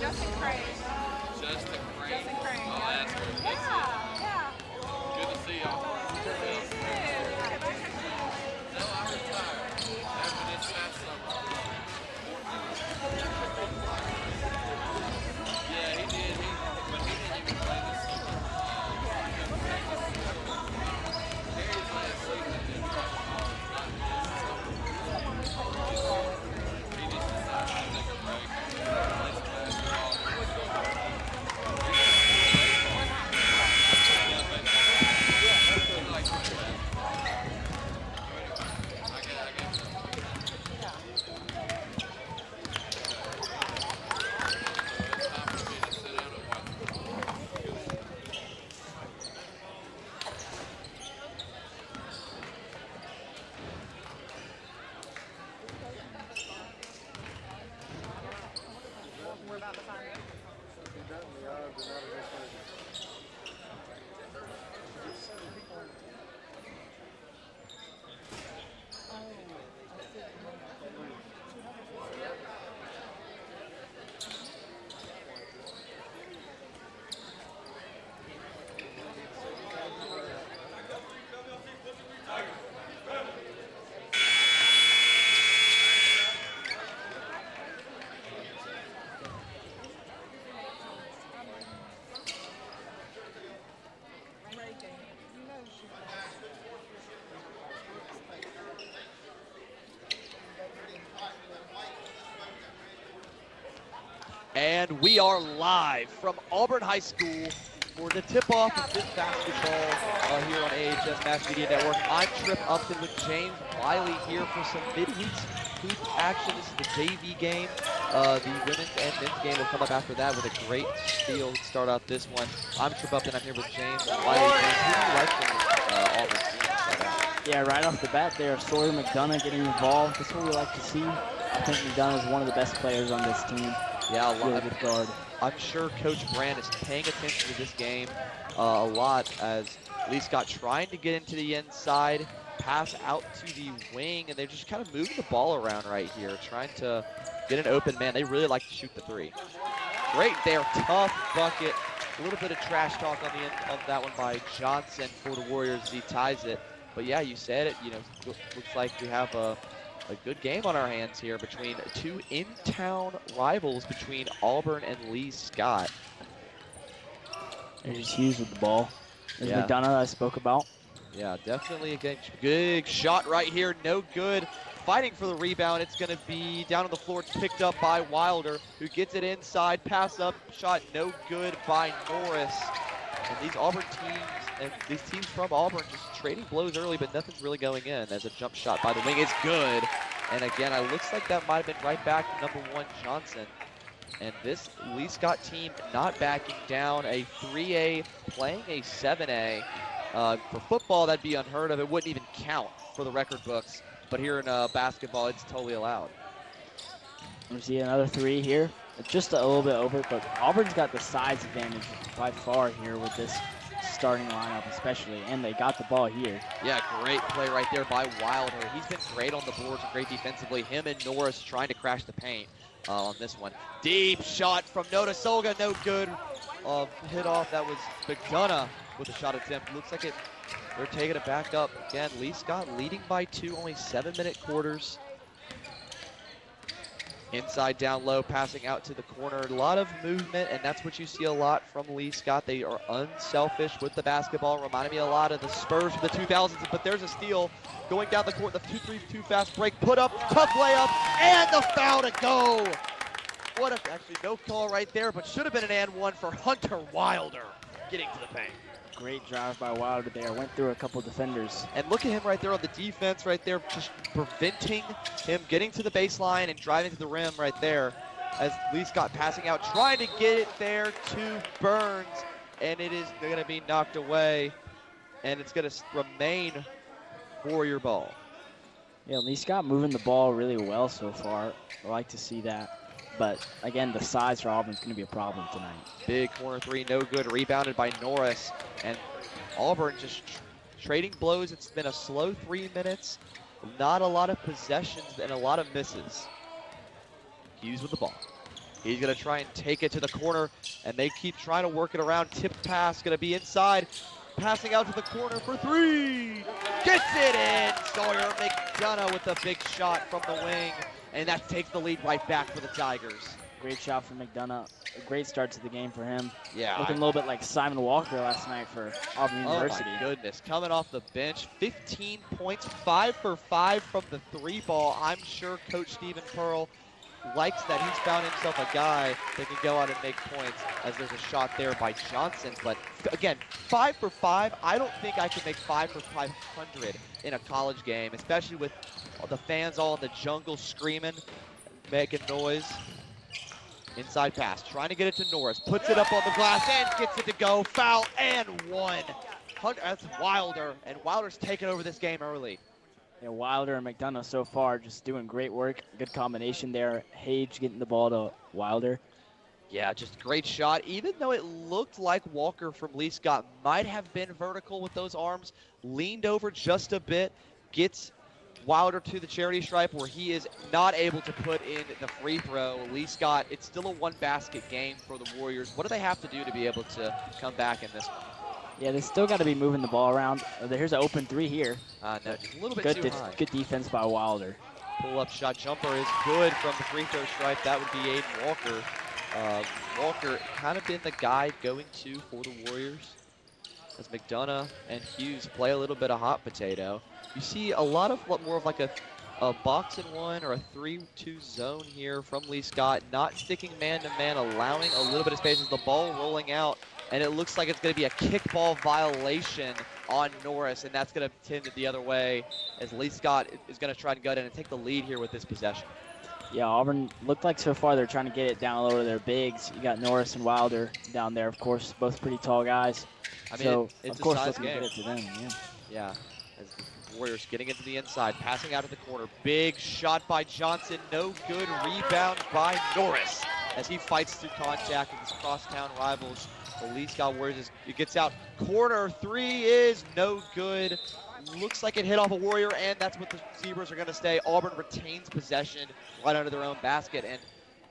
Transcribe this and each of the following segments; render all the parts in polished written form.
Justin Crane. Justin Crane. Justin Crane. Oh, that's good. Yeah. Good to see y'all. No, I retired after this past summer. Yeah, he did. But he didn't even play this summer. Harry's last season in basketball is not this summer. He just decided to take a break and play some basketball. And we are live from Auburn High School for the tip-off of this basketball here on AHS Mass Media Network. I'm Trip Upton with James Wiley here for some midweek hoop action. This is the JV game. The women's and men's game will come up after that with a great field to start out this one. I'm Trip Upton. I'm here with James Wiley. James, who do you like from this Auburn team? Yeah, right off the bat there, Sawyer McDonough getting involved. That's what we like to see. I think McDonough is one of the best players on this team. Yeah, really good guard. I'm sure Coach Brand is paying attention to this game a lot as Lee Scott trying to get into the inside, pass out to the wing, and they're just kind of moving the ball around right here, trying to get an open man. They really like to shoot the three. Great there, tough bucket. A little bit of trash talk on the end of that one by Johnson for the Warriors as he ties it. But yeah, you said it, looks like we have a good game on our hands here between two in-town rivals between Auburn and Lee Scott. They're just Hughes with the ball. There's Yeah. McDonough I spoke about. Yeah, definitely a good shot right here. No good. Fighting for the rebound. It's going to be down on the floor. It's picked up by Wilder, who gets it inside. Pass up. Shot no good by Norris. And these Auburn teams, and these teams from Auburn just trading blows early, but nothing's really going in as a jump shot by the wing is good. And again, it looks like that might have been right back to number 1 Johnson. And this Lee Scott team not backing down, a 3A playing a 7A. For football, that'd be unheard of. It wouldn't even count for the record books. But here in basketball, it's totally allowed. We see another three here. It's just a little bit over, but Auburn's got the size advantage by far here with this starting lineup especially, and they got the ball here. Yeah, great play right there by Wilder. He's been great on the boards and great defensively. Him and Norris trying to crash the paint on this one. Deep shot from Notasolga, no good. Hit off, that was McDonough with a shot attempt. Looks like they're taking it back up. Again, Lee Scott leading by 2, only 7-minute quarters. Inside down low, passing out to the corner. A lot of movement, and that's what you see a lot from Lee Scott. They are unselfish with the basketball. Reminded me a lot of the Spurs from the 2000s, but there's a steal going down the court. The 2-3-2 fast break, put up, tough layup, and the foul to go. Actually no call right there, but should have been an and one for Hunter Wilder getting to the paint. Great drive by Wilder there. Went through a couple defenders. And look at him right there on the defense right there, just preventing him getting to the baseline and driving to the rim right there as Lee Scott passing out, trying to get it there to Burns, and it is going to be knocked away, and it's going to remain Warrior ball. Yeah, Lee Scott moving the ball really well so far. I like to see that. But again, the size for Auburn is going to be a problem tonight. Big corner three, no good. Rebounded by Norris. And Auburn just trading blows. It's been a slow 3 minutes. Not a lot of possessions and a lot of misses. Hughes with the ball. He's going to try and take it to the corner, and they keep trying to work it around. Tip pass going to be inside. Passing out to the corner for 3. Gets it in. Sawyer McDonough with a big shot from the wing, and that takes the lead right back for the Tigers. Great shot from McDonough. A great start to the game for him. Yeah. Looking a little bit like Simon Walker last night for Auburn University. Oh my goodness, coming off the bench, 15 points, 5 for 5 from the 3 ball. I'm sure Coach Stephen Pearl likes that he's found himself a guy that can go out and make points, as there's a shot there by Johnson. But again, 5 for 5, I don't think I could make 5 for 500 in a college game, especially with the fans all in the jungle screaming, making noise. Inside pass, trying to get it to Norris, puts it up on the glass and gets it to go. Foul and 1. That's Wilder, and Wilder's taken over this game early. Yeah, Wilder and McDonough so far just doing great work. Good combination there. Hage getting the ball to Wilder. Yeah, just great shot. Even though it looked like Walker from Lee Scott might have been vertical with those arms, leaned over just a bit, gets Wilder to the charity stripe where he is not able to put in the free throw. Lee Scott, it's still a 1-basket game for the Warriors. What do they have to do to be able to come back in this one? Yeah, they still got to be moving the ball around. Here's an open 3 here. No, just a little bit too high. Good defense by Wilder. Pull-up shot jumper is good from the free throw stripe. That would be Aiden Walker. Walker kind of been the guy going to for the Warriors, as McDonough and Hughes play a little bit of hot potato. You see a lot of more of like a box and 1 or a 3-2 zone here from Lee Scott, not sticking man-to-man, allowing a little bit of space as the ball rolling out, and it looks like it's going to be a kickball violation on Norris, and that's going to tend it the other way as Lee Scott is going to try and gut in and take the lead here with this possession. Yeah, Auburn looked like so far they're trying to get it down low to their bigs. You got Norris and Wilder down there, of course, both pretty tall guys. I mean, so, it's of course, a size looking to game. get it to them, Yeah, as the Warriors getting into the inside, passing out of the corner. Big shot by Johnson, no good. Rebound by Norris as he fights through contact with his crosstown rivals. The Lee Scott Warriors, it gets out. Corner 3 is no good. Looks like it hit off a Warrior, and that's what the Zebras are going to stay. Auburn retains possession right under their own basket. And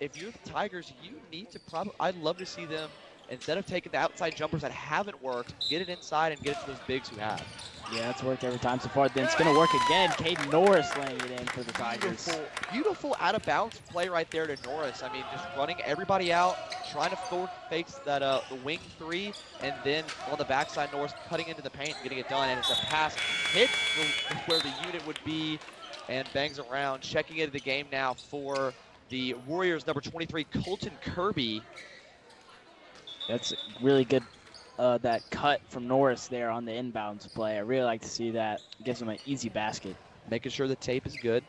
if you're the Tigers, you need to I'd love to see them, instead of taking the outside jumpers that haven't worked, get it inside and get it to those bigs who have. Yeah, it's worked every time so far. Then it's going to work again. Caden Norris laying it in for the Tigers. Beautiful out-of-bounds play right there to Norris. I mean, just running everybody out, trying to forward fakes that the wing 3, and then on the backside, Norris cutting into the paint and getting it done. And it's a pass hits where the unit would be and bangs around. Checking into the game now for the Warriors, number 23, Colton Kirby. That's really good. That cut from Norris there on the inbounds play. I really like to see that. Gives them an easy basket. Making sure the tape is good.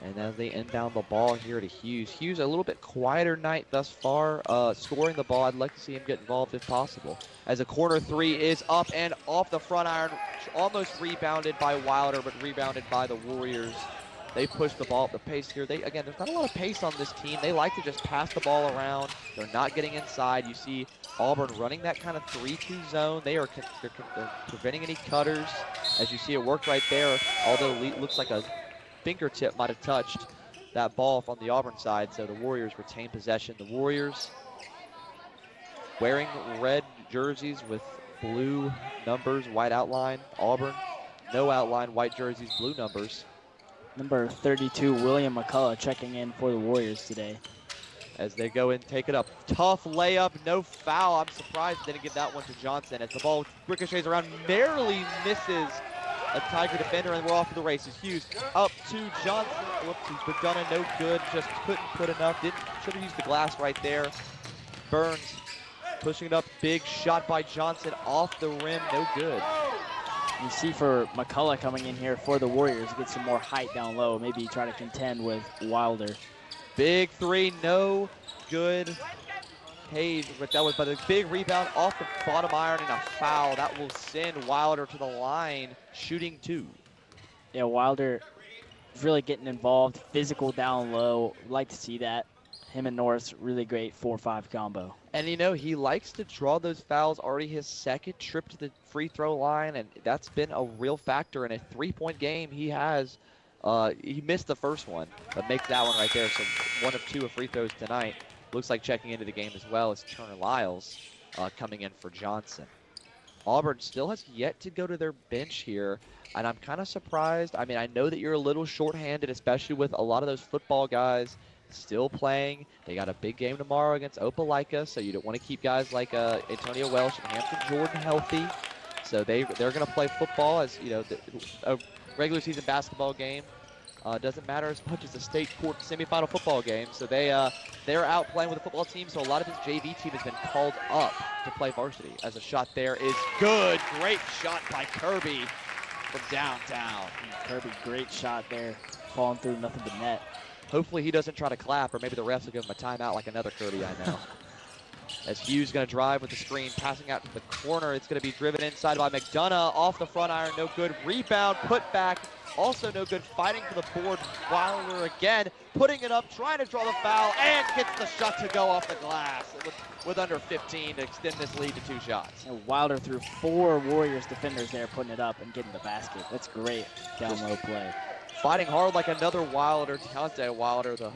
And as they inbound the ball here to Hughes. Hughes, a little bit quieter night thus far. Scoring the ball, I'd like to see him get involved if possible. As a corner 3 is up and off the front iron. Almost rebounded by Wilder, but rebounded by the Warriors. They push the ball up the pace here. Again, there's not a lot of pace on this team. They like to just pass the ball around. They're not getting inside. You see Auburn running that kind of 3-2 zone. They're preventing any cutters. As you see, it worked right there, although it looks like a fingertip might have touched that ball from the Auburn side, so the Warriors retain possession. The Warriors wearing red jerseys with blue numbers, white outline. Auburn, no outline, white jerseys, blue numbers. Number 32, William McCullough, checking in for the Warriors today. As they go in, take it up. Tough layup, no foul. I'm surprised they didn't give that one to Johnson as the ball ricochets around, narrowly misses a Tiger defender, and we're off to the races. Hughes up to Johnson. Whoopsies, but done it, no good. Just couldn't put enough. Should have used the glass right there. Burns pushing it up. Big shot by Johnson off the rim, no good. You see for McCullough coming in here for the Warriors, get some more height down low. Maybe try to contend with Wilder. Big 3, no good. Hayes, but that was but a big rebound off the bottom iron and a foul. That will send Wilder to the line, shooting 2. Yeah, Wilder is really getting involved, physical down low. Like to see that. Him and Norris, really great 4-5 combo. And you know, he likes to draw those fouls. Already his second trip to the free throw line, and that's been a real factor in a 3-point game. He has He missed the first one, but makes that one right there. So 1 of 2 of free throws tonight. Looks like checking into the game as well as Turner Lyles coming in for Johnson. Auburn still has yet to go to their bench here, and I'm kind of surprised. I mean, I know that you're a little shorthanded, especially with a lot of those football guys still playing. They got a big game tomorrow against Opelika, so you don't want to keep guys like Antonio Welsh and Hampton Jordan healthy. So they're going to play football as, you know, a regular season basketball game. Doesn't matter as much as a state court semifinal football game. So they're out playing with the football team. So a lot of his JV team has been called up to play varsity. As a shot there is good. Great shot by Kirby from downtown. Kirby, great shot there. Falling through nothing but net. Hopefully he doesn't try to clap, or maybe the refs will give him a timeout like another Kirby I know. As Hughes going to drive with the screen, passing out to the corner. It's going to be driven inside by McDonough. Off the front iron, no good. Rebound, put back, also no good. Fighting for the board. Wilder again, putting it up, trying to draw the foul, and gets the shot to go off the glass with under 15 to extend this lead to 2 shots. And Wilder threw 4 Warriors defenders there, putting it up and getting the basket. That's great down low play. Fighting hard like another Wilder, Deontay Wilder, the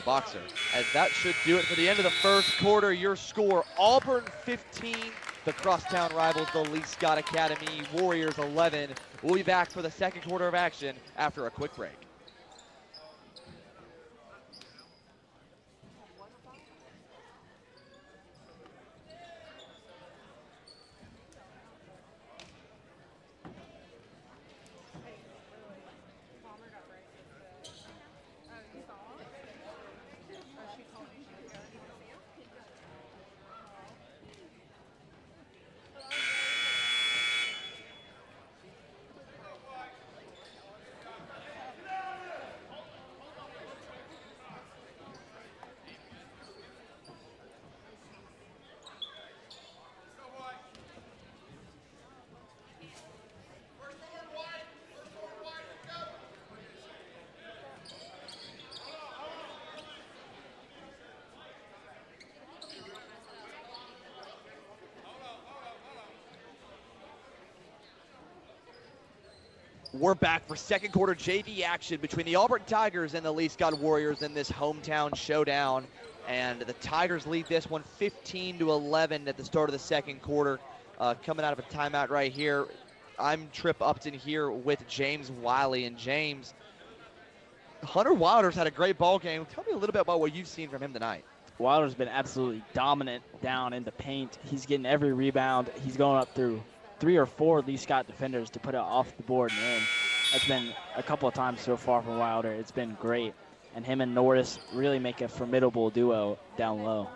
boxer. As that should do it for the end of the first quarter. Your score, Auburn 15, the crosstown rivals, the Lee Scott Academy Warriors 11. We'll be back for the second quarter of action after a quick break. We're back for second quarter JV action between the Auburn Tigers and the Lee Scott Warriors in this hometown showdown. And the Tigers lead this one 15-11 at the start of the second quarter. Coming out of a timeout right here. I'm Trip Upton here with James Wiley. And James, Hunter Wilder's had a great ball game. Tell me a little bit about what you've seen from him tonight. Wilder's been absolutely dominant down in the paint. He's getting every rebound. He's going up through 3 or 4 Lee Scott defenders to put it off the board and in. That's been a couple of times so far from Wilder. It's been great. And him and Norris really make a formidable duo down low.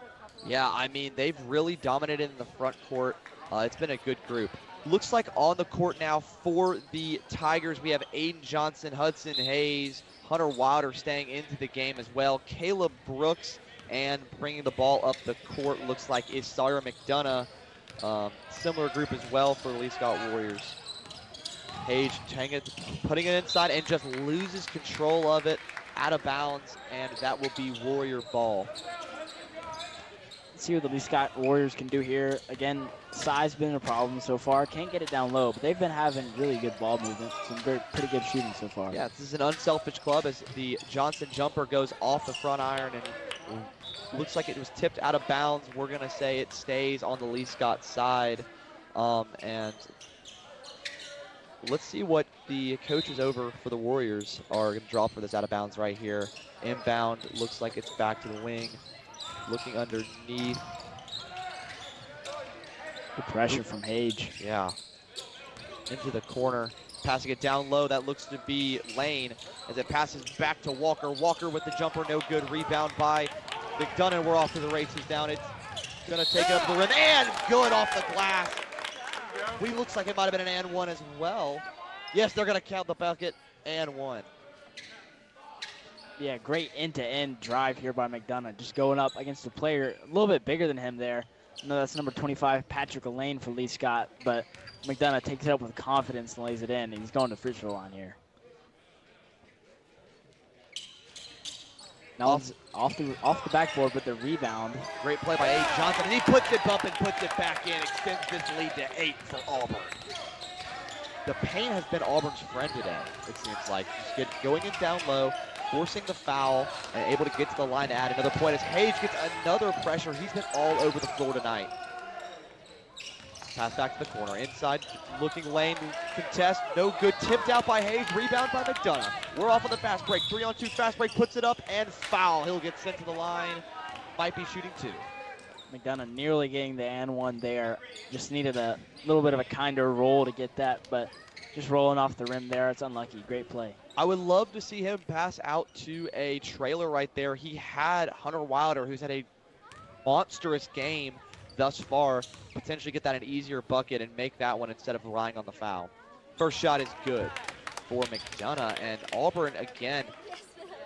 Yeah, I mean, they've really dominated in the front court. It's been a good group. Looks like on the court now for the Tigers, we have Aiden Johnson, Hudson Hayes, Hunter Wilder staying into the game as well. Caleb Brooks, and bringing the ball up the court looks like is Sawyer McDonough. Similar group as well for the Lee Scott Warriors. Page putting it inside and just loses control of it out of bounds, and that will be Warrior ball. Let's see what the Lee Scott Warriors can do here. Again, size been a problem so far. Can't get it down low, but they've been having really good ball movement. Some pretty good shooting so far. Yeah, this is an unselfish club as the Johnson jumper goes off the front iron and looks like it was tipped out of bounds. We're going to say it stays on the Lee Scott side. And let's see what the coaches over for the Warriors are going to draw for this out of bounds right here. Inbound, looks like it's back to the wing. Looking underneath. Good pressure from Hage. Yeah. Into the corner. Passing it down low. That looks to be Lane as it passes back to Walker. Walker with the jumper. No good. Rebound by McDonough. We're off to the races down. It's going to take it up the rim. And good off the glass. Looks like it might have been an and one as well. Yes, they're going to count the bucket. And one. Yeah, great end-to-end drive here by McDonough. Just going up against a player a little bit bigger than him there. I know that's number 25, Patrick Elaine for Lee Scott, but McDonough takes it up with confidence and lays it in, and he's going to free throw line here. Now off the backboard with the rebound. Great play by Aiden Johnson, and he puts it up and puts it back in, extends this lead to 8 for Auburn. the paint has been Auburn's friend today, it seems like. Just going in down low, forcing the foul, and able to get to the line to add another point as Hage gets another pressure. He's been all over the floor tonight. Pass back to the corner, inside, looking lane, contest, no good, tipped out by Hage, rebound by McDonough. We're off on the fast break, 3-on-2 fast break, puts it up, and foul. He'll get sent to the line, might be shooting 2. McDonough nearly getting the and one there. Just needed a little bit of a kinder roll to get that, but just rolling off the rim there, it's unlucky. Great play. I would love to see him pass out to a trailer right there. He had Hunter Wilder, who's had a monstrous game thus far, potentially get that an easier bucket and make that one instead of relying on the foul. First shot is good for McDonough, and Auburn again,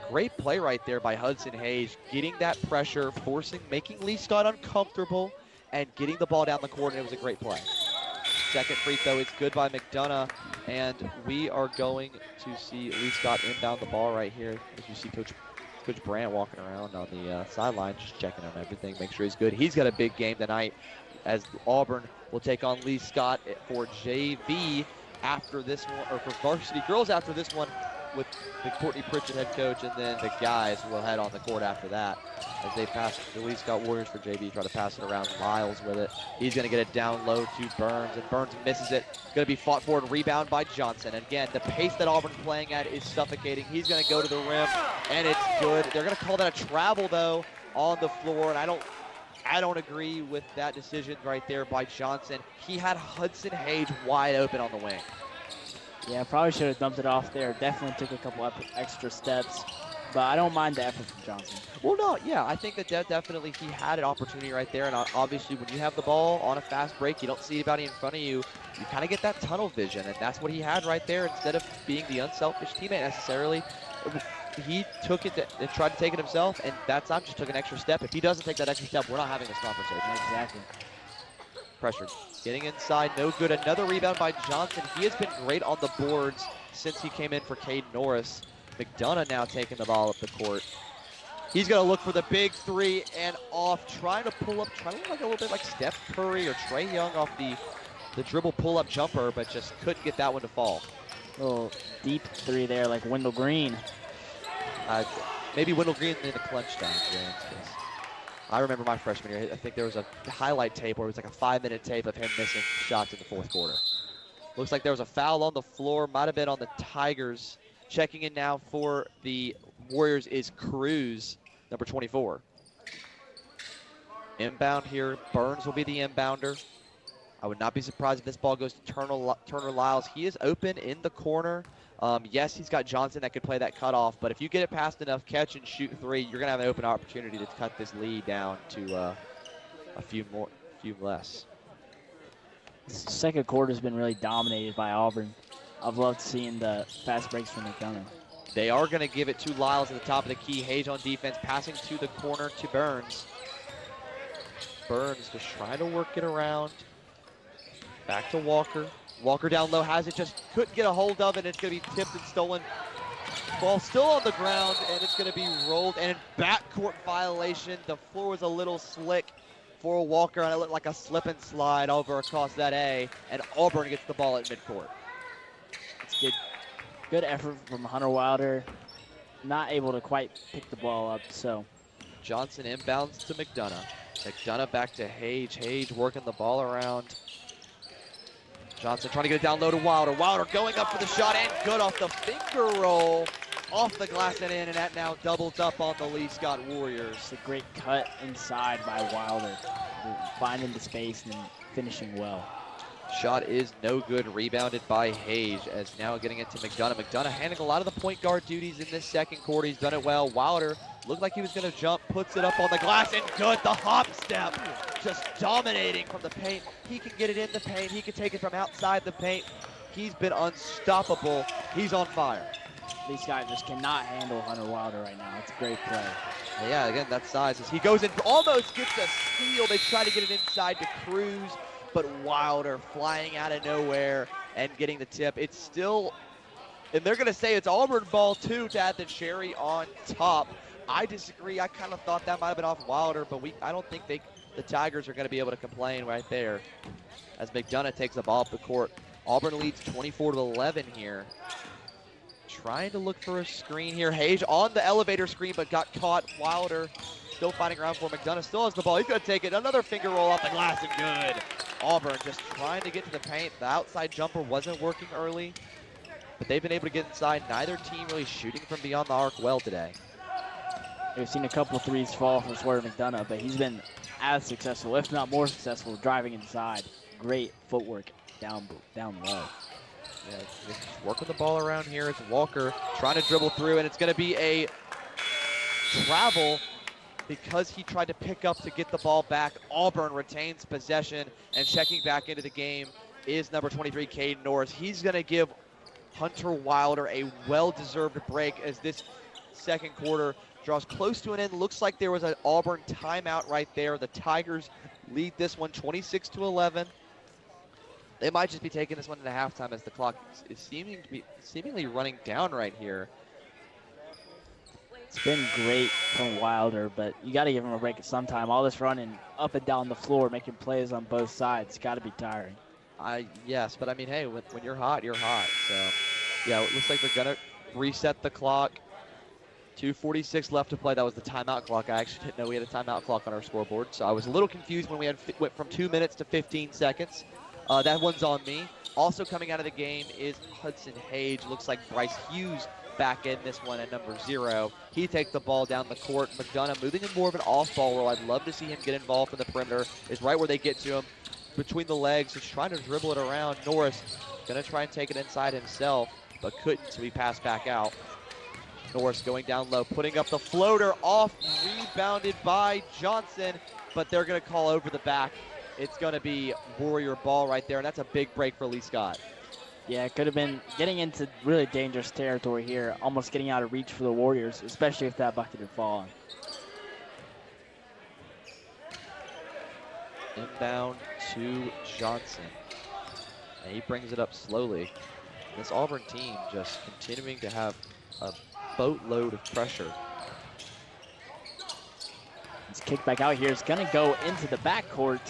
great play right there by Hudson Hage, getting that pressure, making Lee Scott uncomfortable, and getting the ball down the court, and it was a great play. Second free throw is good by McDonough, and we are going to see Lee Scott inbound the ball right here. As you see Coach Brandt walking around on the sideline, just checking on everything, make sure he's good. He's got a big game tonight as Auburn will take on Lee Scott for JV after this one, or for varsity girls after this one, with the Courtney Pritchett head coach, and then the guys will head on the court after that as they pass the Lee Scott Warriors for JV, try to pass it around. Lyles with it. He's going to get it down low to Burns, and Burns misses it. Going to be fought for and rebound by Johnson. And again, the pace that Auburn's playing at is suffocating. He's going to go to the rim, and it's good. They're going to call that a travel, though, on the floor, and I don't agree with that decision right there by Johnson. He had Hudson Hage wide open on the wing. Yeah, probably should have dumped it off there. Definitely took a couple extra steps, but I don't mind the effort from Johnson. Well, no, yeah, I think that definitely he had an opportunity right there, and obviously when you have the ball on a fast break, you don't see anybody in front of you, you kind of get that tunnel vision, and that's what he had right there. Instead of being the unselfish teammate necessarily, he took it and tried to take it himself, and that's not just took an extra step. If he doesn't take that extra step, we're not having this conversation. Exactly. Pressured. Getting inside, no good. Another rebound by Johnson. He has been great on the boards since he came in for Cade Norris. McDonough now taking the ball up the court. He's going to look for the big three and off, trying to pull up, trying to look like a little bit like Steph Curry or Trae Young off the dribble pull-up jumper, but just couldn't get that one to fall. Little deep three there like Wendell Green. Maybe Wendell Green in the clutch time. I remember my freshman year, I think there was a highlight tape where it was like a 5-minute tape of him missing shots in the fourth quarter. Looks like there was a foul on the floor, might have been on the Tigers. Checking in now for the Warriors is Cruz, number 24. Inbound here, Burns will be the inbounder. I would not be surprised if this ball goes to Turner Lyles. He is open in the corner. Yes, he's got Johnson that could play that cutoff, but if you get it past enough catch and shoot three, you're going to have an open opportunity to cut this lead down to a few less. This second quarter has been really dominated by Auburn. I've loved seeing the fast breaks from McDonough. They are going to give it to Lyles at the top of the key. Hage on defense, passing to the corner to Burns. Burns just trying to work it around. Back to Walker. Walker down low, has it, just couldn't get a hold of it. It's going to be tipped and stolen. Ball still on the ground, and it's going to be rolled. And in backcourt violation, the floor was a little slick for Walker, and it looked like a slip and slide over across that A, and Auburn gets the ball at midcourt. It's good effort from Hunter Wilder. Not able to quite pick the ball up, so. Johnson inbounds to McDonough. McDonough back to Hage. Hage working the ball around. Johnson trying to get it down low to Wilder. Wilder going up for the shot, and good off the finger roll. Off the glass and in, and that now doubles up on the Lee Scott Warriors. It's a great cut inside by Wilder. Finding the space and finishing well. Shot is no good, rebounded by Hage, as now getting it to McDonough. McDonough handling a lot of the point guard duties in this second quarter. He's done it well. Wilder looked like he was going to jump, puts it up on the glass, and good, the hop step. Just dominating from the paint. He can get it in the paint. He can take it from outside the paint. He's been unstoppable. He's on fire. These guys just cannot handle Hunter Wilder right now. It's a great play. Yeah, again, that size. As he goes in, almost gets a steal. They try to get it inside to Cruz, but Wilder flying out of nowhere and getting the tip. It's still, and they're going to say it's Auburn ball too, to add the cherry on top. I disagree. I kind of thought that might have been off Wilder, but I don't think the Tigers are going to be able to complain right there as McDonough takes the ball up the court. Auburn leads 24-11 here. Trying to look for a screen here. Hage on the elevator screen, but got caught. Wilder still fighting around for McDonough. Still has the ball. He's going to take it. Another finger roll off the glass and good. Auburn just trying to get to the paint. The outside jumper wasn't working early, but they've been able to get inside. Neither team really shooting from beyond the arc well today. We've seen a couple threes fall from Swerve McDonough, but he's been as successful, if not more successful, driving inside. Great footwork down low. Yeah, just working the ball around here. It's Walker trying to dribble through, and it's going to be a travel because he tried to pick up to get the ball back. Auburn retains possession, and checking back into the game is number 23, Caden Norris. He's going to give Hunter Wilder a well-deserved break as this second quarter draws close to an end. Looks like there was an Auburn timeout right there. The Tigers lead this one 26-11. They might just be taking this one into halftime as the clock is seemingly running down right here. It's been great from Wilder, but you got to give him a break at some time. All this running up and down the floor, making plays on both sides, got to be tiring. Yes, but I mean, hey, when you're hot, you're hot. So, yeah, it looks like they're going to reset the clock. 2:46 left to play. That was the timeout clock. I actually didn't know we had a timeout clock on our scoreboard, so I was a little confused when we went from 2 minutes to 15 seconds. That one's on me. Also coming out of the game is Hudson Hage. Looks like Bryce Hughes back in this one at number 0. He takes the ball down the court. McDonough moving in more of an off-ball role. I'd love to see him get involved from the perimeter. Is right where they get to him. Between the legs, just trying to dribble it around. Norris going to try and take it inside himself, but couldn't, so he passed back out. Norris going down low, putting up the floater off, rebounded by Johnson, but they're going to call over the back. It's going to be Warrior ball right there, and that's a big break for Lee Scott. Yeah, it could have been getting into really dangerous territory here, almost getting out of reach for the Warriors, especially if that bucket had fallen. Inbound to Johnson, and he brings it up slowly. This Auburn team just continuing to have a boatload of pressure. This kick back out here is going to go into the backcourt.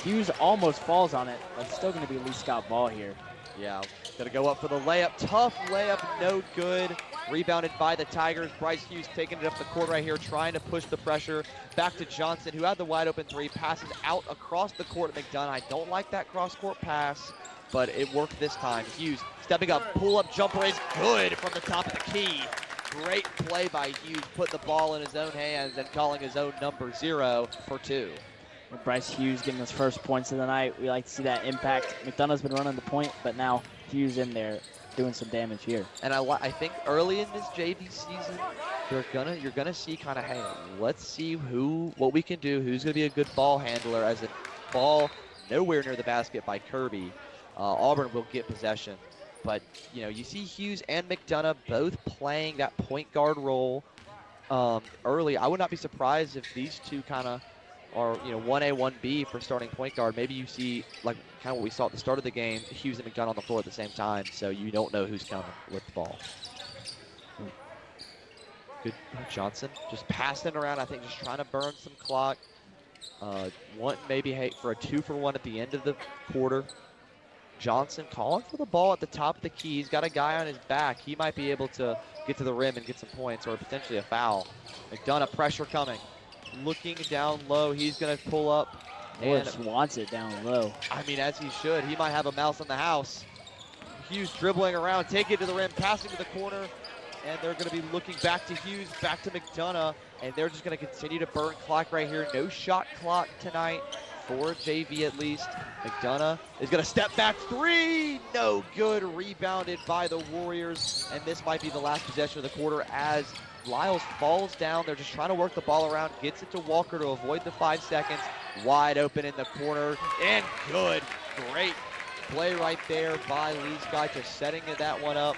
Hughes almost falls on it, but it's still going to be Lee Scott ball here. Yeah, going to go up for the layup. Tough layup, no good. Rebounded by the Tigers. Bryce Hughes taking it up the court right here, trying to push the pressure. Back to Johnson, who had the wide open three. Passes out across the court to McDonough. I don't like that cross-court pass, but it worked this time. Hughes stepping up, pull-up jumper is good from the top of the key. Great play by Hughes, put the ball in his own hands and calling his own number 0 for 2. Bryce Hughes getting his first points of the night. We like to see that impact. McDonough's been running the point, but now Hughes in there doing some damage here. And I think early in this JV season, you're gonna see kind of, hey, let's see what we can do. Who's gonna be a good ball handler? As a ball nowhere near the basket by Kirby, Auburn will get possession. But you see Hughes and McDonough both playing that point guard role early. I would not be surprised if these two kind of are 1A, 1B for starting point guard. Maybe you see like kind of what we saw at the start of the game, Hughes and McDonough on the floor at the same time, so you don't know who's coming with the ball. Good Johnson, just passing around, I think just trying to burn some clock. Want maybe for a 2-for-1 at the end of the quarter. Johnson calling for the ball at the top of the key. He's got a guy on his back. He might be able to get to the rim and get some points or potentially a foul. McDonough, pressure coming. Looking down low, he's going to pull up. Norris wants it down low. I mean, as he should. He might have a mouse in the house. Hughes dribbling around, taking it to the rim, passing to the corner, and they're going to be looking back to Hughes, back to McDonough, and they're just going to continue to burn clock right here. No shot clock tonight for JV at least. McDonough is going to step back 3. No good. Rebounded by the Warriors, and this might be the last possession of the quarter as Lyles falls down. They're just trying to work the ball around, gets it to Walker to avoid the 5 seconds. Wide open in the corner, and good. Great play right there by Lee Scott, just setting that one up.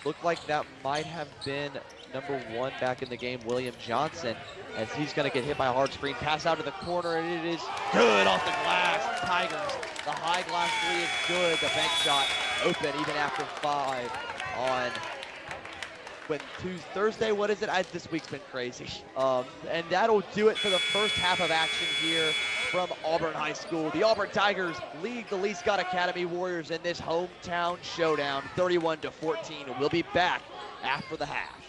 Looked like that might have been number 1 back in the game, William Johnson, as he's going to get hit by a hard screen. Pass out to the corner, and it is good off the glass. Tigers, the high glass 3 is good. The bank shot open even after 5 on when Thursday, what is it? This week's been crazy. And that'll do it for the first half of action here from Auburn High School. The Auburn Tigers lead the Lee Scott Academy Warriors in this hometown showdown, 31-14. We'll be back after the half.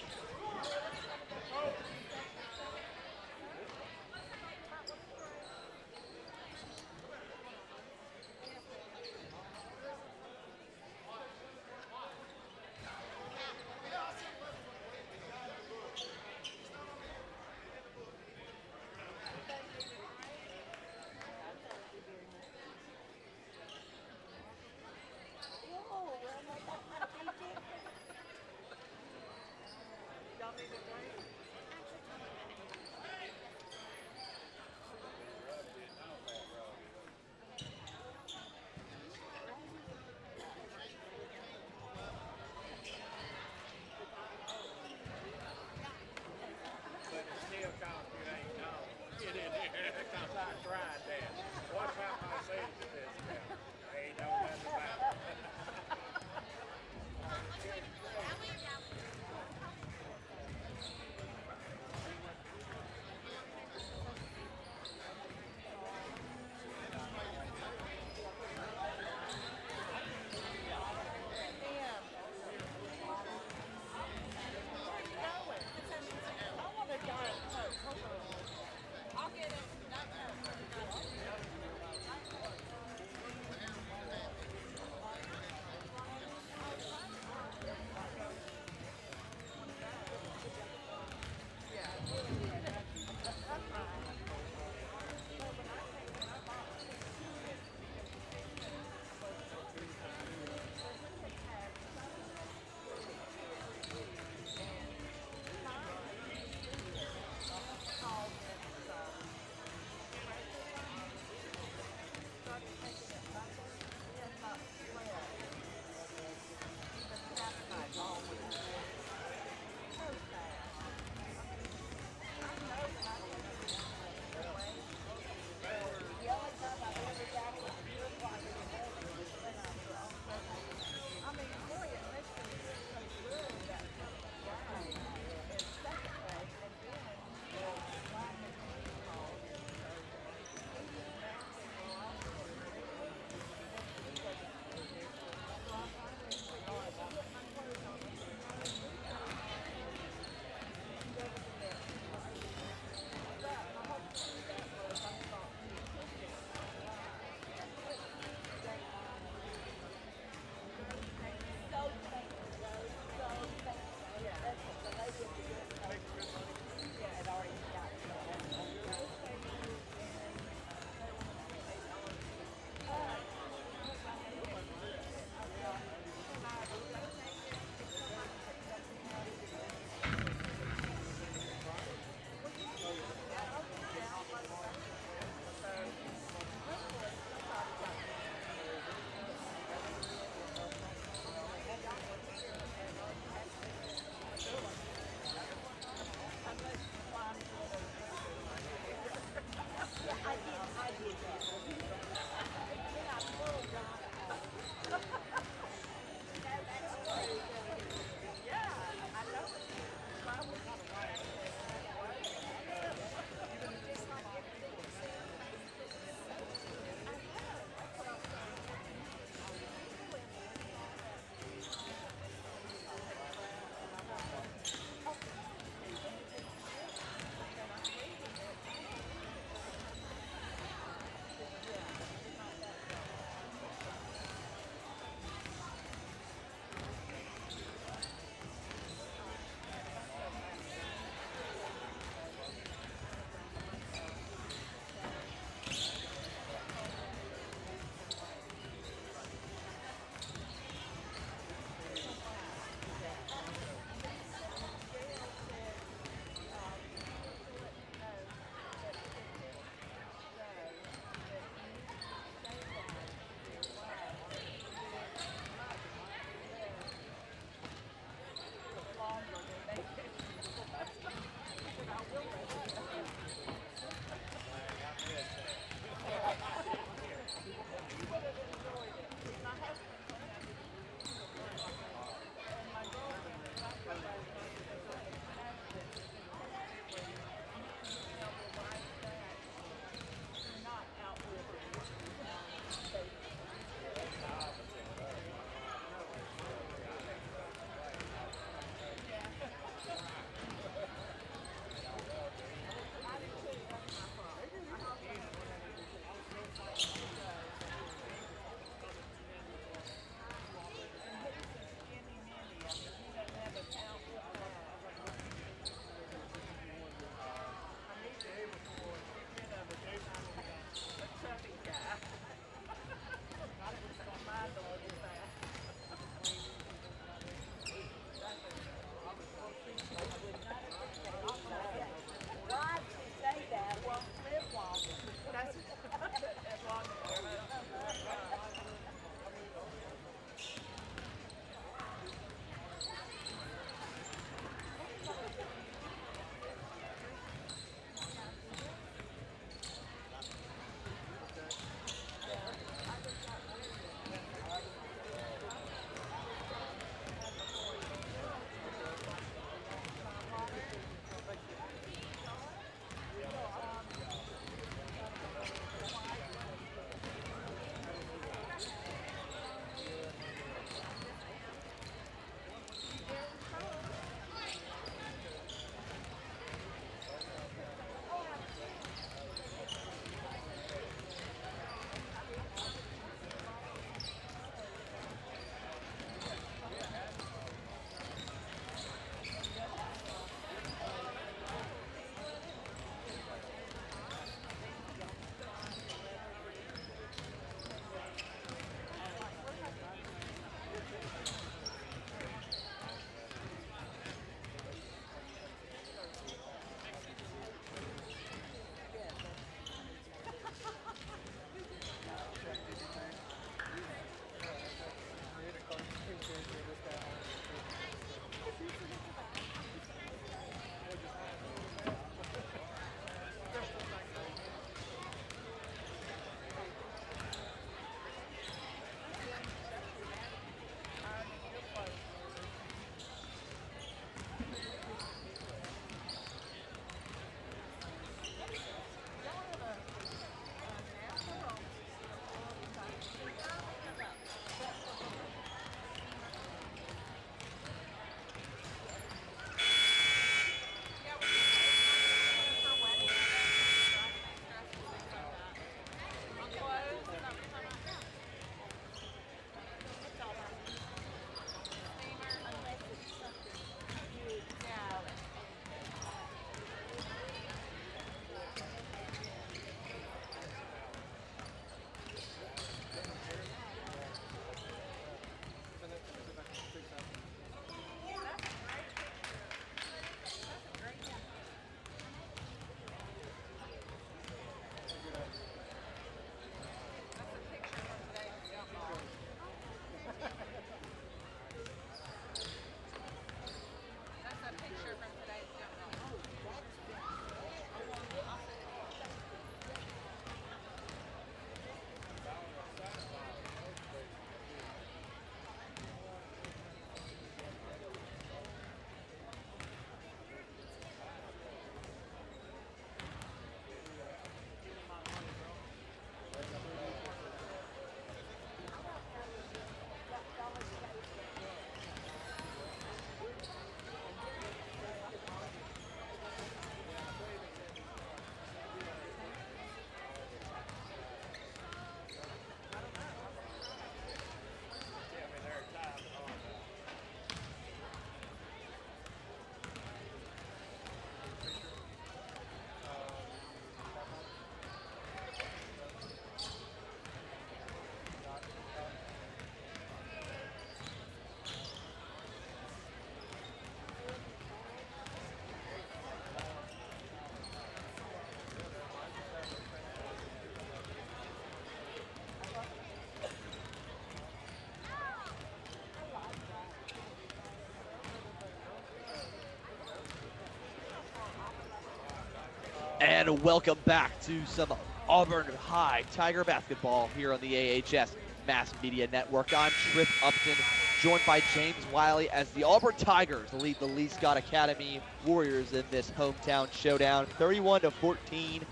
And welcome back to some Auburn High Tiger basketball here on the AHS Mass Media Network. I'm Trip Upton, joined by James Wiley as the Auburn Tigers lead the Lee Scott Academy Warriors in this hometown showdown, 31-14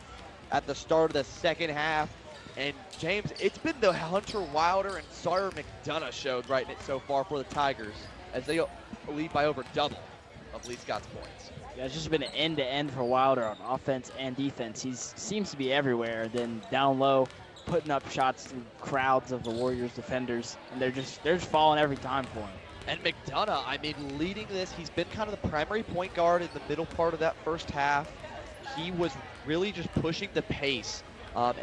at the start of the second half. And James, it's been the Hunter Wilder and Sawyer McDonough show right so far for the Tigers as they lead by over double of Lee Scott's points. Yeah, it's just been an end-to-end for Wilder on offense and defense. He seems to be everywhere. Then down low, putting up shots through crowds of the Warriors defenders, and they're just falling every time for him. And McDonough, I mean, leading this, he's been kind of the primary point guard in the middle part of that first half. He was really just pushing the pace. And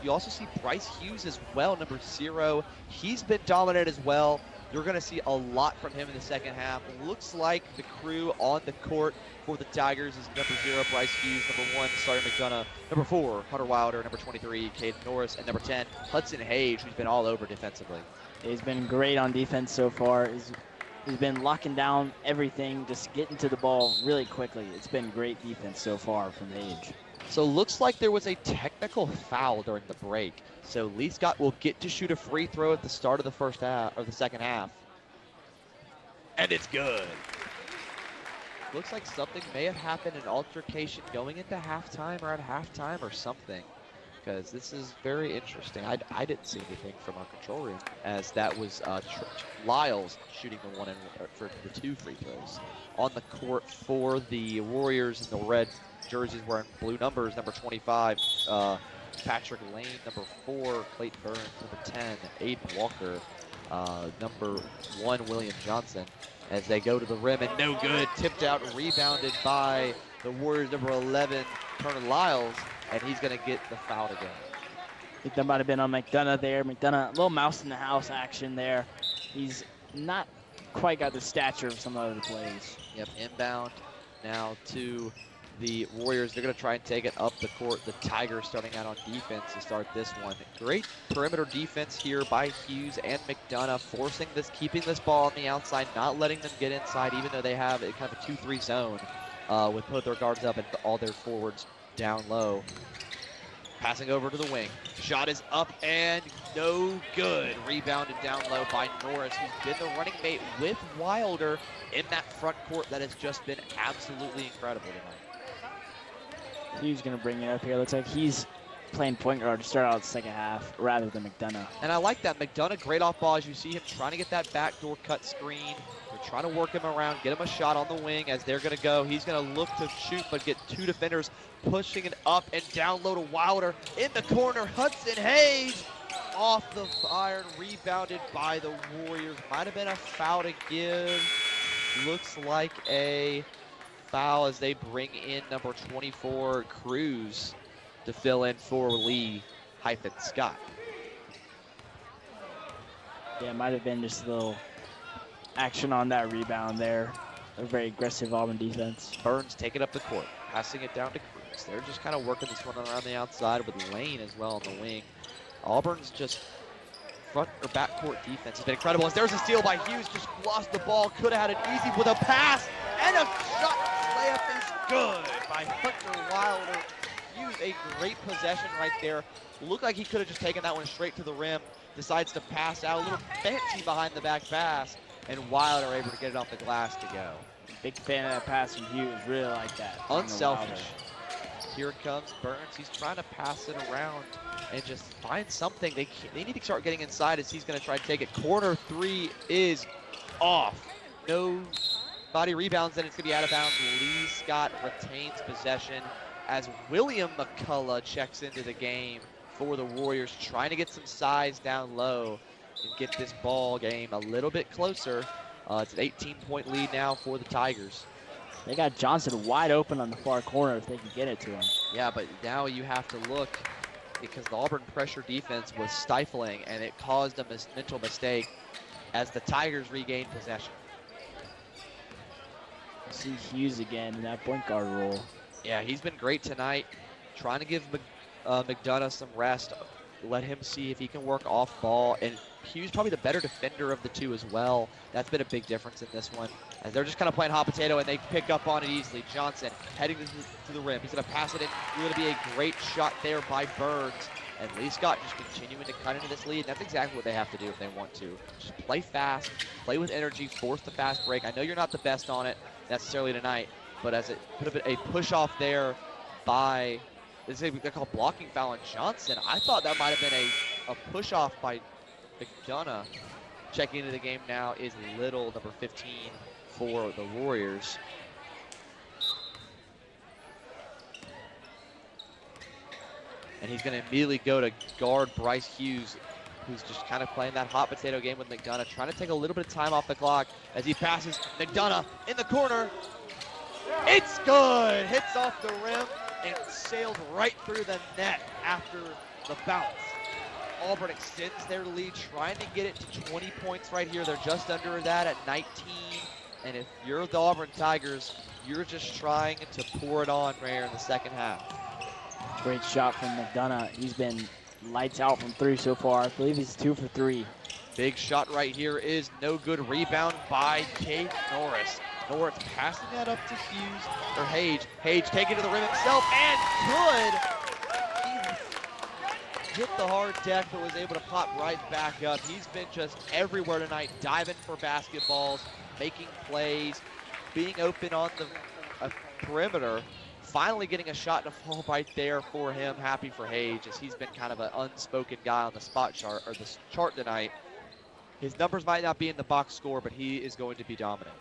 you also see Bryce Hughes as well, number 0. He's been dominant as well. You're going to see a lot from him in the second half. It looks like the crew on the court for the Tigers is number 0, Bryce Hughes, number 1, Sawyer McDonough, number 4, Hunter Wilder, number 23, Caden Norris, and number 10, Hudson Hage, who's been all over defensively. He's been great on defense so far. He's been locking down everything, just getting to the ball really quickly. It's been great defense so far from Hage. So looks like there was a technical foul during the break. So Lee Scott will get to shoot a free throw at the start of the first half, or the second half. And it's good. Looks like something may have happened, an altercation going into halftime or at halftime or something. Because this is very interesting. I didn't see anything from our control room, as that was Lyles shooting the one for the 2 free throws. On the court for the Warriors in the red jerseys wearing blue numbers, number 25, Patrick Lane, number 4, Clayton Burns, number 10, Aiden Walker, number 1, William Johnson, as they go to the rim and no good. Tipped out, rebounded by the Warriors, number 11, Turner Lyles, and he's going to get the foul again. I think that might have been on McDonough there. McDonough, a little mouse in the house action there. He's not quite got the stature of some other plays. Yep, inbound now to the Warriors. They're going to try and take it up the court. The Tigers starting out on defense to start this one. Great perimeter defense here by Hughes and McDonough, forcing this, keeping this ball on the outside, not letting them get inside, even though they have a kind of a 2-3 zone with both their guards up and all their forwards down low. Passing over to the wing. Shot is up and no good. Rebounded down low by Norris, who's been the running mate with Wilder in that front court that has just been absolutely incredible tonight. Hughes going to bring it up here. Looks like he's playing point guard to start out the second half rather than McDonough. And I like that. McDonough, great off ball, as you see him trying to get that backdoor cut screen. They're trying to work him around, get him a shot on the wing as they're going to go. He's going to look to shoot, but get 2 defenders pushing it up and down low to Wilder. In the corner, Hudson Hage off the iron, rebounded by the Warriors. Might have been a foul to give. Looks like a foul as they bring in number 24, Cruz, to fill in for Lee-Scott. Yeah, it might have been just a little action on that rebound there. A very aggressive Auburn defense. Burns taking up the court, passing it down to Cruz. They're just kind of working this one around the outside with Lane as well on the wing. Auburn's just front or backcourt defense has been incredible. As there's a steal by Hughes, just lost the ball, could have had it easy with a pass, and a shot layup is good by Hunter Wilder. Hughes, a great possession right there. Looked like he could have just taken that one straight to the rim. Decides to pass out, a little fancy behind the back pass, and Wilder able to get it off the glass to go. Big fan of that pass from Hughes, really like that. Unselfish. Here comes Burns. He's trying to pass it around and just find something. They need to start getting inside as he's going to try to take it. Corner 3 is off. No body rebounds, and it's going to be out of bounds. Lee Scott retains possession as William McCullough checks into the game for the Warriors, trying to get some size down low and get this ball game a little bit closer. It's an 18-point lead now for the Tigers. They got Johnson wide open on the far corner if they can get it to him. Yeah, but now you have to look, because the Auburn pressure defense was stifling, and it caused a mental mistake as the Tigers regained possession. You see Hughes again in that point guard role. Yeah, he's been great tonight, trying to give McDonough some rest, let him see if he can work off ball, and Hughes probably the better defender of the two as well. That's been a big difference in this one, as they're just kind of playing hot potato and they pick up on it easily. Johnson heading to the rim. He's going to pass it in. Going to be a great shot there by Burns. And Lee Scott just continuing to cut into this lead. That's exactly what they have to do if they want to. Just play fast, play with energy, force the fast break. I know you're not the best on it necessarily tonight, but as it could have been a push off there by, they're called blocking foul on Johnson. I thought that might have been a push off by McDonough. Checking into the game now is Little, number 15 for the Warriors. And he's going to immediately go to guard Bryce Hughes, who's just kind of playing that hot potato game with McDonough, trying to take a little bit of time off the clock as he passes McDonough in the corner. It's good! Hits off the rim and sails right through the net after the bounce. Auburn extends their lead, trying to get it to 20 points right here. They're just under that at 19. And if you're the Auburn Tigers, you're just trying to pour it on right here in the second half. Great shot from McDonough. He's been lights out from three so far. I believe he's 2 for 3. Big shot right here is no good. Rebound by Cade Norris. Norris passing that up to Hughes, or Hage. Hage taking it to the rim himself, and good. He hit the hard deck, but was able to pop right back up. He's been just everywhere tonight, diving for basketballs, making plays, being open on the perimeter. Finally getting a shot to fall right there for him. Happy for Hage, as he's been kind of an unspoken guy on the spot chart, or the chart tonight. His numbers might not be in the box score, but he is going to be dominant.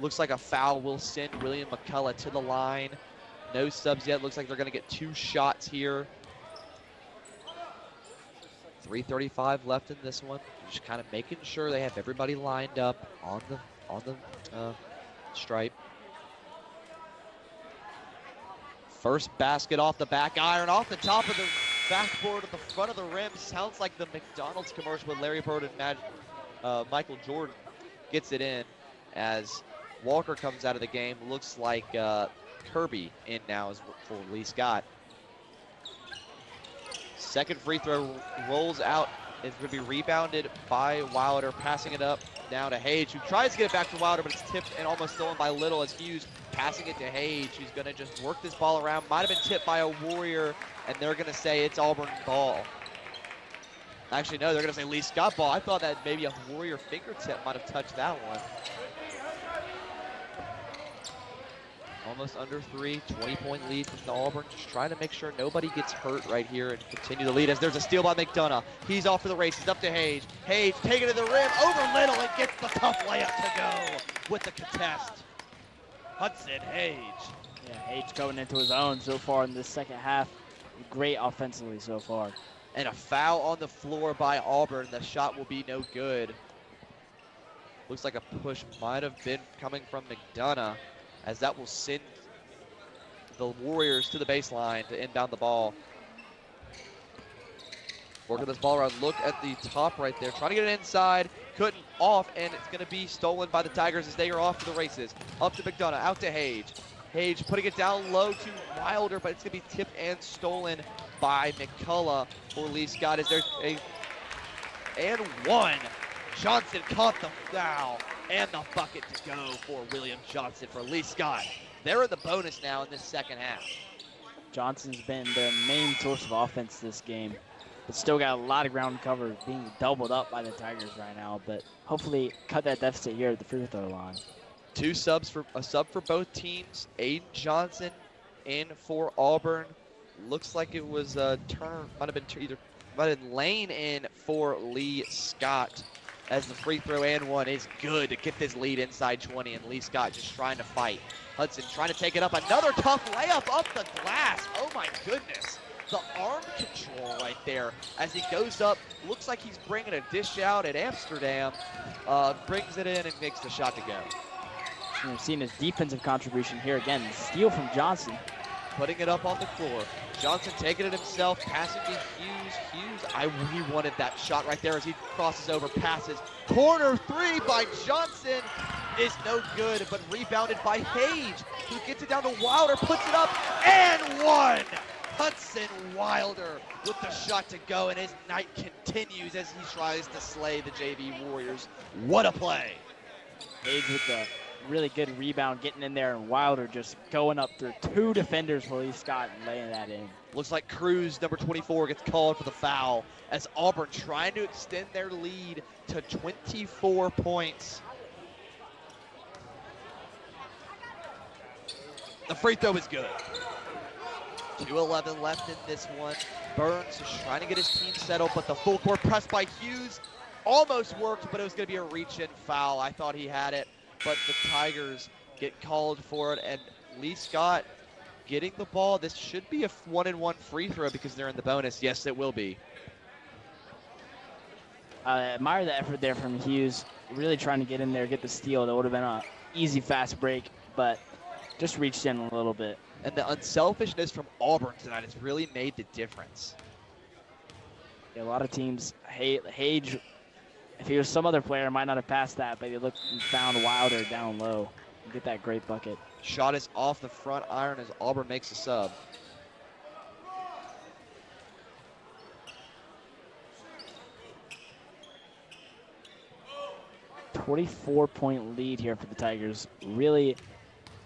Looks like a foul will send William McCullough to the line. No subs yet. Looks like they're going to get 2 shots here. 3:35 left in this one. Just kind of making sure they have everybody lined up on the stripe. First basket off the back iron, off the top of the backboard at the front of the rim. Sounds like the McDonald's commercial with Larry Bird and Michael Jordan. Gets it in as Walker comes out of the game. Looks like Kirby in now for Lee Scott. Second free throw rolls out. It's going to be rebounded by Wilder, passing it up now to Hage, who tries to get it back to Wilder, but it's tipped and almost stolen by Little as Hughes passing it to Hage, who's going to just work this ball around. Might have been tipped by a Warrior, and they're going to say it's Auburn ball. Actually, no, they're going to say Lee Scott ball. I thought that maybe a Warrior fingertip might have touched that one. Almost under 3, 20-point lead from the Auburn. Just trying to make sure nobody gets hurt right here and continue the lead as there's a steal by McDonough. He's off for the races, up to Hage. Hage taking it to the rim, over Little, and gets the tough layup to go with the contest. Hudson Hage. Yeah, Hage going into his own so far in this second half. Great offensively so far. And a foul on the floor by Auburn. The shot will be no good. Looks like a push might have been coming from McDonough, as that will send the Warriors to the baseline to inbound the ball. Working this ball around. Look at the top right there. Trying to get it inside. Couldn't. Off, and it's going to be stolen by the Tigers as they are off to the races. Up to McDonough. Out to Hage. Hage putting it down low to Wilder, but it's going to be tipped and stolen by McCullough for Lee Scott. Is there a... And one. Johnson caught the foul. And the bucket to go for William Johnson for Lee Scott. They're in the bonus now in this second half. Johnson's been their main source of offense this game, but still got a lot of ground covered, being doubled up by the Tigers right now, but hopefully cut that deficit here at the free throw line. A sub for both teams. Aiden Johnson in for Auburn. Looks like it was a turn, might have been Lane in for Lee Scott, as the free throw and one is good to get this lead inside 20, and Lee Scott just trying to fight. Hudson trying to take it up. Another tough layup up the glass. Oh my goodness. The arm control right there as he goes up. Looks like he's bringing a dish out at Amsterdam. Brings it in and makes the shot to go. We've seen his defensive contribution here again. Steal from Johnson. Putting it up on the floor. Johnson taking it himself, passing to Hughes. He wanted that shot right there as he crosses over, passes. Corner 3 by Johnson is no good, but rebounded by Hage, who gets it down to Wilder, puts it up, and one. Hudson Wilder with the shot to go, and his night continues as he tries to slay the JV Warriors. What a play. Hayes with the really good rebound, getting in there, and Wilder just going up through 2 defenders for Lee Scott and laying that in. Looks like Cruz, number 24, gets called for the foul as Auburn trying to extend their lead to 24 points. The free throw is good. 2:11 left in this one. Burns is trying to get his team settled, but the full court press by Hughes almost worked, but it was going to be a reach-in foul. I thought he had it, but the Tigers get called for it, and Lee Scott getting the ball. This should be a 1-and-1 free throw because they're in the bonus. Yes, it will be. I admire the effort there from Hughes, really trying to get in there, get the steal. That would have been an easy, fast break, but just reached in a little bit. And the unselfishness from Auburn tonight has really made the difference. Yeah, a lot of teams, Hage, if he was some other player, might not have passed that, but he looked and found Wilder down low and get that great bucket. Shot is off the front iron as Auburn makes a sub. A 24-point lead here for the Tigers. Really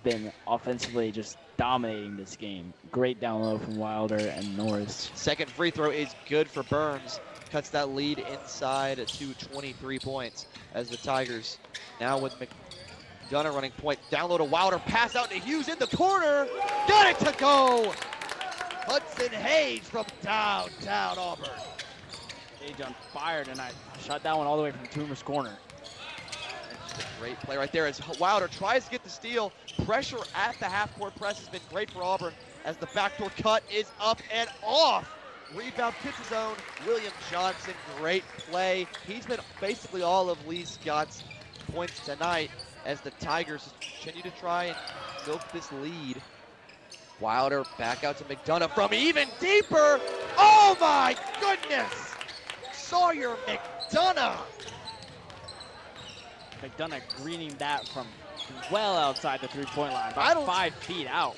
been offensively just dominating this game. Great down low from Wilder and Norris. Second free throw is good for Burns. Cuts that lead inside to 23 points as the Tigers now with McDonough running point. Down low to Wilder. Pass out to Hughes in the corner. Got it to go. Hudson Hayes from downtown Auburn. Hage on fire tonight. Shot that one all the way from Toomer's corner. Just a great play right there as Wilder tries to get the steal. Pressure at the half-court press has been great for Auburn as the backdoor cut is up and off. Rebound hits his own. William Johnson, great play. He's been basically all of Lee Scott's points tonight as the Tigers continue to try and milk this lead. Wilder back out to McDonough from even deeper. Oh my goodness! Sawyer McDonough. McDonough greening that from well outside the three-point line, I about don't- 5 feet out.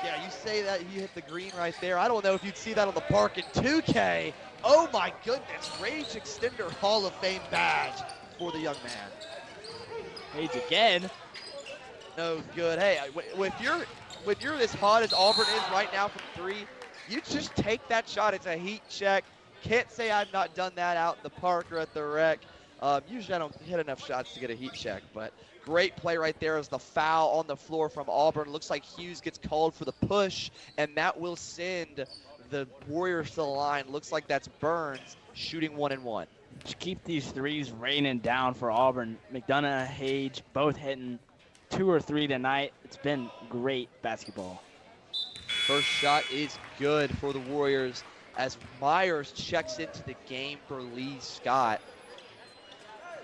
Yeah, you say that, you hit the green right there. I don't know if you'd see that on the park in 2K. Oh my goodness, Rage Extender Hall of Fame badge for the young man. Hage again. No good. Hey, when you're as hot as Auburn is right now from 3, you just take that shot. It's a heat check. Can't say I've not done that out in the park or at the rec. Usually I don't hit enough shots to get a heat check, but great play right there as the foul on the floor from Auburn. Looks like Hughes gets called for the push, and that will send the Warriors to the line. Looks like that's Burns shooting 1-and-1. Just keep these threes raining down for Auburn. McDonough, Hage, both hitting 2 or 3 tonight. It's been great basketball. First shot is good for the Warriors as Myers checks into the game for Lee Scott.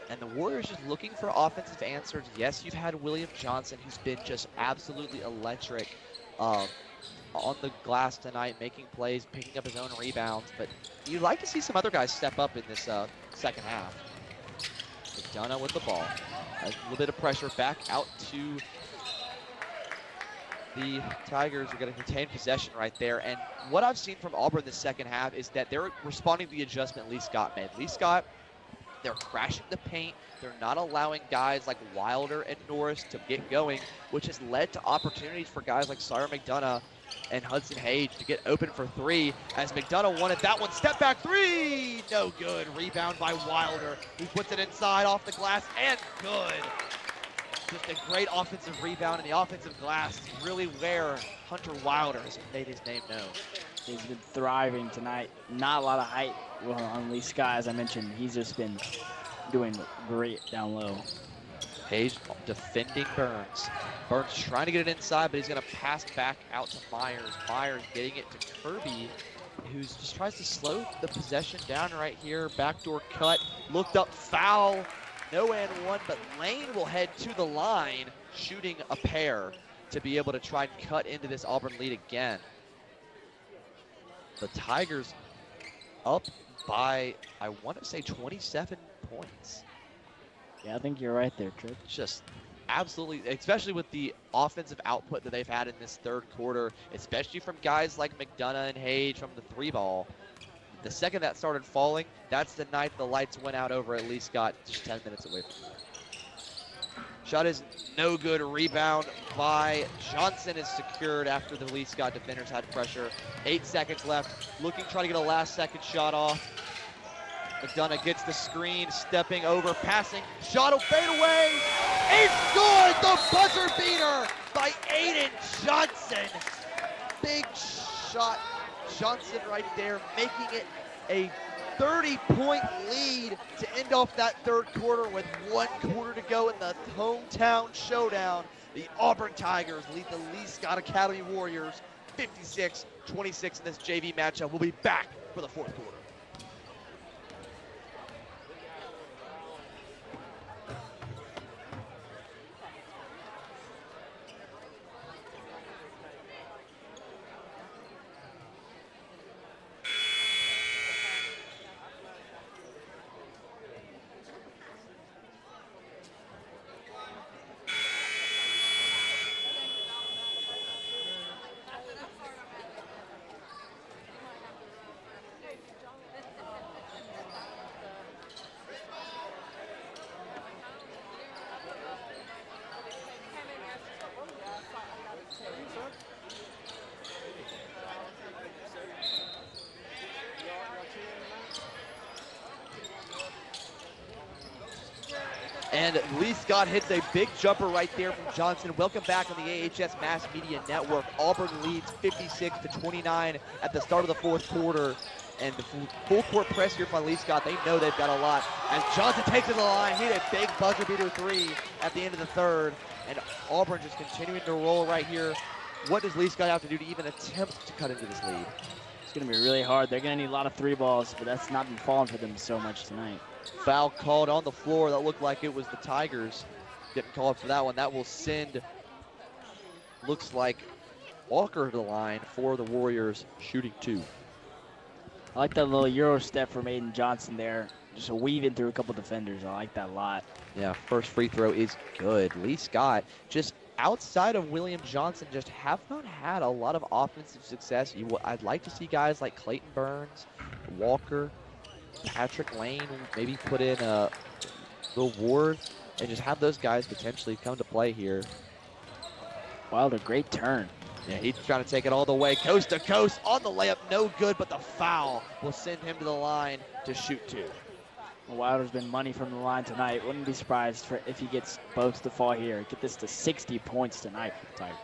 And the Warriors just looking for offensive answers. Yes, you've had William Johnson, who's been just absolutely electric on the glass tonight, making plays, picking up his own rebounds. But you'd like to see some other guys step up in this second half. McDonough with the ball. A little bit of pressure back out to the Tigers. Are going to contain possession right there. And what I've seen from Auburn this second half is that they're responding to the adjustment Lee Scott made. Lee Scott, they're crashing the paint. They're not allowing guys like Wilder and Norris to get going, which has led to opportunities for guys like Sawyer McDonough and Hudson Hage to get open for 3 as McDonough wanted that one. Step back 3, no good. Rebound by Wilder, who puts it inside off the glass and good. Just a great offensive rebound, and the offensive glass is really where Hunter Wilder has made his name known. He's been thriving tonight. Not a lot of height on Lee Scott, as I mentioned. He's just been doing great down low. Hayes defending Burns. Burns trying to get it inside, but he's going to pass back out to Myers. Myers getting it to Kirby, who just tries to slow the possession down right here. Backdoor cut, looked up, foul. No and 1, but Lane will head to the line, shooting a pair to be able to try and cut into this Auburn lead again. The Tigers up by, I want to say, 27 points. Yeah, I think you're right there, Tripp. Just absolutely, especially with the offensive output that they've had in this third quarter, especially from guys like McDonough and Hage from the 3-ball. The second that started falling, that's the night the lights went out over at least got just 10 minutes away from that. Shot is no good. Rebound by Johnson is secured after the Lee Scott defenders had pressure. 8 seconds left. Looking, trying to get a last-second shot off. McDonough gets the screen, stepping over, passing. Shot will fade away. It's good! The buzzer beater by Aiden Johnson. Big shot. Johnson right there, making it a 30-point lead to end off that third quarter with 1 quarter to go in the hometown showdown. The Auburn Tigers lead the Lee Scott Academy Warriors 56-26 in this JV matchup. We'll be back for the fourth quarter. And Lee Scott hits a big jumper right there from Johnson. Welcome back on the AHS Mass Media Network. Auburn leads 56-29 at the start of the fourth quarter. And the full court press here from Lee Scott. They know they've got a lot. As Johnson takes it to the line, he hit a big buzzer beater 3 at the end of the third. And Auburn just continuing to roll right here. What does Lee Scott have to do to even attempt to cut into this lead? It's going to be really hard. They're going to need a lot of 3 balls, but that's not been falling for them so much tonight. Foul called on the floor. That looked like it was the Tigers. Didn't call for that one. That will send, looks like, Walker to the line for the Warriors, shooting 2. I like that little Euro step from Aiden Johnson there. Just weaving through a couple defenders. I like that a lot. Yeah, first free throw is good. Lee Scott, just outside of William Johnson, just have not had a lot of offensive success. I'd like to see guys like Clayton Burns, Walker, Patrick Lane, maybe put in Will Ward, and just have those guys potentially come to play here. Wilder, great turn. Yeah, he's trying to take it all the way, coast to coast, on the layup, no good, but the foul will send him to the line to shoot 2. Well, Wilder's been money from the line tonight. Wouldn't be surprised if he gets both to fall here. Get this to 60 points tonight for the Tigers.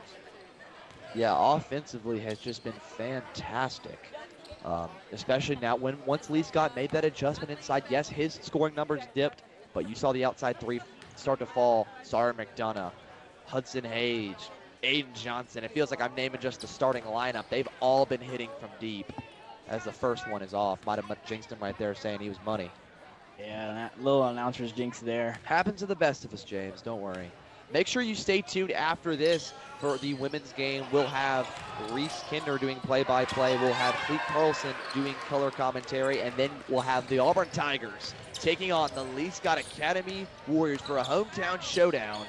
Yeah, offensively has just been fantastic. Especially now once Lee Scott made that adjustment inside, yes, his scoring numbers dipped, but you saw the outside 3 start to fall. Sawyer McDonough, Hudson Hage, Aiden Johnson. It feels like I'm naming just the starting lineup. They've all been hitting from deep as the first one is off. Might have jinxed him right there saying he was money. Yeah, that little announcer's jinx there. Happens to the best of us, James. Don't worry. Make sure you stay tuned after this for the women's game. We'll have Reese Kinder doing play-by-play. We'll have Cleet Carlson doing color commentary. And then we'll have the Auburn Tigers taking on the Lee Scott Academy Warriors for a hometown showdown.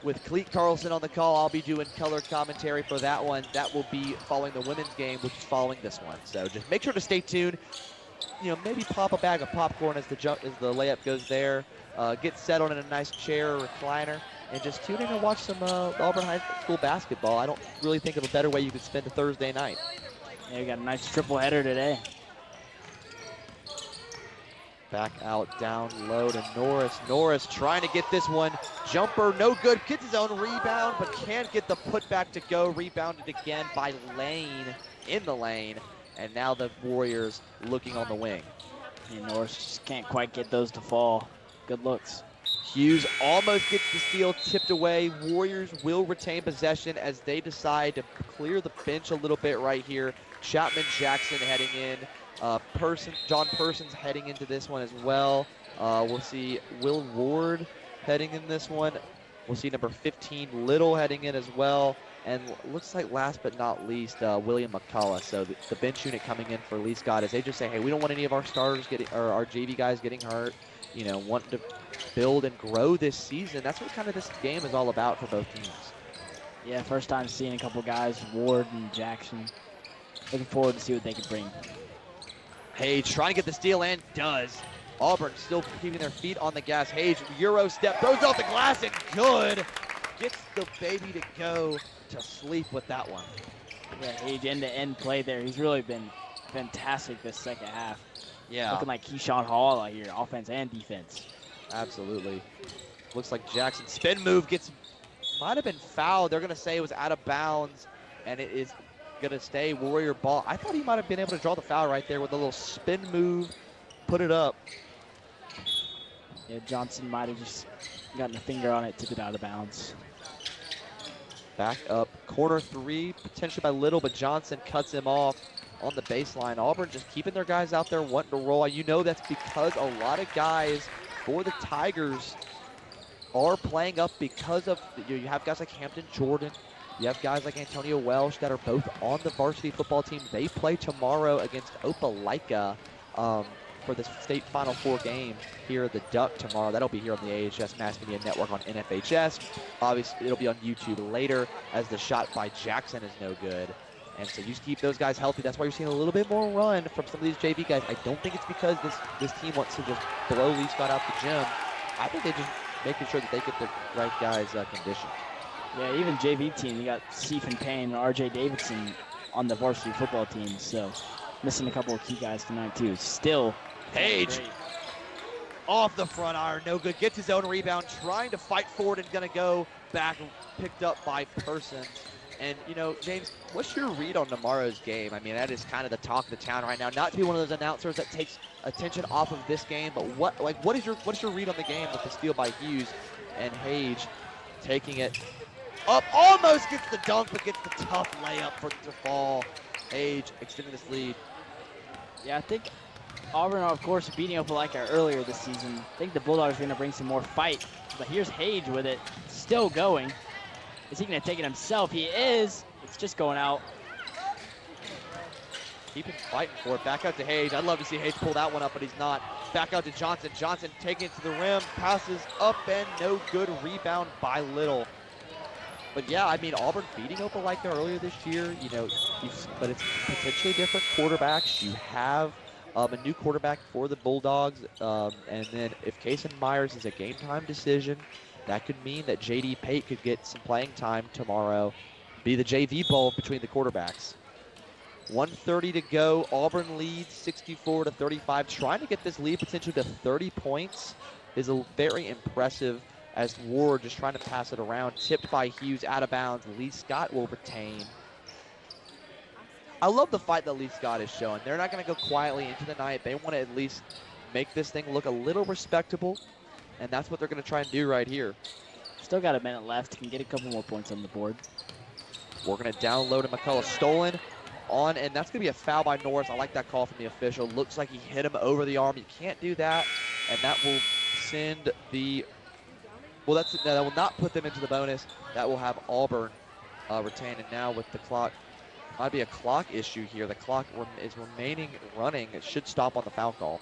With Cleet Carlson on the call, I'll be doing color commentary for that one. That will be following the women's game, which is following this one. So just make sure to stay tuned. You know, maybe pop a bag of popcorn as the layup goes there. Get settled in a nice chair or recliner, and just tune in and watch some Auburn High School basketball. I don't really think of a better way you could spend a Thursday night. Yeah, we got a nice triple header today. Back out, down low to Norris. Norris trying to get this one. Jumper, no good. Gets his own rebound, but can't get the putback to go. Rebounded again by Lane in the lane. And now the Warriors looking on the wing. And Norris just can't quite get those to fall. Good looks. Hughes almost gets the steal tipped away. Warriors will retain possession as they decide to clear the bench a little bit right here. Chapman Jackson heading in. John Persons heading into this one as well. We'll see Will Ward heading in this one. We'll see number 15 Little heading in as well. And looks like last but not least, William McCullough. So the bench unit coming in for Lee Scott is they just say, hey, we don't want any of our starters getting, or our JV guys getting hurt. You know, wanting to build and grow this season. That's what kind of this game is all about for both teams. Yeah, first time seeing a couple guys, Ward and Jackson. Looking forward to see what they can bring. Hage trying to get the steal and does. Auburn still keeping their feet on the gas. Hage, Euro step, throws off the glass and good. Gets the baby to go to sleep with that one. Yeah, Hage end-to-end play there. He's really been fantastic this second half. Yeah. Looking like Keyshawn Hall out here, offense and defense. Absolutely. Looks like Jackson spin move might have been fouled. They're going to say it was out of bounds, and it is going to stay Warrior ball. I thought he might have been able to draw the foul right there with a little spin move, put it up. Yeah, Johnson might have just gotten a finger on it, tipped it out of bounds. Back up, corner three, potentially by Little, but Johnson cuts him off on the baseline. Auburn just keeping their guys out there wanting to roll. You know that's because a lot of guys for the Tigers are playing up because of, you have guys like Hampton Jordan, you have guys like Antonio Welsh that are both on the varsity football team. They play tomorrow against Opelika for the state Final Four game here at the Duck tomorrow. That'll be here on the AHS Mass Media Network on NFHS. Obviously, it'll be on YouTube later as the shot by Jackson is no good. And so you just keep those guys healthy. That's why you're seeing a little bit more run from some of these JV guys. I don't think it's because this team wants to just blow Lee Scott out the gym. I think they just making sure that they get the right guys conditioned. Yeah, even JV team, you got Stephen Payne and RJ Davidson on the varsity football team. So missing a couple of key guys tonight too. Still, Hage off the front iron, no good. Gets his own rebound, trying to fight forward and gonna go back, picked up by Persons. And, you know, James, what's your read on tomorrow's game? I mean, that is kind of the talk of the town right now. Not to be one of those announcers that takes attention off of this game, but what is your read on the game with the steal by Hughes and Hage taking it up, almost gets the dunk, but gets the tough layup for to fall. Hage extending this lead. Yeah, I think Auburn, of course, beating Opelika earlier this season. I think the Bulldogs are going to bring some more fight. But here's Hage with it, still going. Is he going to take it himself? He is. It's just going out. Keeping fighting for it. Back out to Hage. I'd love to see Hage pull that one up, but he's not. Back out to Johnson. Johnson taking it to the rim. Passes up and no good. Rebound by Little. But yeah, I mean, Auburn beating Opelika earlier this year, you know, but it's potentially different quarterbacks. You have a new quarterback for the Bulldogs, and then if Kason Myers is a game time decision, that could mean that J.D. Pate could get some playing time tomorrow, be the JV bowl between the quarterbacks. 1:30 to go. Auburn leads 64-35. Trying to get this lead potentially to 30 points is very impressive as Ward just trying to pass it around. Tipped by Hughes out of bounds. Lee Scott will retain. I love the fight that Lee Scott is showing. They're not going to go quietly into the night. They want to at least make this thing look a little respectable, and that's what they're going to try and do right here. Still got a minute left. Can get a couple more points on the board. We're going to down low to McCullough. Stolen on, and that's going to be a foul by Norris. I like that call from the official. Looks like he hit him over the arm. You can't do that, and that will send the, well, that will not put them into the bonus. That will have Auburn retain, and now with the clock, might be a clock issue here. The clock is remaining running. It should stop on the foul call.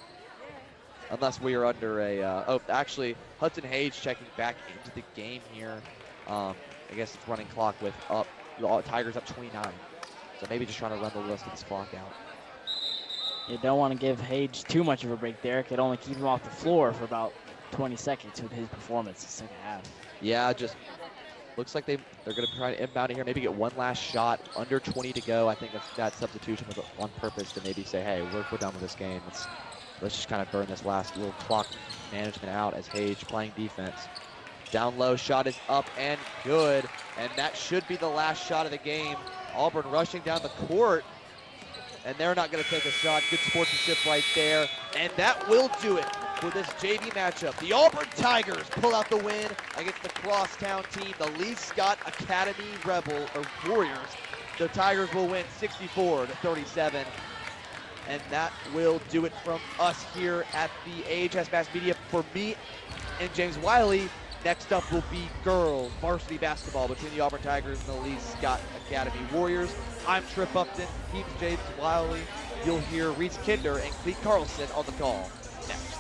Unless we are under a, oh, actually, Hudson Hage checking back into the game here. I guess it's running clock with up, the Tigers up 29. So maybe just trying to run the rest of this clock out. You don't want to give Hage too much of a break there. It could only keep him off the floor for about 20 seconds with his performance in the second half. Yeah, just looks like they're going to try to inbound it here, maybe get one last shot, under 20 to go. I think that substitution was on purpose to maybe say, hey, we're done with this game. Let's just kind of burn this last little clock management out as Hage playing defense. Down low, shot is up and good, and that should be the last shot of the game. Auburn rushing down the court, and they're not going to take a shot. Good sportsmanship right there, and that will do it for this JV matchup. The Auburn Tigers pull out the win against the crosstown team, the Lee Scott Academy Warriors. The Tigers will win 64-37. And that will do it from us here at the AHS Mass Media. For me and James Wiley, Next up will be girls varsity basketball between the Auburn Tigers and the Lee Scott Academy Warriors. I'm Trip Upton, he's James Wiley. You'll hear Reese Kinder and Cleet Carlson on the call next.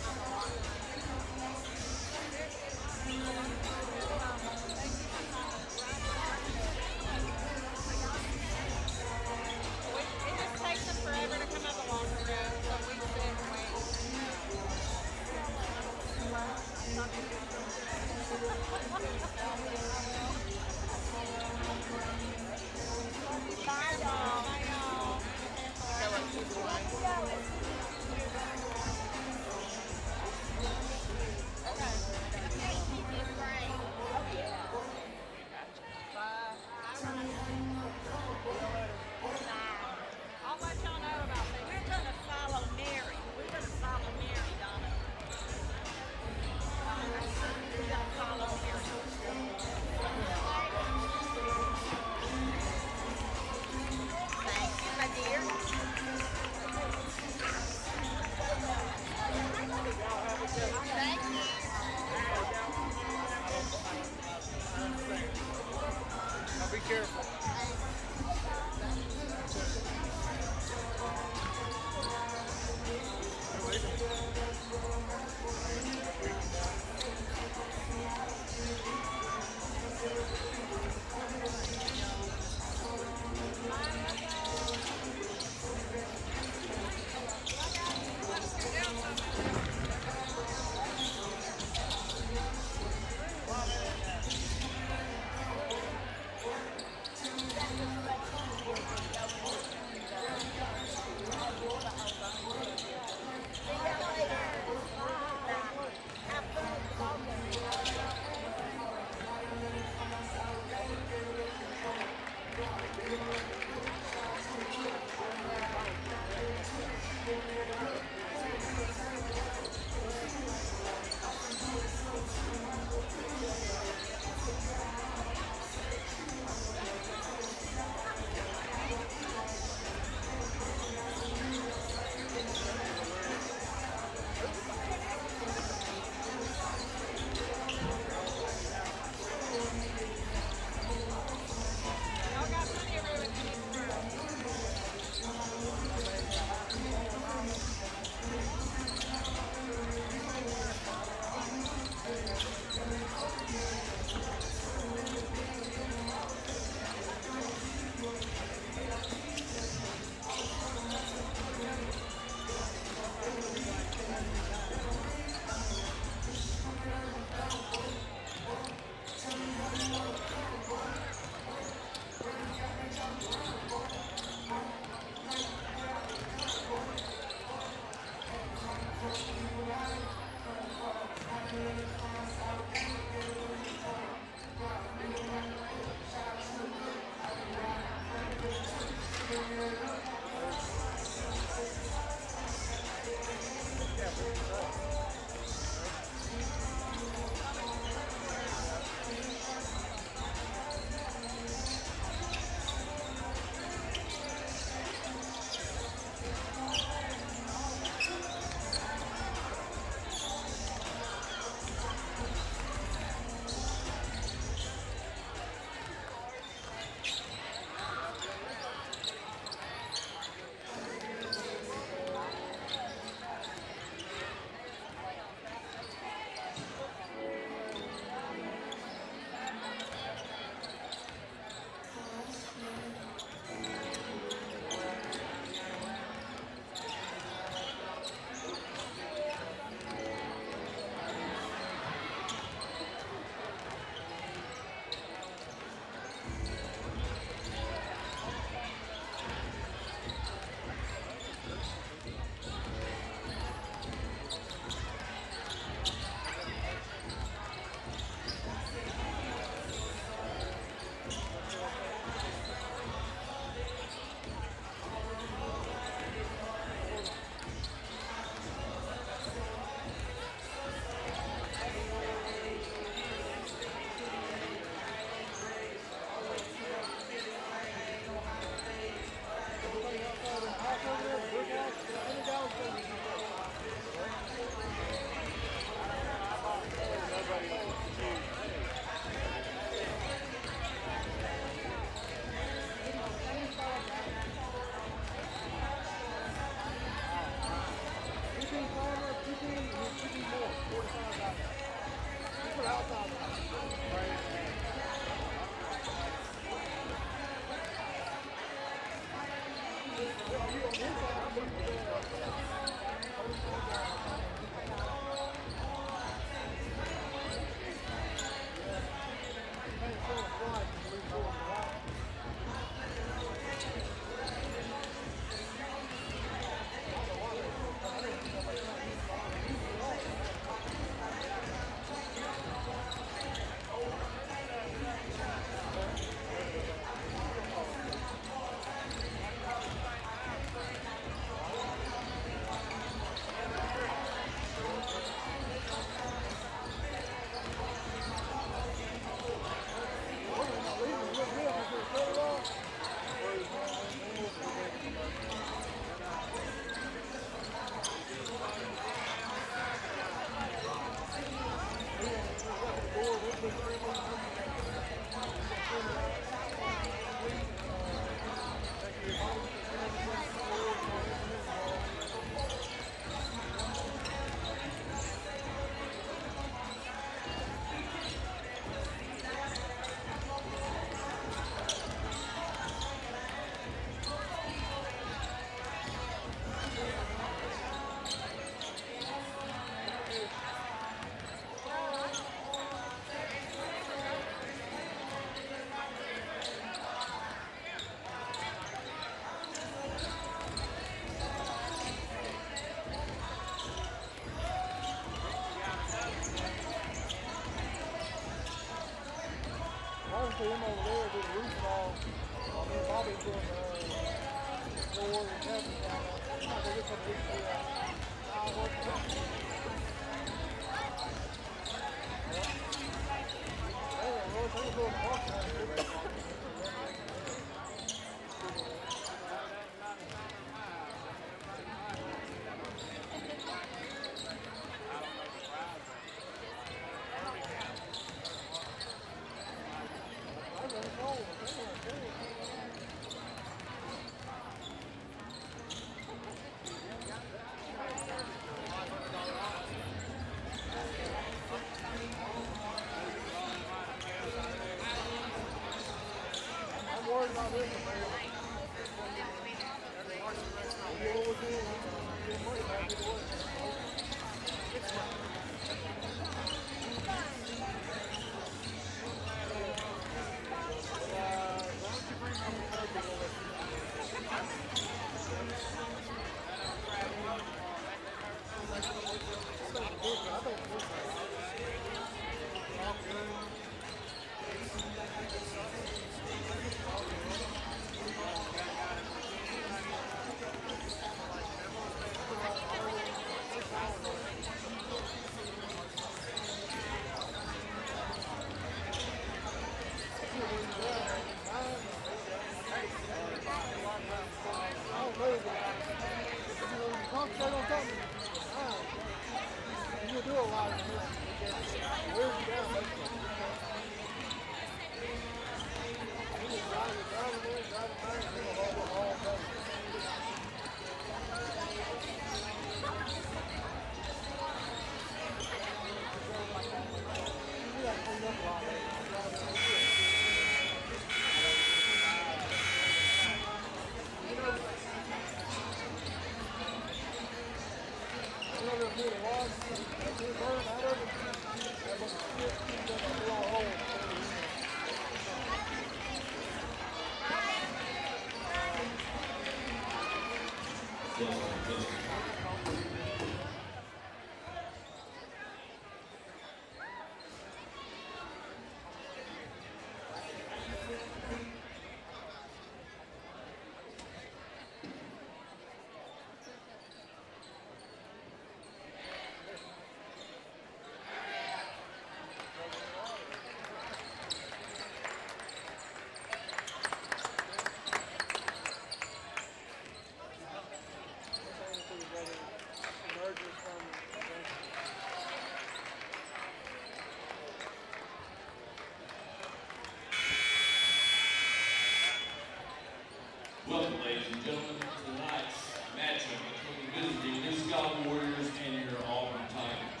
Welcome, ladies and gentlemen, to tonight's matchup between visiting New Scott Warriors and your Auburn Tigers.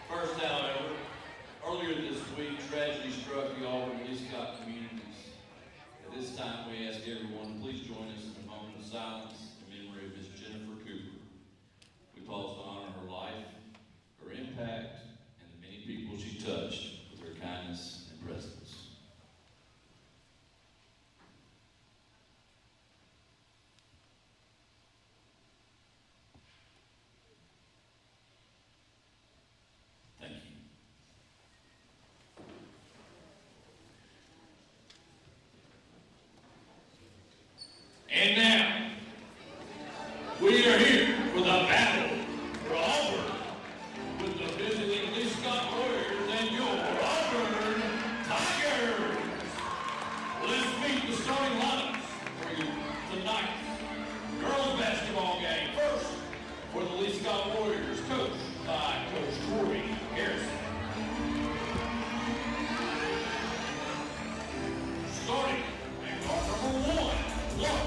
First, however, earlier this week, tragedy struck the Auburn and New Scott communities. At this time, we ask everyone to please join us in a moment of silence in memory of Miss Jennifer Cooper. We pause to honor her life, her impact, and the many people she touched with her kindness and presence. And now, we are here for the battle for Auburn with the visiting New Scott Warriors and your Auburn Tigers. Let's meet the starting lineups for you tonight's girls basketball game. First, for the Lee Scott Warriors, coached by Coach Corey Harrison. Starting at guard number 1, look.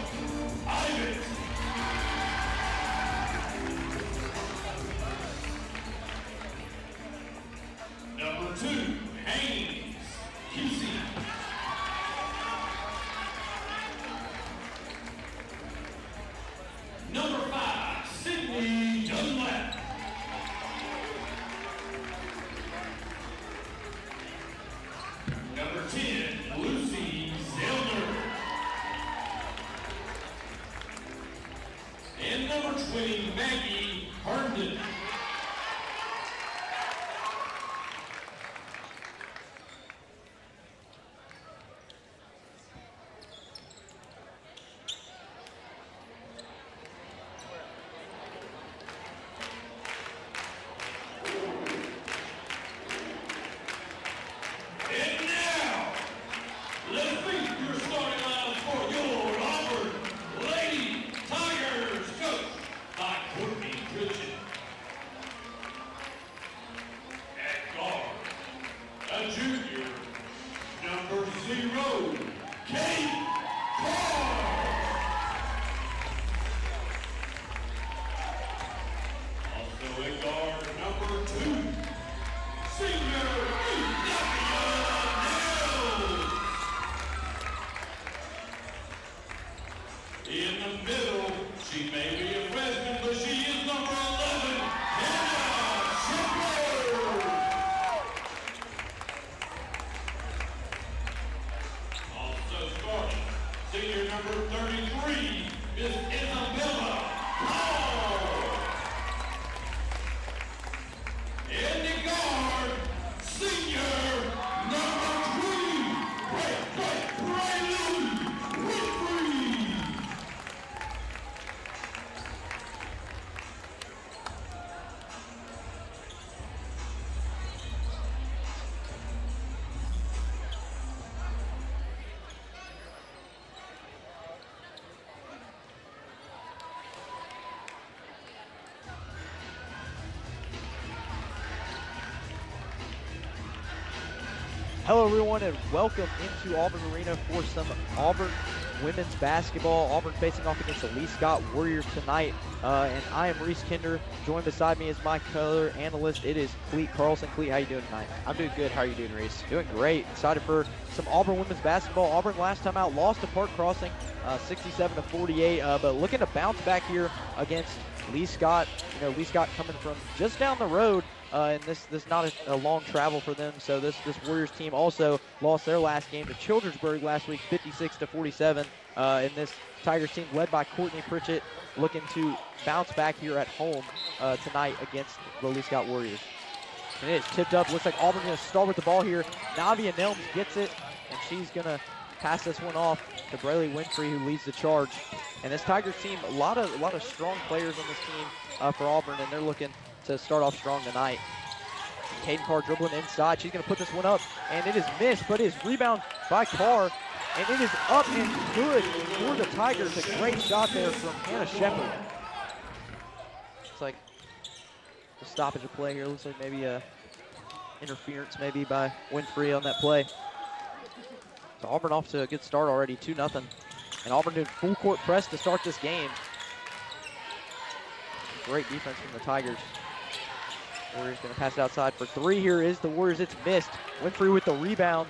Number 2, Haynes Kesey. Number 5, Sydney Dunlap. Number 10, Lucy Zellner. And number 20, Maggie Herndon. Hello everyone and welcome into Auburn Arena for some Auburn women's basketball. Auburn facing off against the Lee Scott Warriors tonight. And I am Reese Kinder. Joined beside me is my color analyst. It is Cleet Carlson. Cleet, how you doing tonight? I'm doing good. How are you doing, Reese? Doing great. Excited for some Auburn women's basketball. Auburn last time out lost to Park Crossing 67-48, but looking to bounce back here against Lee Scott. You know, Lee Scott coming from just down the road. And this not a long travel for them. So this Warriors team also lost their last game to Childersburg last week, 56-47. And this Tigers team led by Courtney Pritchett looking to bounce back here at home tonight against the Lee Scott Warriors. And it is tipped up. Looks like Auburn's going to start with the ball here. Navia Nelms gets it, and she's going to pass this one off to Braylee Winfrey, who leads the charge. And this Tigers team, a lot of strong players on this team for Auburn, and they're looking to start off strong tonight. Caden Carr dribbling inside. She's going to put this one up, and it is missed, but it is rebound by Carr, and it is up and good for the Tigers. A great shot there from Hannah Shepard. It's like a stoppage of play here. Looks like maybe a interference maybe by Winfrey on that play. So Auburn off to a good start already, 2-0. And Auburn doing full court press to start this game. Great defense from the Tigers. Warriors going to pass it outside for three. Here is the Warriors. It's missed. Winfrey with the rebound.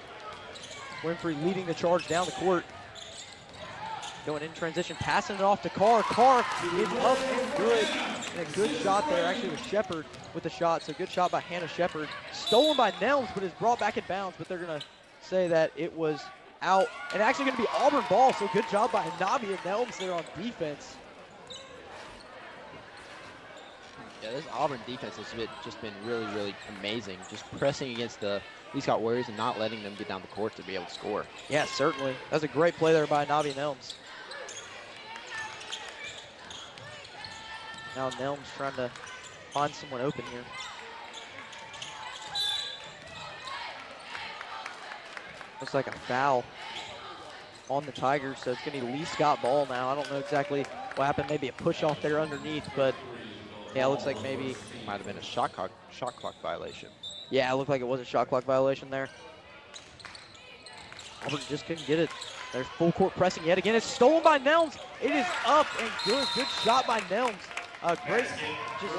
Winfrey leading the charge down the court. Going in transition, passing it off to Carr. Carr is up and good. And a good shot there. Actually, it was Shepard with the shot. So good shot by Hannah Shepard. Stolen by Nelms, but is brought back in bounds. But they're going to say that it was out. And actually going to be Auburn ball. So good job by Navia Nelms there on defense. Yeah, this Auburn defense has just been really, really amazing. Just pressing against the Lee Scott Warriors and not letting them get down the court to be able to score. Yeah, certainly. That's a great play there by Navia Nelms. Now Nelms trying to find someone open here. Looks like a foul on the Tigers, so it's going to be Lee Scott ball now. I don't know exactly what happened. Maybe a push off there underneath, but yeah, it looks like maybe might have been a shot clock violation. Yeah, it looked like it was a shot clock violation there. Auburn just couldn't get it. There's full court pressing yet again. It's stolen by Nelms. It is up and good. Good shot by Nelms. Great just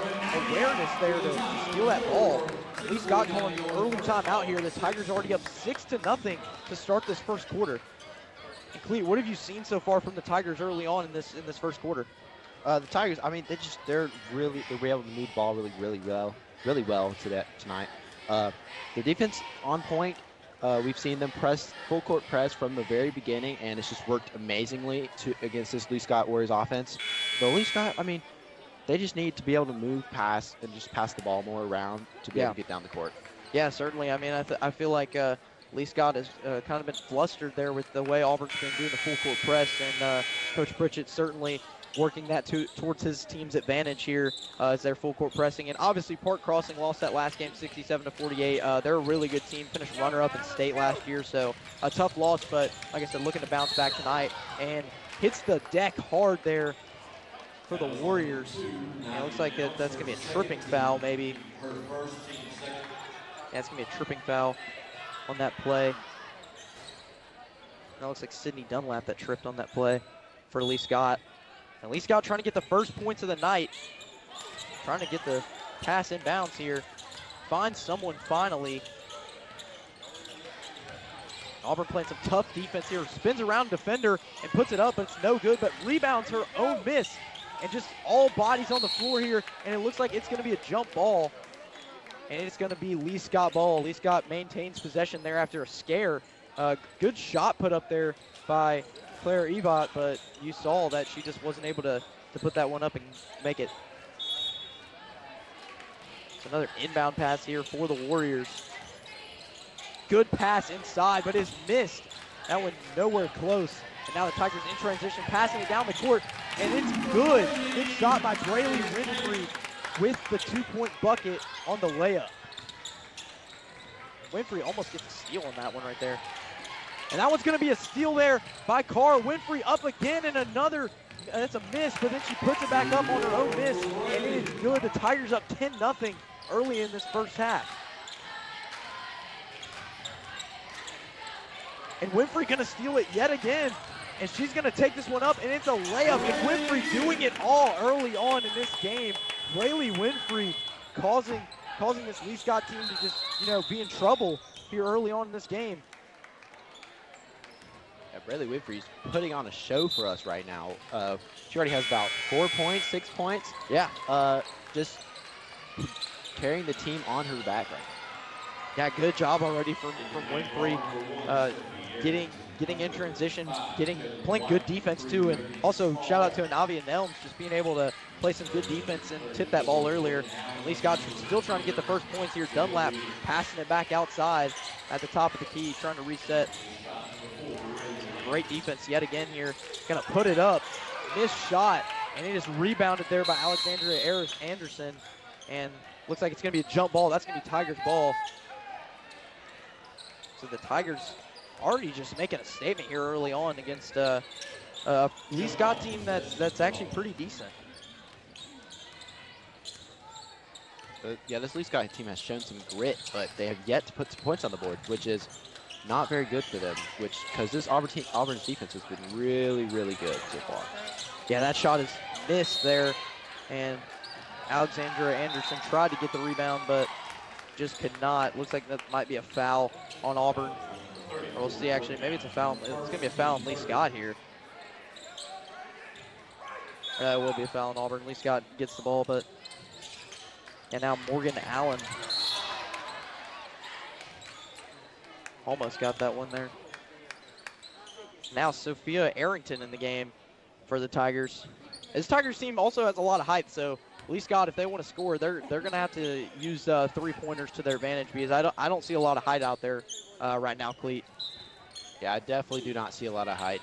awareness there to steal that ball. Lee Scott calling early time out here. The Tigers already up 6-0 to start this first quarter. And Clete, what have you seen so far from the Tigers early on in this first quarter? The Tigers, I mean, they're able to move the ball really well tonight. The defense on point. We've seen them press full court press from the very beginning, and it's just worked amazingly against this Lee Scott Warriors offense. But Lee Scott, I mean, they just need to be able to move past and just pass the ball more around to be able to get down the court. Yeah, certainly. I mean, I feel like Lee Scott has kind of been flustered there with the way Auburn's been doing the full court press, and Coach Pritchett certainly working that towards his team's advantage here as they're full court pressing. And obviously Park Crossing lost that last game 67-48. They're a really good team, finished runner-up in state last year, so a tough loss, but like I said, looking to bounce back tonight. And hits the deck hard there for the Warriors. And it looks like that's going to be a tripping foul maybe. Yeah, it's going to be a tripping foul on that play. That looks like Sydney Dunlap that tripped on that play for Lee Scott. And Lee Scott trying to get the first points of the night. Trying to get the pass inbounds here. Finds someone finally. Auburn playing some tough defense here. Spins around defender and puts it up, but it's no good. But rebounds her own miss. And just all bodies on the floor here. And it looks like it's going to be a jump ball. And it's going to be Lee Scott ball. Lee Scott maintains possession there after a scare. Good shot put up there by Claire Evott, but you saw that she just wasn't able to put that one up and make it. It's another inbound pass here for the Warriors. Good pass inside, but it's missed. That one nowhere close. And now the Tigers in transition, passing it down the court, and it's good. Good shot by Braylee Winfrey with the 2-point bucket on the layup. Winfrey almost gets a steal on that one right there. And that one's going to be a steal there by Carr. Winfrey up again, and another, that's a miss, but then she puts it back up on her own miss, and it is good. The Tigers up 10-0 early in this first half. and Winfrey gonna steal it yet again. And she's gonna take this one up, and it's a layup. And Winfrey doing it all early on in this game. Braylee Winfrey causing this Lee Scott team to just, be in trouble here early on in this game. Yeah, Braylee Winfrey's putting on a show for us right now. She already has about 4 points, 6 points. Yeah. Just carrying the team on her back right now. Yeah, good job already from Winfrey. Getting in transition, playing good defense too, and also shout out to Anavi and Nelms just being able to play some good defense and tip that ball earlier. Lee Scott's still trying to get the first points here. Dunlap passing it back outside at the top of the key, trying to reset. Great defense yet again here. Gonna put it up, missed shot, and it is rebounded there by Alexandria Anderson, and looks like it's gonna be a jump ball. That's gonna be Tigers ball. So the Tigers already just making a statement here early on against a Lee Scott team that's actually pretty decent. Yeah, this Lee Scott team has shown some grit, but they have yet to put some points on the board, which is not very good for them. Because this Auburn's defense has been really, really good so far. Yeah, that shot is missed there, and Alexandra Anderson tried to get the rebound, but just could not. Looks like that might be a foul on Auburn. Or we'll see, actually, maybe it's a foul. It's going to be a foul on Lee Scott here. It will be a foul on Auburn. Lee Scott gets the ball, but... And now Morgan Allen. Almost got that one there. Now Sophia Arrington in the game for the Tigers. This Tigers team also has a lot of height, so Lee Scott, if they want to score, they're going to have to use three-pointers to their advantage, because I don't see a lot of height out there right now, Cleet. Yeah, I definitely do not see a lot of height.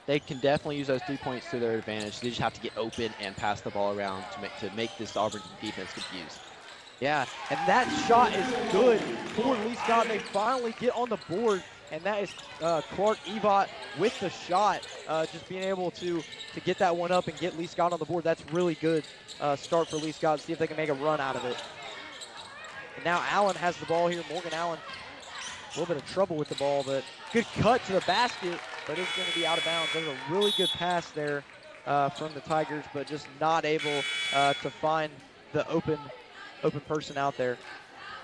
They can definitely use those 3 points to their advantage. They just have to get open and pass the ball around to make this Auburn defense confused. Yeah, and that shot is good for Lee Scott. They finally get on the board, and that is Clark Evott with the shot, just being able to get that one up and get Lee Scott on the board. That's really good start for Lee Scott. See if they can make a run out of it. And now Allen has the ball here. Morgan Allen, a little bit of trouble with the ball, but good cut to the basket, but it's going to be out of bounds. There's a really good pass there from the Tigers, but just not able to find the open person out there.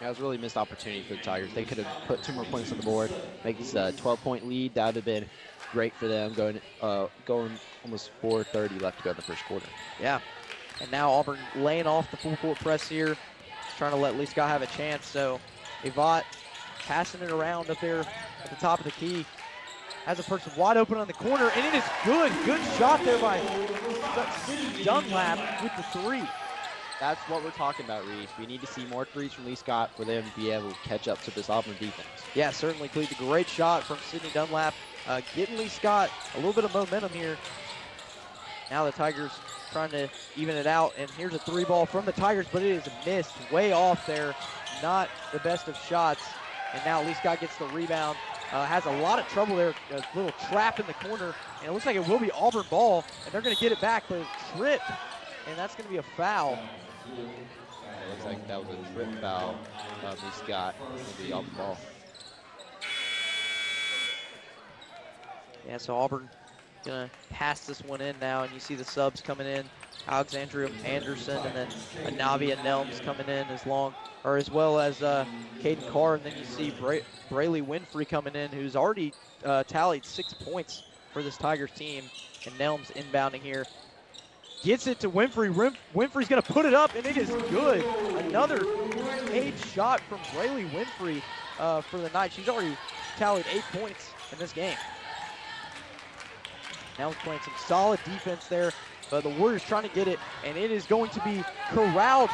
Yeah, it was a really missed opportunity for the Tigers. They could have put 2 more points on the board, make this a 12-point lead. That would have been great for them, going almost 4:30 left to go in the first quarter. Yeah, and now Auburn laying off the full court press here, trying to let Lee Scott have a chance. So Evott passing it around up there at the top of the key. Has a person wide open on the corner, and it is good. Good shot there by Sydney Dunlap with the three. That's what we're talking about, Reese. We need to see more threes from Lee Scott for them to be able to catch up to this Auburn defense. Yeah, certainly, Cleve. A great shot from Sydney Dunlap. Getting Lee Scott a little bit of momentum here. Now the Tigers trying to even it out, and here's a three ball from the Tigers, but it is missed way off there. Not the best of shots. And now Lee Scott gets the rebound. Has a lot of trouble there. A little trap in the corner, and it looks like it will be Auburn ball, and they're going to get it back, but a trip, and that's going to be a foul. It looks like that was a trip foul. Lee Scott with the Auburn ball. Yeah, so Auburn going to pass this one in now, and you see the subs coming in. Alexandria Anderson, and then Anavia Nelms coming in as well as Caden Carr, and then you see Braylee Winfrey coming in, who's already tallied 6 points for this Tigers team, and Nelms inbounding here. Gets it to Winfrey. Winfrey's going to put it up, and it is good. Another paid shot from Braylee Winfrey for the night. She's already tallied 8 points in this game. Nelms playing some solid defense there. The Warriors trying to get it, and it is going to be corralled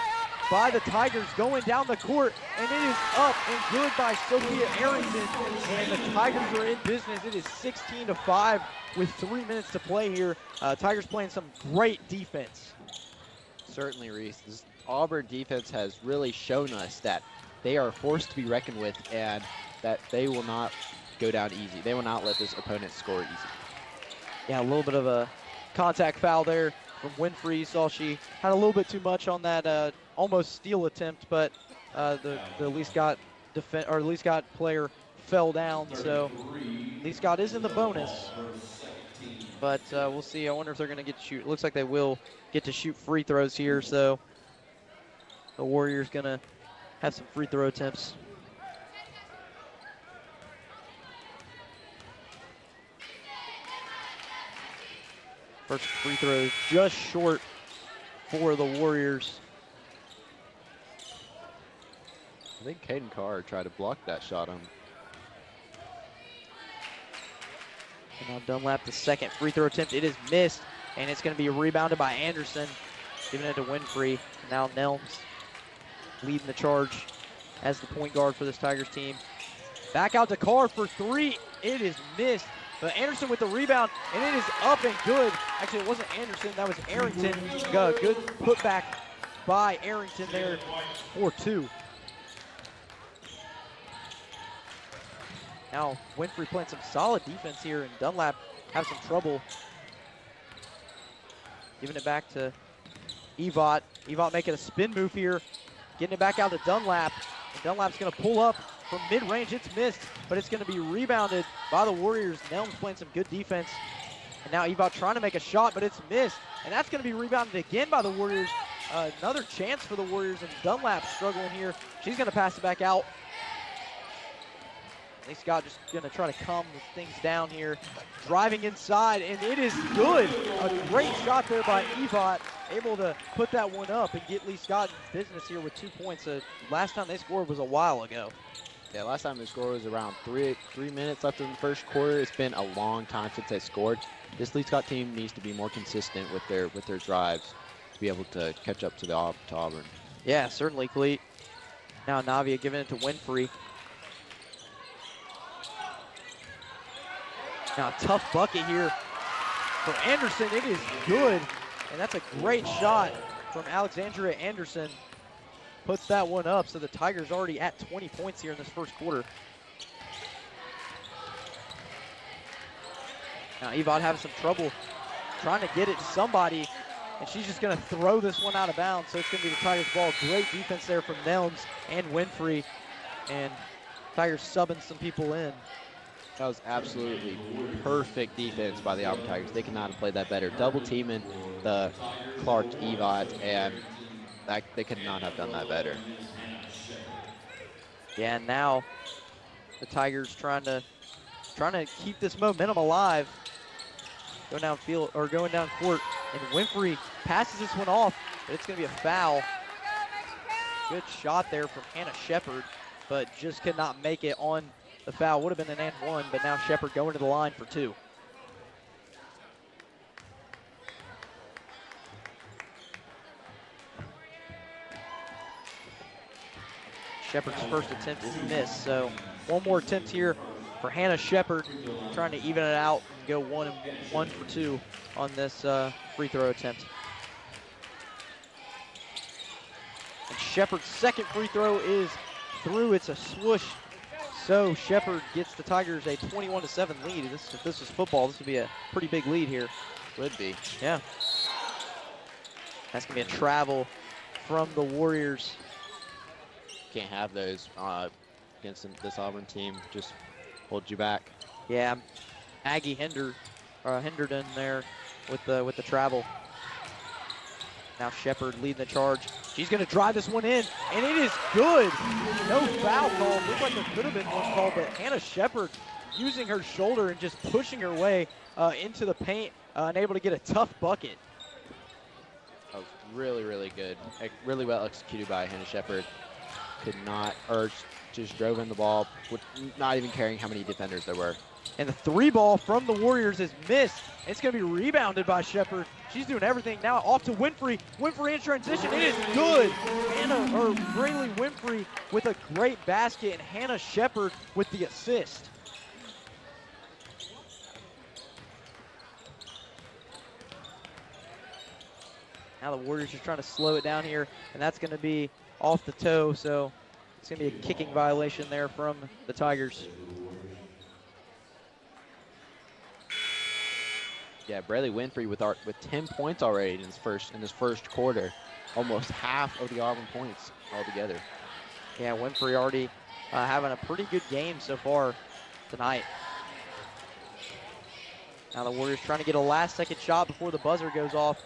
by the Tigers going down the court, and it is up and good by Sophia Arrington, and the Tigers are in business. It is 16-5 with 3 minutes to play here. Tigers playing some great defense. Certainly, Reese. This Auburn defense has really shown us that they are a force to be reckoned with, and that they will not go down easy. They will not let this opponent score easy. Yeah, a little bit of a contact foul there from Winfrey. You saw she had a little bit too much on that almost steal attempt, but the Lee Scott player fell down, so Lee Scott is in the bonus. But we'll see. I wonder if they're going to get to shoot. It looks like they will get to shoot free throws here, so the Warriors going to have some free throw attempts. First free throw just short for the Warriors. I think Caden Carr tried to block that shot on. And now Dunlap, the second free throw attempt. It is missed, and it's going to be rebounded by Anderson, giving it to Winfrey. Now Nelms leading the charge as the point guard for this Tigers team. Back out to Carr for three. It is missed, but Anderson with the rebound, and it is up and good. Actually, it wasn't Anderson, that was Arrington. Good putback by Arrington there for two. Now Winfrey playing some solid defense here, and Dunlap have some trouble. Giving it back to Evott. Evott making a spin move here, getting it back out to Dunlap. And Dunlap's going to pull up from mid-range. It's missed, but it's going to be rebounded by the Warriors. Nelms playing some good defense. And now Evott trying to make a shot, but it's missed. And that's going to be rebounded again by the Warriors. Another chance for the Warriors, and Dunlap struggling here. She's going to pass it back out. Lee Scott just going to try to calm things down here. Driving inside, and it is good. A great shot there by Evott. Able to put that one up and get Lee Scott in business here with 2 points. Last time they scored was a while ago. Yeah, last time they scored was around 3 minutes left in the first quarter. It's been a long time since they scored. This Lee Scott team needs to be more consistent with their drives to be able to catch up to Auburn. Yeah, certainly, Cleet. Now Navia giving it to Winfrey. Now tough bucket here for Anderson. It is good, and that's a great shot from Alexandria Anderson. Puts that one up, so the Tigers already at 20 points here in this first quarter. Now Evott having some trouble trying to get it to somebody, and she's just going to throw this one out of bounds, so it's going to be the Tigers' ball. Great defense there from Nelms and Winfrey, and Tigers subbing some people in. That was absolutely perfect defense by the Auburn Tigers. They could not have played that better. Double teaming the Clark Evott, and they could not have done that better. Yeah, and now the Tigers trying to keep this momentum alive. Going down court, and Winfrey passes this one off, but it's going to be a foul. Good shot there from Hannah Shepard, but just could not make it on the foul. Would have been an and one, but now Shepard going to the line for two. Shepard's first attempt is missed, so one more attempt here for Hannah Shepard, trying to even it out and go 1 for 2 on this free throw attempt. And Shepard's second free throw is through. It's a swoosh. So Shepard gets the Tigers a 21-7 lead. If this was football, this would be a pretty big lead here. Would be. Yeah. That's going to be a travel from the Warriors. Can't have those against this Auburn team. Just hold you back. Yeah, Aggie Henderson there with the travel. Now Shepard leading the charge. She's going to drive this one in, and it is good. No foul call. Looked like there could have been one call, but Hannah Shepard using her shoulder and just pushing her way into the paint and able to get a tough bucket. That was really, really good. Really well executed by Hannah Shepard. Could not, or just drove in the ball, with not even caring how many defenders there were. And the three ball from the Warriors is missed. It's going to be rebounded by Shepard. She's doing everything. Now off to Winfrey. Winfrey in transition. It is good. Brayley Winfrey with a great basket, and Hannah Shepard with the assist. Now the Warriors are trying to slow it down here, and that's going to be off the toe, so it's going to be a kicking violation there from the Tigers. Yeah, Brayley Winfrey with 10 points already in his first quarter, almost half of the Auburn points altogether. Yeah, Winfrey already having a pretty good game so far tonight. Now the Warriors trying to get a last-second shot before the buzzer goes off.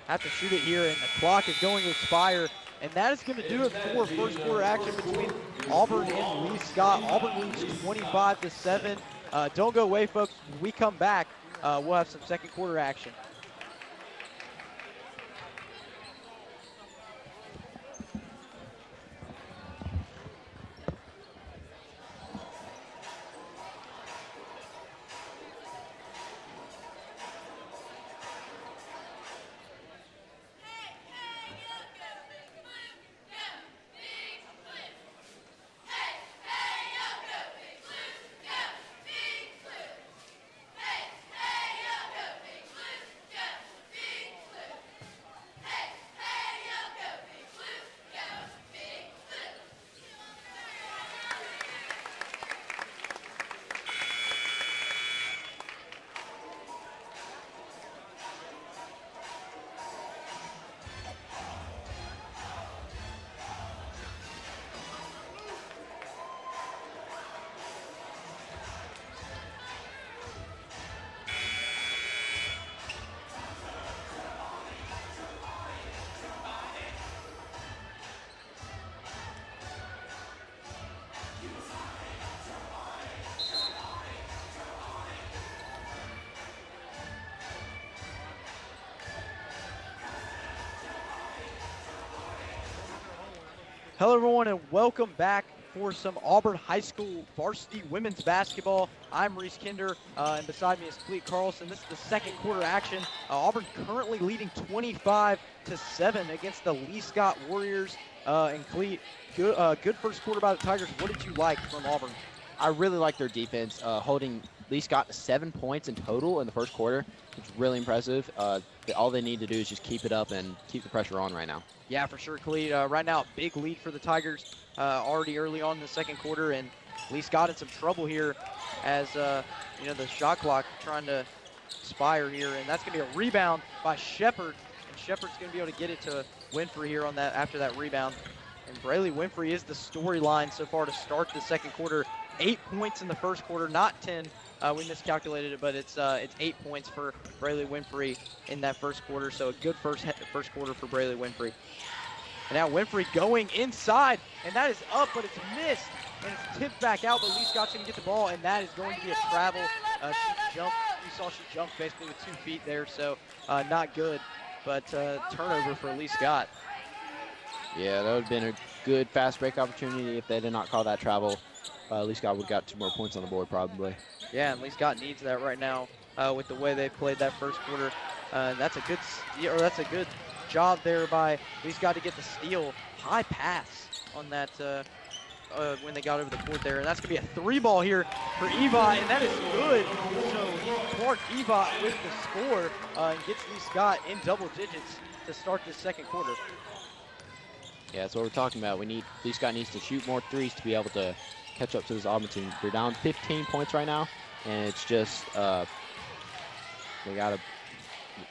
Have to shoot it here, and the clock is going to expire. And that is going to do it for first quarter action between Auburn and Lee Scott. Auburn leads 25-7. Don't go away, folks. When we come back, we'll have some second quarter action. Hello, everyone, and welcome back for some Auburn High School varsity women's basketball. I'm Reese Kinder, and beside me is Cleet Carlson. This is the second quarter action. Auburn currently leading 25-7 against the Lee Scott Warriors. And Cleet, good first quarter by the Tigers. What did you like from Auburn? I really like their defense, holding Lee Scott to 7 points in total in the first quarter, which is really impressive. All they need to do is just keep it up and keep the pressure on right now. Yeah, for sure, Cleet. Right now, a big lead for the Tigers already early on in the second quarter, and Lee Scott in some trouble here as, the shot clock trying to expire here, and that's going to be a rebound by Shepard, and Shepard's going to be able to get it to Winfrey here on that after that rebound. And Brayley Winfrey is the storyline so far to start the second quarter. 8 points in the first quarter, not 10. We miscalculated it, but it's 8 points for Brayley Winfrey in that first quarter. So a good first quarter for Brayley Winfrey. And now Winfrey going inside, and that is up, but it's missed. And it's tipped back out, but Lee Scott's going to get the ball, and that is going to be a travel. She jumped. You saw she jumped basically with 2 feet there, so not good. But turnover for Lee Scott. Yeah, that would have been a good fast break opportunity if they did not call that travel. Lee Scott would have got 2 more points on the board probably. Yeah, and Lee Scott needs that right now with the way they played that first quarter. That's a good steal, or that's a good job there by Lee Scott to get the steal. High pass on that when they got over the court there. And that's going to be a 3-ball here for Eva, and that is good. So Clark Eva with the score and gets Lee Scott in double digits to start this second quarter. Yeah, that's what we're talking about. Lee Scott needs to shoot more threes to be able to catch up to this Auburn team. They're down 15 points right now, and it's just they got to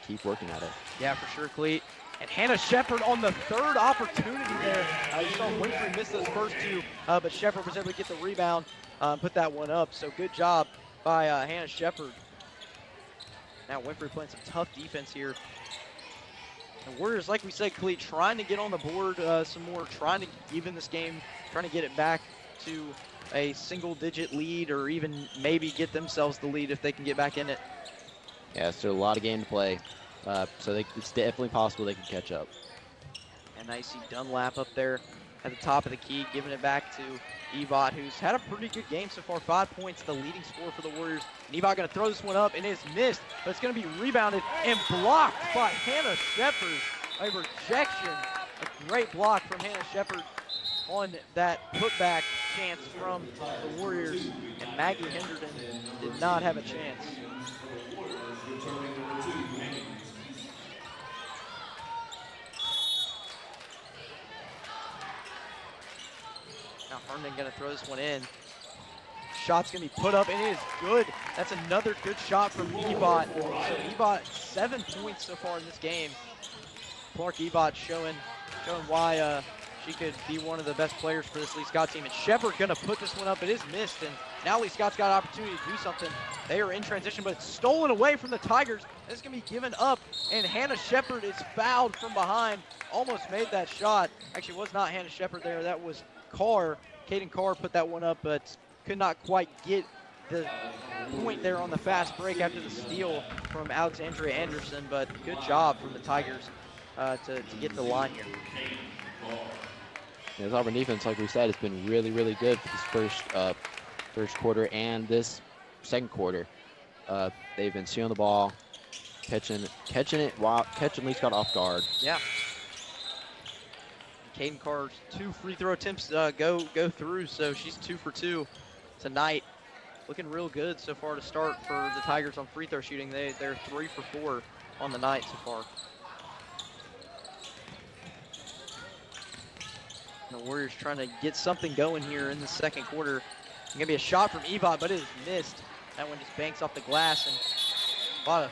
keep working at it. Yeah, for sure, Cleet. And Hannah Shepard on the third opportunity there. You saw Winfrey miss those first 2, but Shepard was able to get the rebound and put that one up. So good job by Hannah Shepard. Now Winfrey playing some tough defense here. The Warriors, like we said, Cleet, trying to get on the board some more, trying to even this game, trying to get it back to a single-digit lead or even maybe get themselves the lead if they can get back in it. Yeah, still a lot of game to play. So it's definitely possible they can catch up. And I see Dunlap up there at the top of the key, giving it back to Ebot, who's had a pretty good game so far. 5 points, the leading scorer for the Warriors. And Ebot going to throw this one up, and it's missed, but it's going to be rebounded and blocked by Hannah Shepard. A rejection, a great block from Hannah Shepard on that putback chance from the Warriors. And Maggie Henderson did not have a chance. Now Herndon going to throw this one in. Shot's going to be put up, and it is good. That's another good shot from Ebot. So Ebot, 7 points so far in this game. Clark Ebot showing why she could be one of the best players for this Lee Scott team. And Shepard gonna put this one up. It is missed, and now Lee Scott's got an opportunity to do something. They are in transition, but it's stolen away from the Tigers. It's gonna be given up, and Hannah Shepard is fouled from behind. Almost made that shot. Actually, it was not Hannah Shepard there. That was Carr. Kaden Carr put that one up, but could not quite get the point there on the fast break after the steal from Alexandria Anderson. But good job from the Tigers to get the line here. Yeah, this Auburn defense, like we said, has been really, really good for this first quarter and this second quarter. They've been stealing the ball, catching Lee Scott off guard. Yeah. Kaden Carr's 2 free throw attempts go through, so she's 2 for 2 tonight. Looking real good so far to start for the Tigers on free throw shooting. They're 3 for 4 on the night so far. The Warriors trying to get something going here in the second quarter. It's gonna be a shot from Ebot, but it is missed. That one just banks off the glass, and a lot of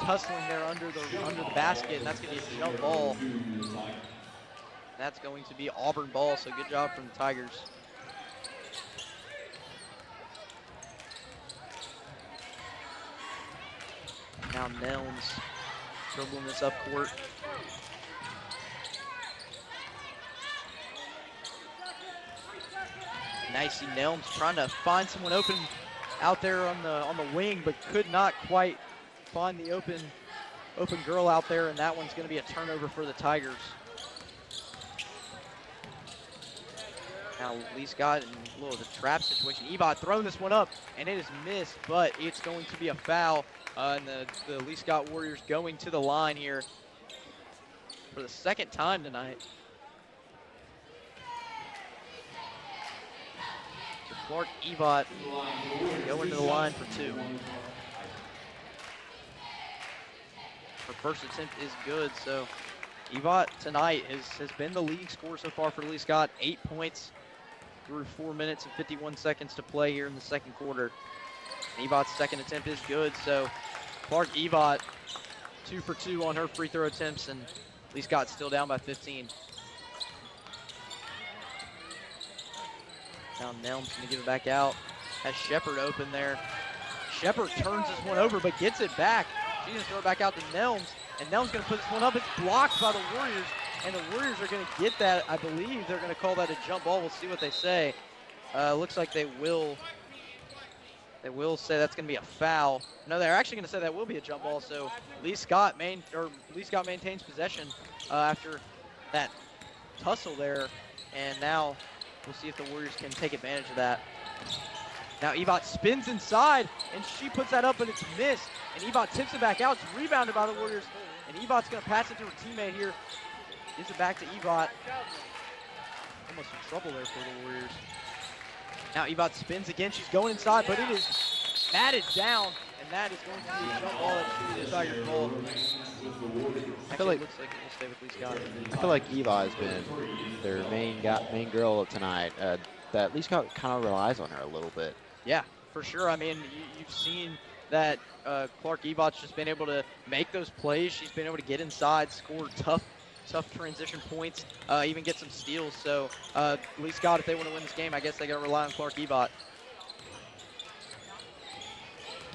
tussling there under the basket, and that's gonna be a jump ball. That's going to be Auburn ball, so good job from the Tigers. Now Nelms dribbling this up court. Nice, see Nelms trying to find someone open out there on the wing, but could not quite find the open girl out there, and that one's going to be a turnover for the Tigers. Now Lee Scott in a little of a trap situation. Ebot throwing this one up, and it is missed, but it's going to be a foul. And the Lee Scott Warriors going to the line here for the second time tonight. So Clark Ebot going to the line for 2. Her first attempt is good, so Ebot tonight has been the leading scorer so far for Lee Scott. 8 points through 4 minutes and 51 seconds to play here in the second quarter. Ebot's second attempt is good, so Clark Ebot 2 for 2 on her free throw attempts, and Lee Scott's still down by 15. Now Nelm's gonna give it back out. Has Shepard open there. Shepard turns this one over, but gets it back. She's gonna throw it back out to Nelms, and Nelm's gonna put this one up. It's blocked by the Warriors, and the Warriors are gonna get that. I believe they're gonna call that a jump ball. We'll see what they say. Looks like they will say that's going to be a foul. No, they're actually going to say that will be a jump ball. So Lee Scott maintains possession after that tussle there, and now we'll see if the Warriors can take advantage of that. Now Ebot spins inside, and she puts that up, but it's missed. And Ebot tips it back out. It's rebounded by the Warriors, and Ebot's going to pass it to her teammate here. Gives it back to Ebot. Almost in trouble there for the Warriors. Now Ebot spins again. She's going inside, but it is batted down, and that is going to be a jump ball that should be the Tigers' ball. I feel like it looks like it will stay with Lee Scott. I feel like Ebot has been their main girl tonight. That Lee Scott kind of relies on her a little bit. Yeah, for sure. I mean, you've seen that Clark Ebot's just been able to make those plays. She's been able to get inside, score tough transition points, even get some steals. So Lee Scott, if they want to win this game, I guess they got to rely on Clark Ebot.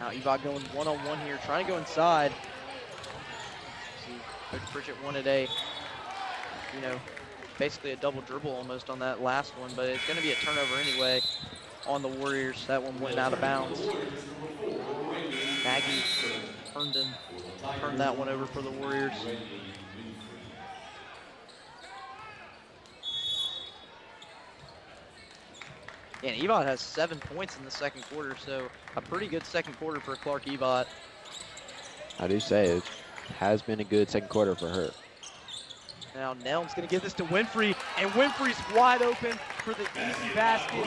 Now Ebot going one-on-one here, trying to go inside. See, Coach Pritchett wanted basically a double dribble almost on that last one, but it's going to be a turnover anyway on the Warriors. That one went out of bounds. Maggie Herndon turned that one over for the Warriors. Yeah, and Ebot has 7 points in the second quarter, so a pretty good second quarter for Clark Ebot. I do say it has been a good second quarter for her. Now Nelm's going to give this to Winfrey, and Winfrey's wide open for the easy basket.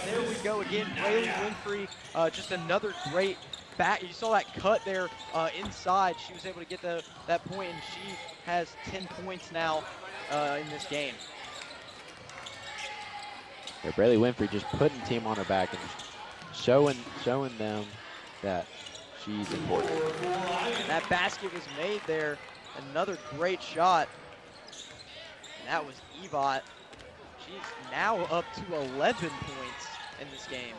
There we go again, Braylee Winfrey, just another great back. You saw that cut there inside. She was able to get that point, and she has 10 points now in this game. Yeah, Braylee Winfrey just putting the team on her back and showing them that she's important. And that basket was made there. Another great shot. And that was Ebot. She's now up to 11 points in this game.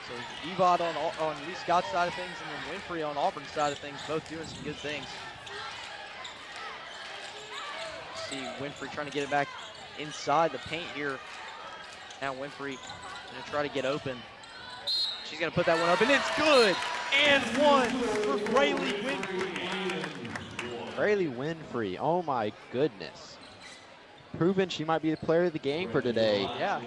So Ebot on Lee Scott's side of things, and then Winfrey on Auburn's side of things, both doing some good things. See Winfrey trying to get it back inside the paint here. Now Winfrey gonna try to get open. She's gonna put that one up, and it's good. And one for Braylee Winfrey. Braylee Winfrey, oh my goodness. Proven she might be the player of the game for today. Yeah,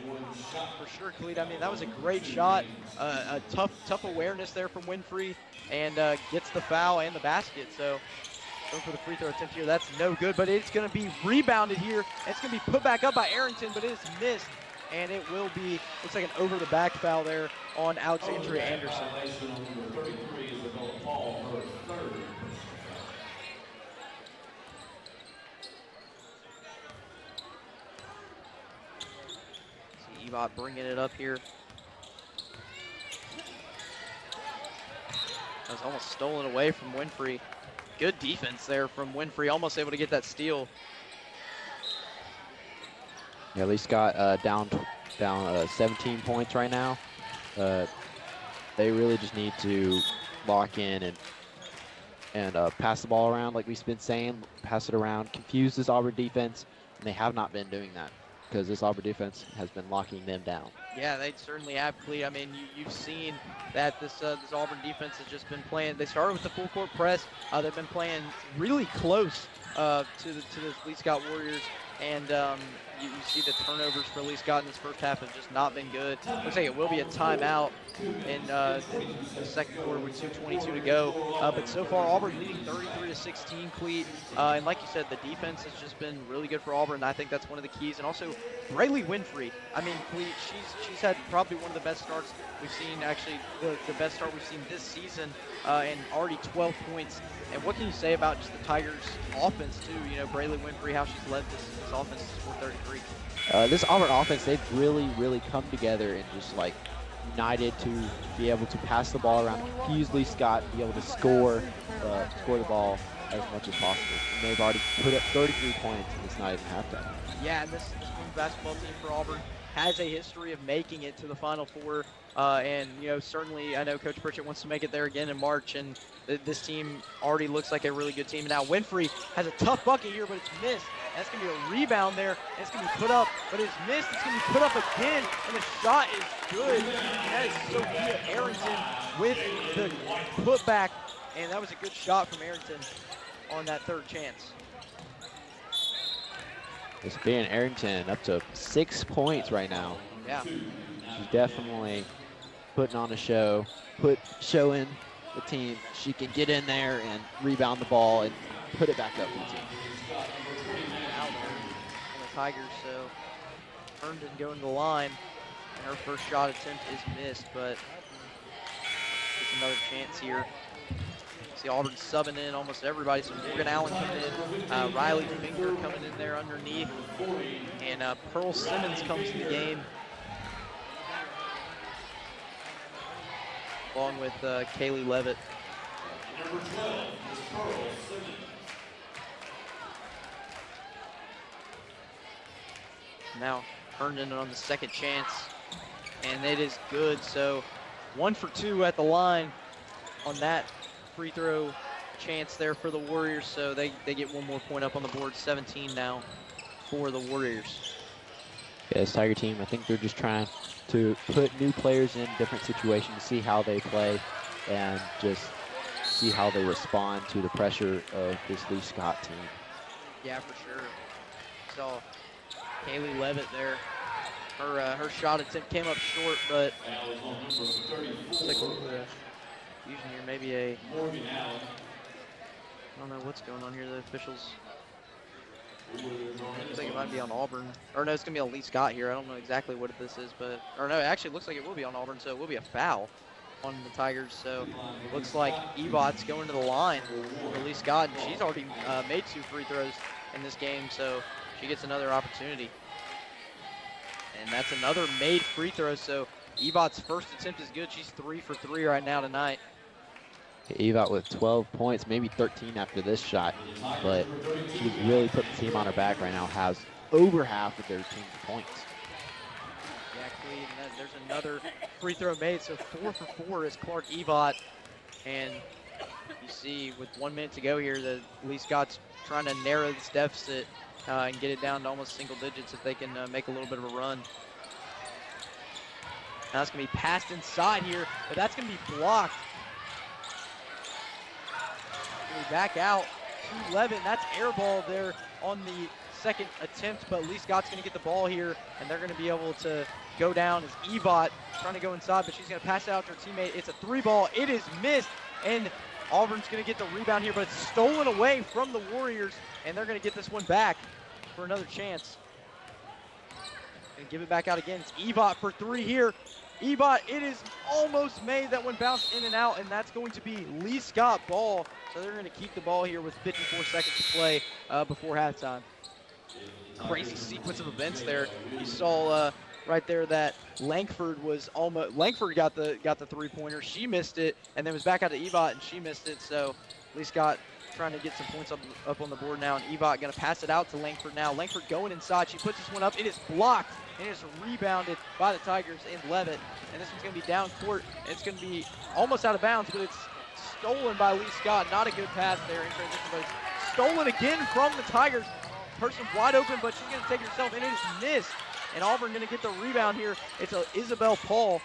for sure, Khalid. I mean, that was a great shot. A tough awareness there from Winfrey, and gets the foul and the basket. So going for the free throw attempt here. That's no good, but it's going to be rebounded here. It's going to be put back up by Arrington, but it is missed. And it will be, looks like an over-the-back foul there on Alexandria Anderson. See Ebot bringing it up here. That was almost stolen away from Winfrey. Good defense there from Winfrey, almost able to get that steal. Yeah, Lee Scott down 17 points right now. They really just need to lock in and pass the ball around, like we've been saying, pass it around, confuse this Auburn defense, and they have not been doing that because this Auburn defense has been locking them down. Yeah, they certainly have, Clete. I mean, you've seen that this Auburn defense has just been playing. They started with the full court press. They've been playing really close to the Lee Scott Warriors, and you see the turnovers for Lee Scott in this first half have just not been good. Looks like it will be a timeout in the second quarter with 2:22 to go. But so far, Auburn leading 33-16, Clete. And like you said, the defense has just been really good for Auburn. I think that's one of the keys. And also, Braylee Winfrey. I mean, Clete, she's had probably one of the best starts we've seen, actually the best start we've seen this season, and already 12 points. And what can you say about just the Tigers' offense, too? You know, Braylee Winfrey, how she's led this offense to score 33. This Auburn offense, they've really come together and just like united to be able to pass the ball around, confuse Lee Scott, be able to score the ball as much as possible. And they've already put up 33 points, and it's not even halftime. Yeah, and this women's basketball team for Auburn has a history of making it to the Final Four. And, you know, certainly I know Coach Pritchett wants to make it there again in March, and this team already looks like a really good team. Now Winfrey has a tough bucket here, but it's missed. That's going to be a rebound there, and it's going to be put up, but it's missed. It's going to be put up again, and the shot is good. And that is Sophia Arrington with the putback, and that was a good shot from Arrington on that third chance. It's being Arrington up to 6 points right now. Yeah. She's definitely putting on a show, showing the team she can get in there and rebound the ball and put it back up for the team. Out there on the Tigers, so Herndon going to the line, and her first shot attempt is missed, but it's another chance here. See Auburn subbing in almost everybody. So Morgan Allen coming in, Riley Finger coming in there underneath, and Pearl Simmons comes to the game, along with Kaylee Levitt. Number 12 is Pearl Simmons. Now Herndon on the second chance, and it is good. So 1 for 2 at the line on that free throw chance there for the Warriors. So they get one more point up on the board. 17 now for the Warriors. Yeah, this Tiger team, I think they're just trying to put new players in different situations to see how they play and just see how they respond to the pressure of this Lee Scott team. Yeah, for sure. So Kaylee Levitt there. Her shot attempt came up short, but looks like the confusion here. Maybe I don't know what's going on here. The officials. Looks like it might be on Auburn. Or no, it's going to be on Lee Scott here. I don't know exactly what this is, but, or no, it actually looks like it will be on Auburn, so it will be a foul on the Tigers. So it looks like Ebot's going to the line for Lee Scott, and she's already made 2 free throws in this game, so she gets another opportunity. And that's another made free throw, so Ebot's first attempt is good. She's 3 for 3 right now tonight. Ebot with 12 points, maybe 13 after this shot, but she's really put the team on her back right now, has over half of their team's points. Exactly, and then there's another free throw made, so 4 for 4 is Clark Evott. And you see with 1 minute to go here that Lee Scott's trying to narrow this deficit and get it down to almost single digits if they can make a little bit of a run. Now it's going to be passed inside here, but that's going to be blocked. Gonna be back out to Levin. That's air ball there on the second attempt, but Lee Scott's going to get the ball here, and they're going to be able to go down as Evott trying to go inside, but she's going to pass it out to her teammate. It's a 3-ball. It is missed, and Auburn's going to get the rebound here, but it's stolen away from the Warriors, and they're going to get this one back for another chance. And give it back out again. It's Evott for 3 here. Evott, it is almost made. That one bounced in and out, and that's going to be Lee Scott ball. So they're going to keep the ball here with 54 seconds to play before halftime. Crazy sequence of events there. You saw right there that Langford was almost, Langford got the 3-pointer. She missed it, and then was back out to Evott, and she missed it. So Lee Scott trying to get some points up on the board now, and Evott going to pass it out to Langford now. Langford going inside. She puts this one up. It is blocked, and it is rebounded by the Tigers and Levitt. And this one's going to be down court, and it's going to be almost out of bounds, but it's stolen by Lee Scott. Not a good pass there in transition, but it's stolen again from the Tigers. Person wide open, but she's going to take it herself, and it is missed. And Auburn going to get the rebound here. It's Isabel Paul.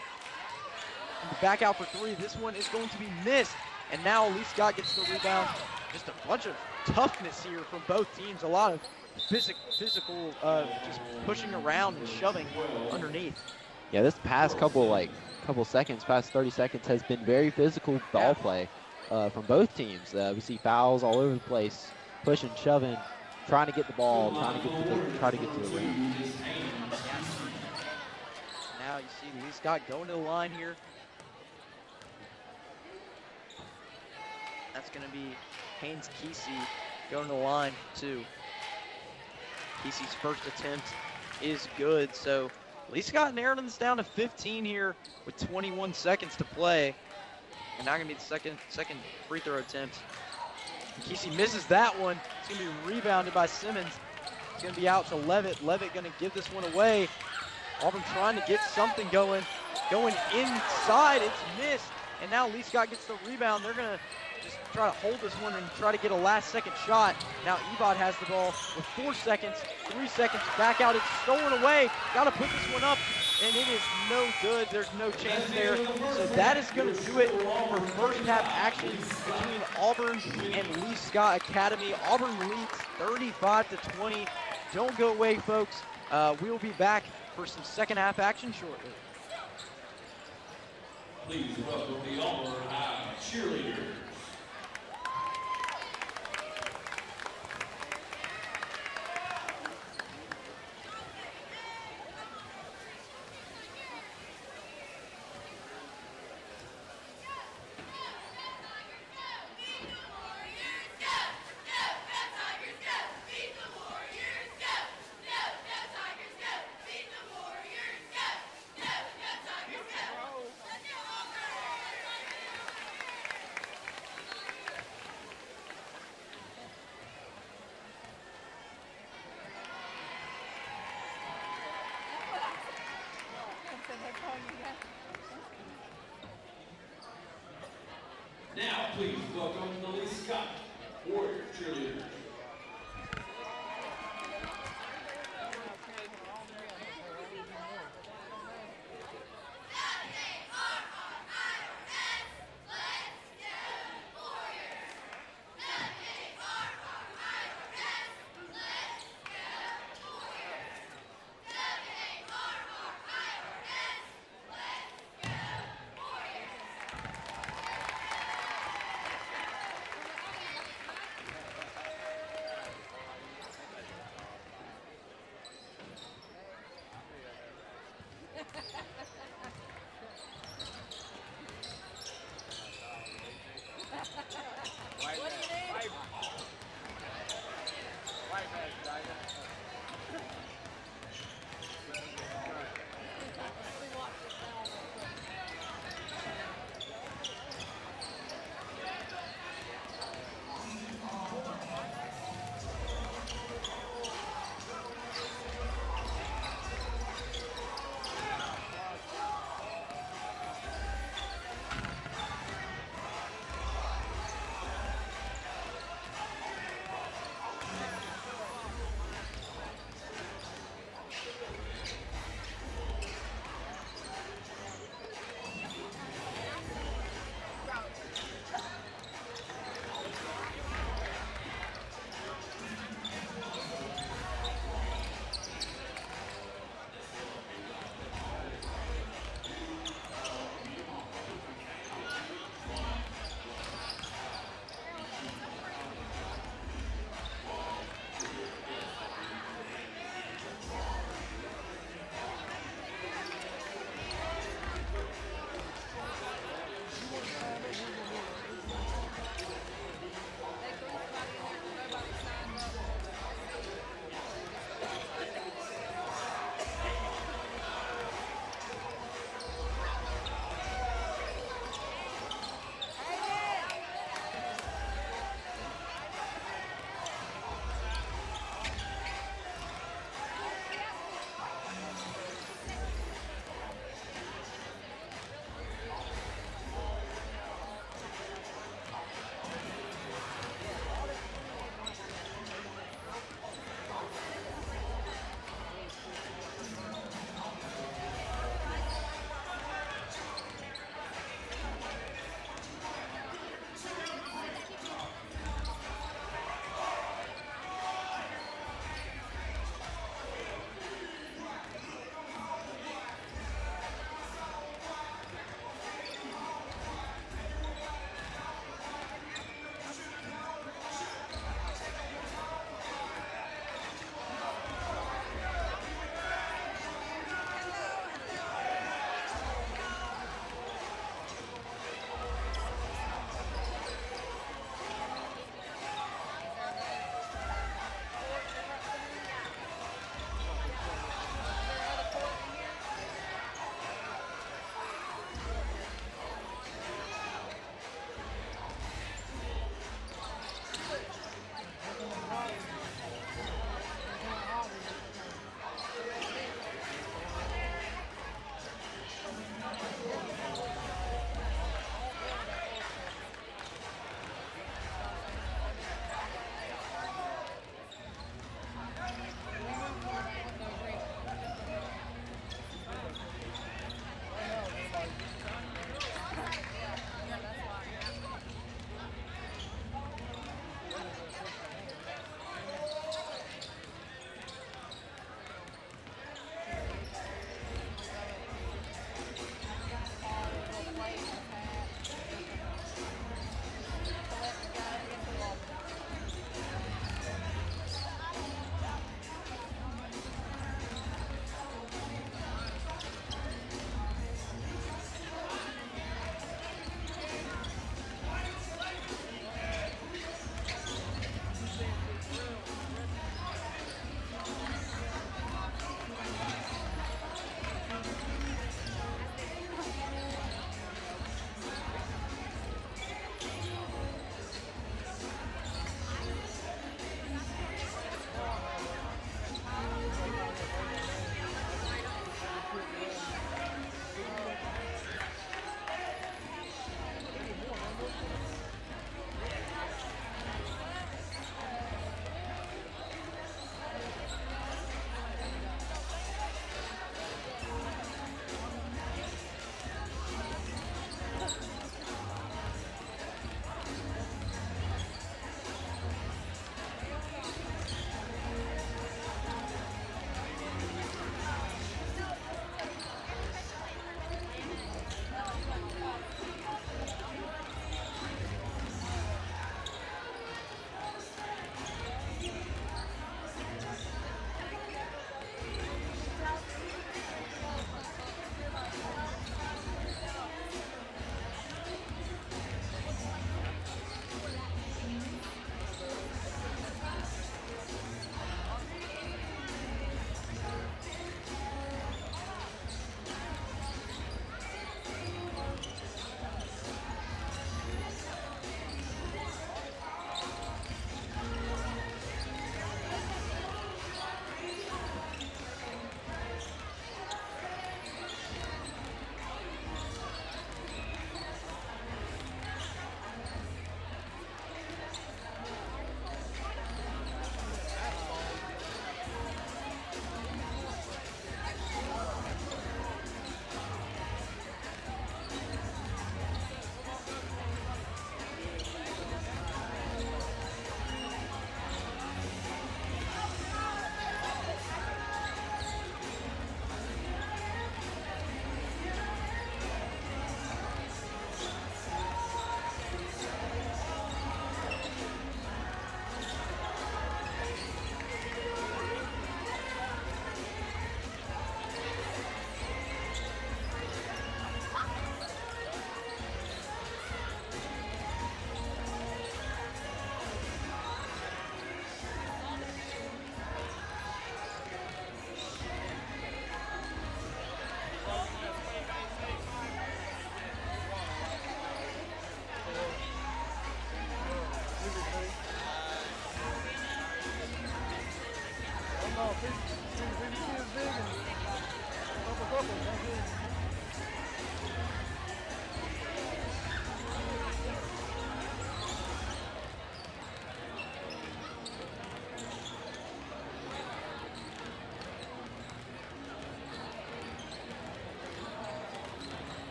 Back out for 3. This one is going to be missed. And now Lee Scott gets the rebound. Just a bunch of toughness here from both teams. A lot of physical just pushing around and shoving underneath. Yeah, this past couple seconds, past 30 seconds, has been very physical ball play from both teams. We see fouls all over the place, pushing, shoving, trying to get the ball, trying to get to the rim. Now you see Lee Scott going to the line here. That's going to be Haynes Kesey going to the line too. Kesey's first attempt is good, so Lee Scott narrowed this down to 15 here with 21 seconds to play. And now going to be the second free throw attempt. Kesey misses that one. It's going to be rebounded by Simmons. It's going to be out to Levitt. Levitt going to give this one away. Auburn trying to get something going. Going inside, it's missed. And now Lee Scott gets the rebound. They're going to just try to hold this one and try to get a last-second shot. Now Evott has the ball with 4 seconds, 3 seconds, back out. It's stolen away. Got to put this one up, and it is no good. There's no chance there. So that is going to do it for first half action between Auburn and Lee Scott Academy. Auburn leads 35-20. Don't go away, folks. We will be back for some second half action shortly. Please welcome the Auburn High cheerleaders. Now, please welcome the Lee Scott Warrior cheerleaders.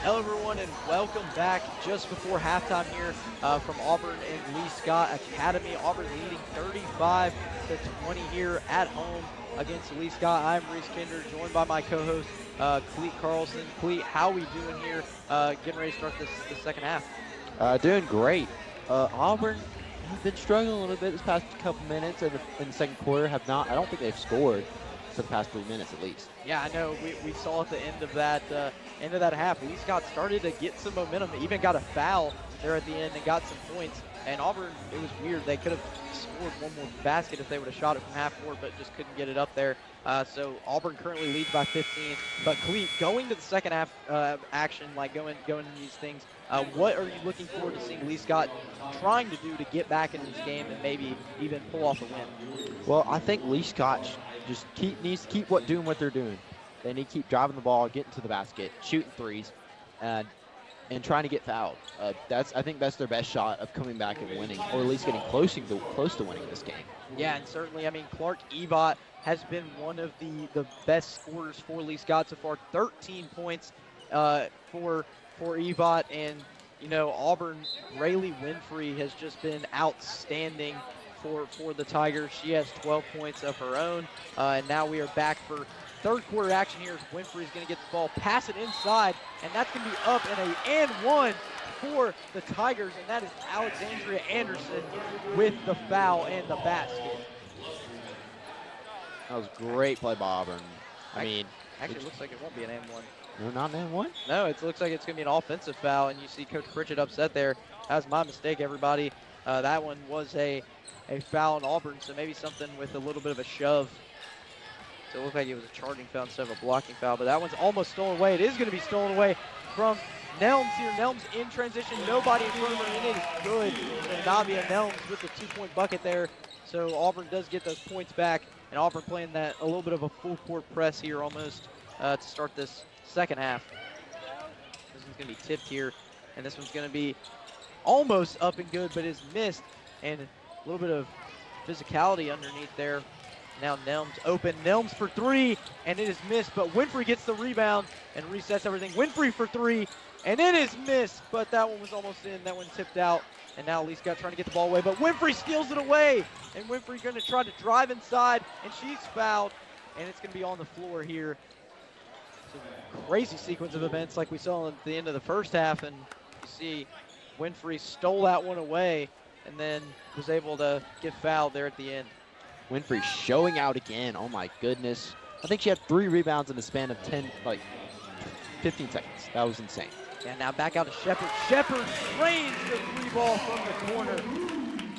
Hello everyone and welcome back just before halftime here from Auburn and Lee Scott Academy. Auburn leading 35-20 here at home against Lee Scott. I'm Reese Kinder, joined by my co-host Cleet Carlson. Cleet, how we doing here getting ready to start this second half? Doing great. Auburn has been struggling a little bit this past couple minutes in the second quarter. I don't think they've scored for the past 3 minutes at least. Yeah, I know. We saw at the end of that half, Lee Scott started to get some momentum. They even got a foul there at the end and got some points. And Auburn, it was weird. They could have scored one more basket if they would have shot it from half court, but just couldn't get it up there. So Auburn currently leads by 15. But Cleet, going to the second half action, like going into these things, what are you looking forward to seeing Lee Scott trying to do to get back into this game and maybe even pull off a win? Well, I think Lee Scott just needs to keep doing what they're doing. They need to keep driving the ball, getting to the basket, shooting threes, and trying to get fouled. I think that's their best shot of coming back and winning, or at least getting close to winning this game. Yeah, and certainly, I mean, Clark Ebott has been one of the best scorers for Lee Scott so far. 13 points for Ebott, and you know, Auburn, Rayleigh Winfrey has just been outstanding for the Tigers. She has 12 points of her own, and now we are back for third quarter action here. Winfrey's going to get the ball, pass it inside, and that's going to be up in a and one for the Tigers, and that is Alexandria Anderson with the foul and the basket. That was great play by Auburn. Actually, it looks like it won't be an and one. No, not an and one? No, it looks like it's going to be an offensive foul, and you see Coach Pritchett upset there. That was my mistake, everybody. That one was a foul on Auburn, so maybe something with a little bit of a shove. So it looked like it was a charging foul instead of a blocking foul, but that one's almost stolen away. It is going to be stolen away from Nelms here. Nelms in transition, nobody in front of her, and it is good. And Navia Nelms with the 2-point bucket there. So Auburn does get those points back, and Auburn playing that a little bit of a full court press here almost to start this second half. This one's going to be tipped here, and this one's going to be almost up and good, but is missed, and a little bit of physicality underneath there. Now Nelms open, Nelms for three, and it is missed, but Winfrey gets the rebound and resets everything. Winfrey for three, and it is missed, but that one was almost in. That one tipped out, and now Lee Scott trying to get the ball away, but Winfrey steals it away, and Winfrey going to try to drive inside, and she's fouled, and it's going to be on the floor here. It's a crazy sequence of events like we saw at the end of the first half, and you see Winfrey stole that one away and then was able to get fouled there at the end. Winfrey showing out again. Oh my goodness. I think she had 3 rebounds in the span of 15 seconds. That was insane. Yeah, now back out to Shepard. Shepard drains the 3 ball from the corner.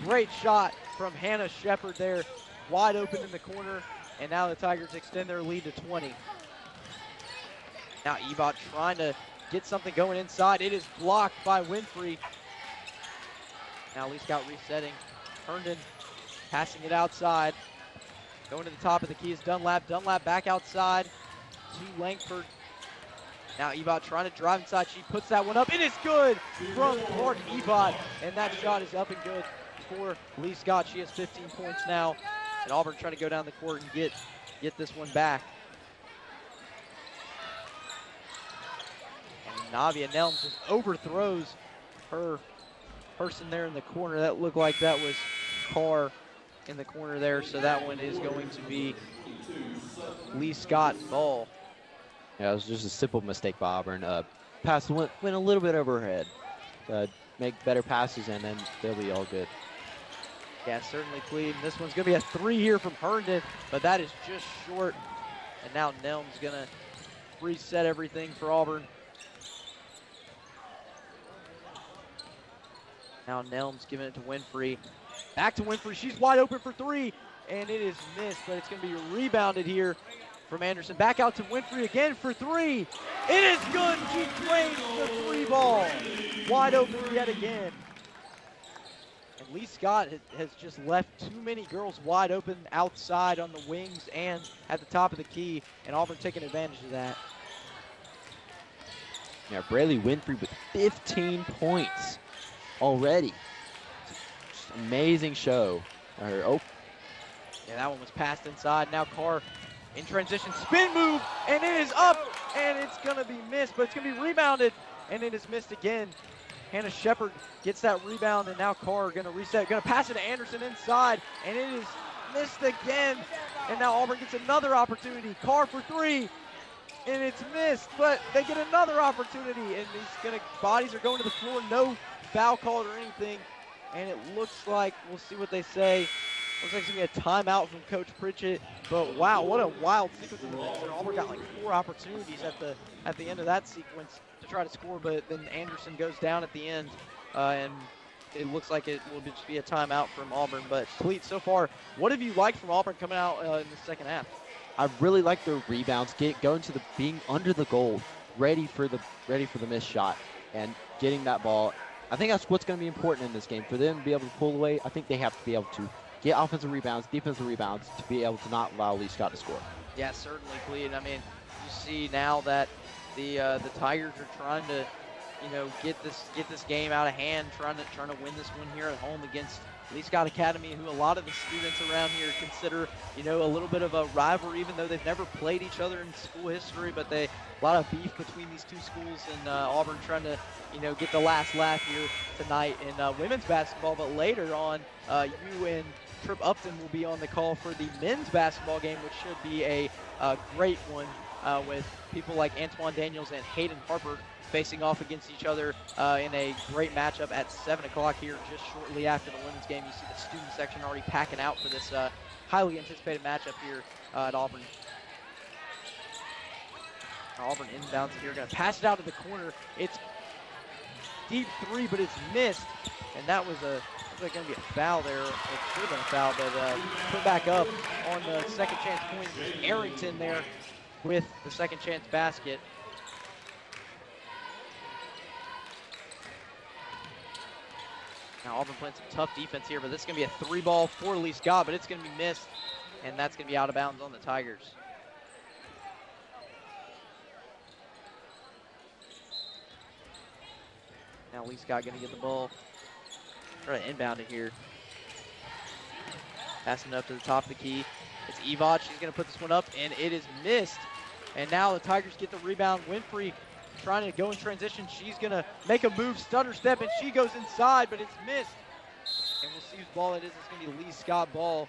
Great shot from Hannah Shepard there. Wide open in the corner. And now the Tigers extend their lead to 20. Now Ebott trying to get something going inside. It is blocked by Winfrey. Now Lee Scott resetting. Herndon passing it outside. Going to the top of the key is Dunlap. Dunlap back outside to Langford. Now Ebott trying to drive inside. She puts that one up. It is good from Clark Ebott. And that shot is up and good for Lee Scott. She has 15 points now. And Auburn trying to go down the court and get this one back. And Navia Nelms just overthrows her person there in the corner. That looked like that was Carr in the corner there, so that one is going to be Lee Scott ball. Yeah, it was just a simple mistake by Auburn. Pass went a little bit over her head. Make better passes, and then they'll be all good. Yeah, certainly clean. This one's going to be a 3 here from Herndon, but that is just short. And now Nelm's going to reset everything for Auburn. Now Nelm's giving it to Winfrey. Back to Winfrey. She's wide open for 3, and it is missed, but it's going to be rebounded here from Anderson. Back out to Winfrey again for 3. It is good. She drains the 3 ball. Wide open yet again. And Lee Scott has just left too many girls wide open outside on the wings and at the top of the key, and Auburn taking advantage of that. Yeah, Braylee Winfrey with 15 points already. Just amazing show. Yeah, that one was passed inside. Now Carr in transition, spin move, and it is up, and it's going to be missed, but it's going to be rebounded, and it is missed again. Hannah Shepard gets that rebound, and now Carr going to reset, going to pass it to Anderson inside, and it is missed again. And now Auburn gets another opportunity. Carr for 3, and it's missed, but they get another opportunity, and bodies are going to the floor, no foul called or anything, and it looks like, we'll see what they say. Looks like it's going to be a timeout from Coach Pritchett, but wow, what a wild sequence of events. Auburn got like 4 opportunities at the end of that sequence to try to score, but then Anderson goes down at the end, and it looks like it will just be a timeout from Auburn. But Cleet, so far, what have you liked from Auburn coming out in the second half? I really like their rebounds, going to being under the goal, ready for the missed shot, and getting that ball. I think that's what's going to be important in this game. For them to be able to pull away, I think they have to be able to get offensive rebounds, defensive rebounds, to be able to not allow Lee Scott to score. Yeah, certainly, Cleet. I mean, you see now that the Tigers are trying to, get this game out of hand, trying to win this one here at home against Lee Scott Academy, who a lot of the students around here consider, a little bit of a rivalry, even though they've never played each other in school history. But a lot of beef between these two schools, and Auburn trying to, get the last laugh here tonight in women's basketball. But later on, you and Trip Upton will be on the call for the men's basketball game, which should be a great one with people like Antoine Daniels and Hayden Harper facing off against each other in a great matchup at 7 o'clock here, just shortly after the women's game. You see the student section already packing out for this highly anticipated matchup here at Auburn. Auburn inbounds here, going to pass it out to the corner. It's deep 3, but it's missed, and that was going to be a foul there. It should have been a foul, but put back up on the second chance point was Arrington there with the second chance basket. Now Auburn playing some tough defense here, but this is going to be a 3-ball for Lee Scott, but it's going to be missed, and that's going to be out of bounds on the Tigers. Now Lee Scott going to get the ball. Try to inbound it here. Passing it up to the top of the key. It's Evot. She's going to put this one up, and it is missed. And now the Tigers get the rebound. Winfrey trying to go in transition. She's going to make a move, stutter step, and she goes inside, but it's missed. And we'll see whose ball it is. It's going to be Lee Scott ball.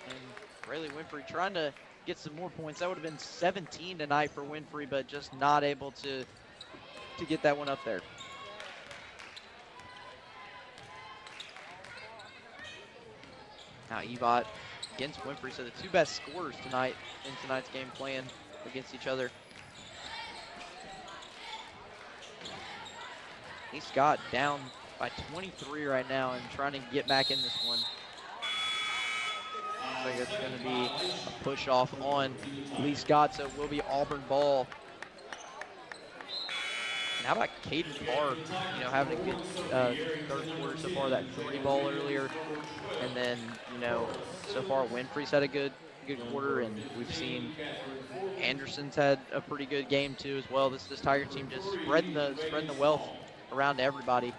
And Braylee Winfrey trying to get some more points. That would have been 17 tonight for Winfrey, but just not able to get that one up there. Now Evot against Winfrey, so the 2 best scorers tonight in tonight's game playing against each other. Lee Scott down by 23 right now and trying to get back in this one. Looks like it's going to be a push off on Lee Scott, so it will be Auburn ball. And how about Caden Carr, having a good third quarter so far, that 3-ball earlier. And then, so far Winfrey's had a good quarter, and we've seen Anderson's had a pretty good game too as well. This Tiger team just spreading the wealth around to everybody.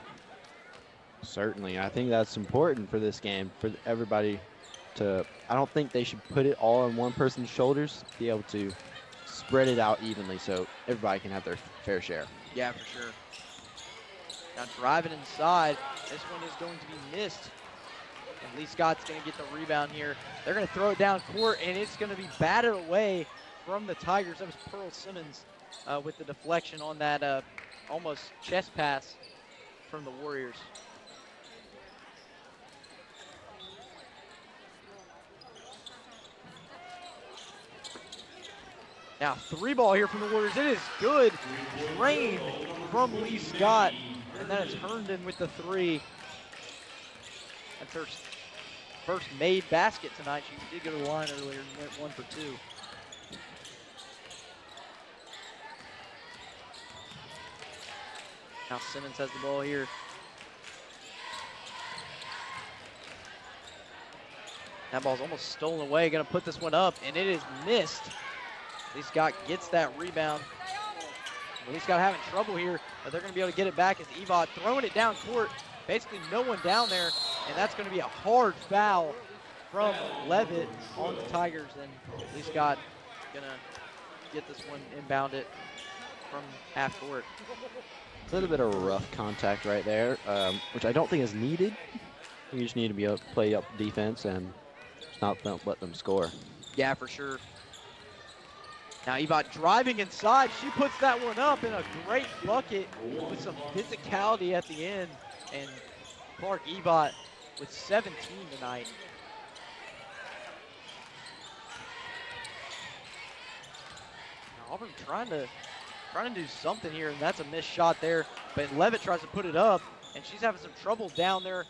Certainly, I think that's important for this game, for everybody to, I don't think they should put it all on one person's shoulders, be able to spread it out evenly so everybody can have their fair share. Yeah, for sure. Now driving inside, this one is going to be missed. And Lee Scott's going to get the rebound here. They're going to throw it down court, and it's going to be batted away from the Tigers. That was Pearl Simmons with the deflection on that almost chest pass from the Warriors. Now 3-ball here from the Warriors. It is good. Drained from Lee Scott. And then it's Herndon with the 3. That's her first made basket tonight. She did go to the line earlier and went 1 for 2. Now Simmons has the ball here. That ball's almost stolen away. Gonna put this one up, and it is missed. Lee Scott gets that rebound. Lee Scott having trouble here, but they're gonna be able to get it back as Evot throwing it down court. Basically no one down there, and that's gonna be a hard foul from Levitt on the Tigers, and Lee Scott gonna get this one inbounded from half court. A little bit of rough contact right there, which I don't think is needed. You just need to be able to play up defense and not let them score. Yeah, for sure. Now Evot driving inside. She puts that one up in a great bucket with some physicality at the end. And Clark Evot with 17 tonight. Now Auburn trying to do something here, and that's a missed shot there. But Levitt tries to put it up, and she's having some trouble down there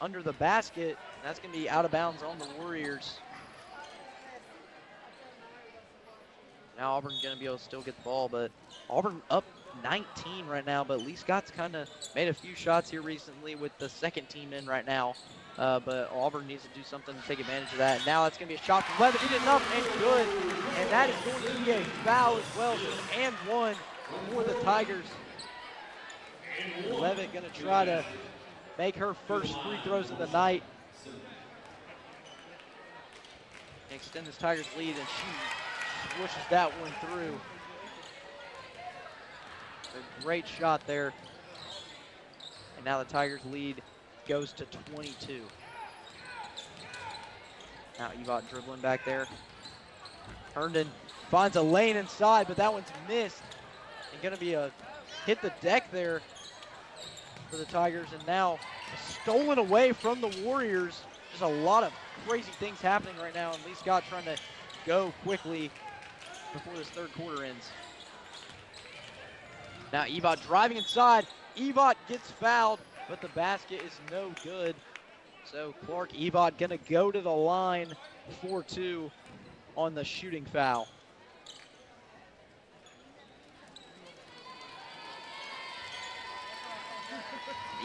under the basket. And that's going to be out of bounds on the Warriors. Now Auburn's going to be able to still get the ball, but Auburn up 19 right now, but Lee Scott's kind of made a few shots here recently with the second team in right now. But Auburn needs to do something to take advantage of that. And now it's going to be a shot from Levitt. He did enough and good. And that is going to be a foul as well. And 1 for the Tigers. Levitt going to try to make her first free throws of the night. Extend this Tigers lead, and she swishes that one through. A great shot there. And now the Tigers lead goes to 22. Now Evot dribbling back there. Herndon finds a lane inside, but that one's missed. And gonna be a hit the deck there for the Tigers. And now stolen away from the Warriors. Just a lot of crazy things happening right now. And Lee Scott trying to go quickly before this third quarter ends. Now Evot driving inside. Evot gets fouled, but the basket is no good. So Clark Evot gonna go to the line for 2 on the shooting foul.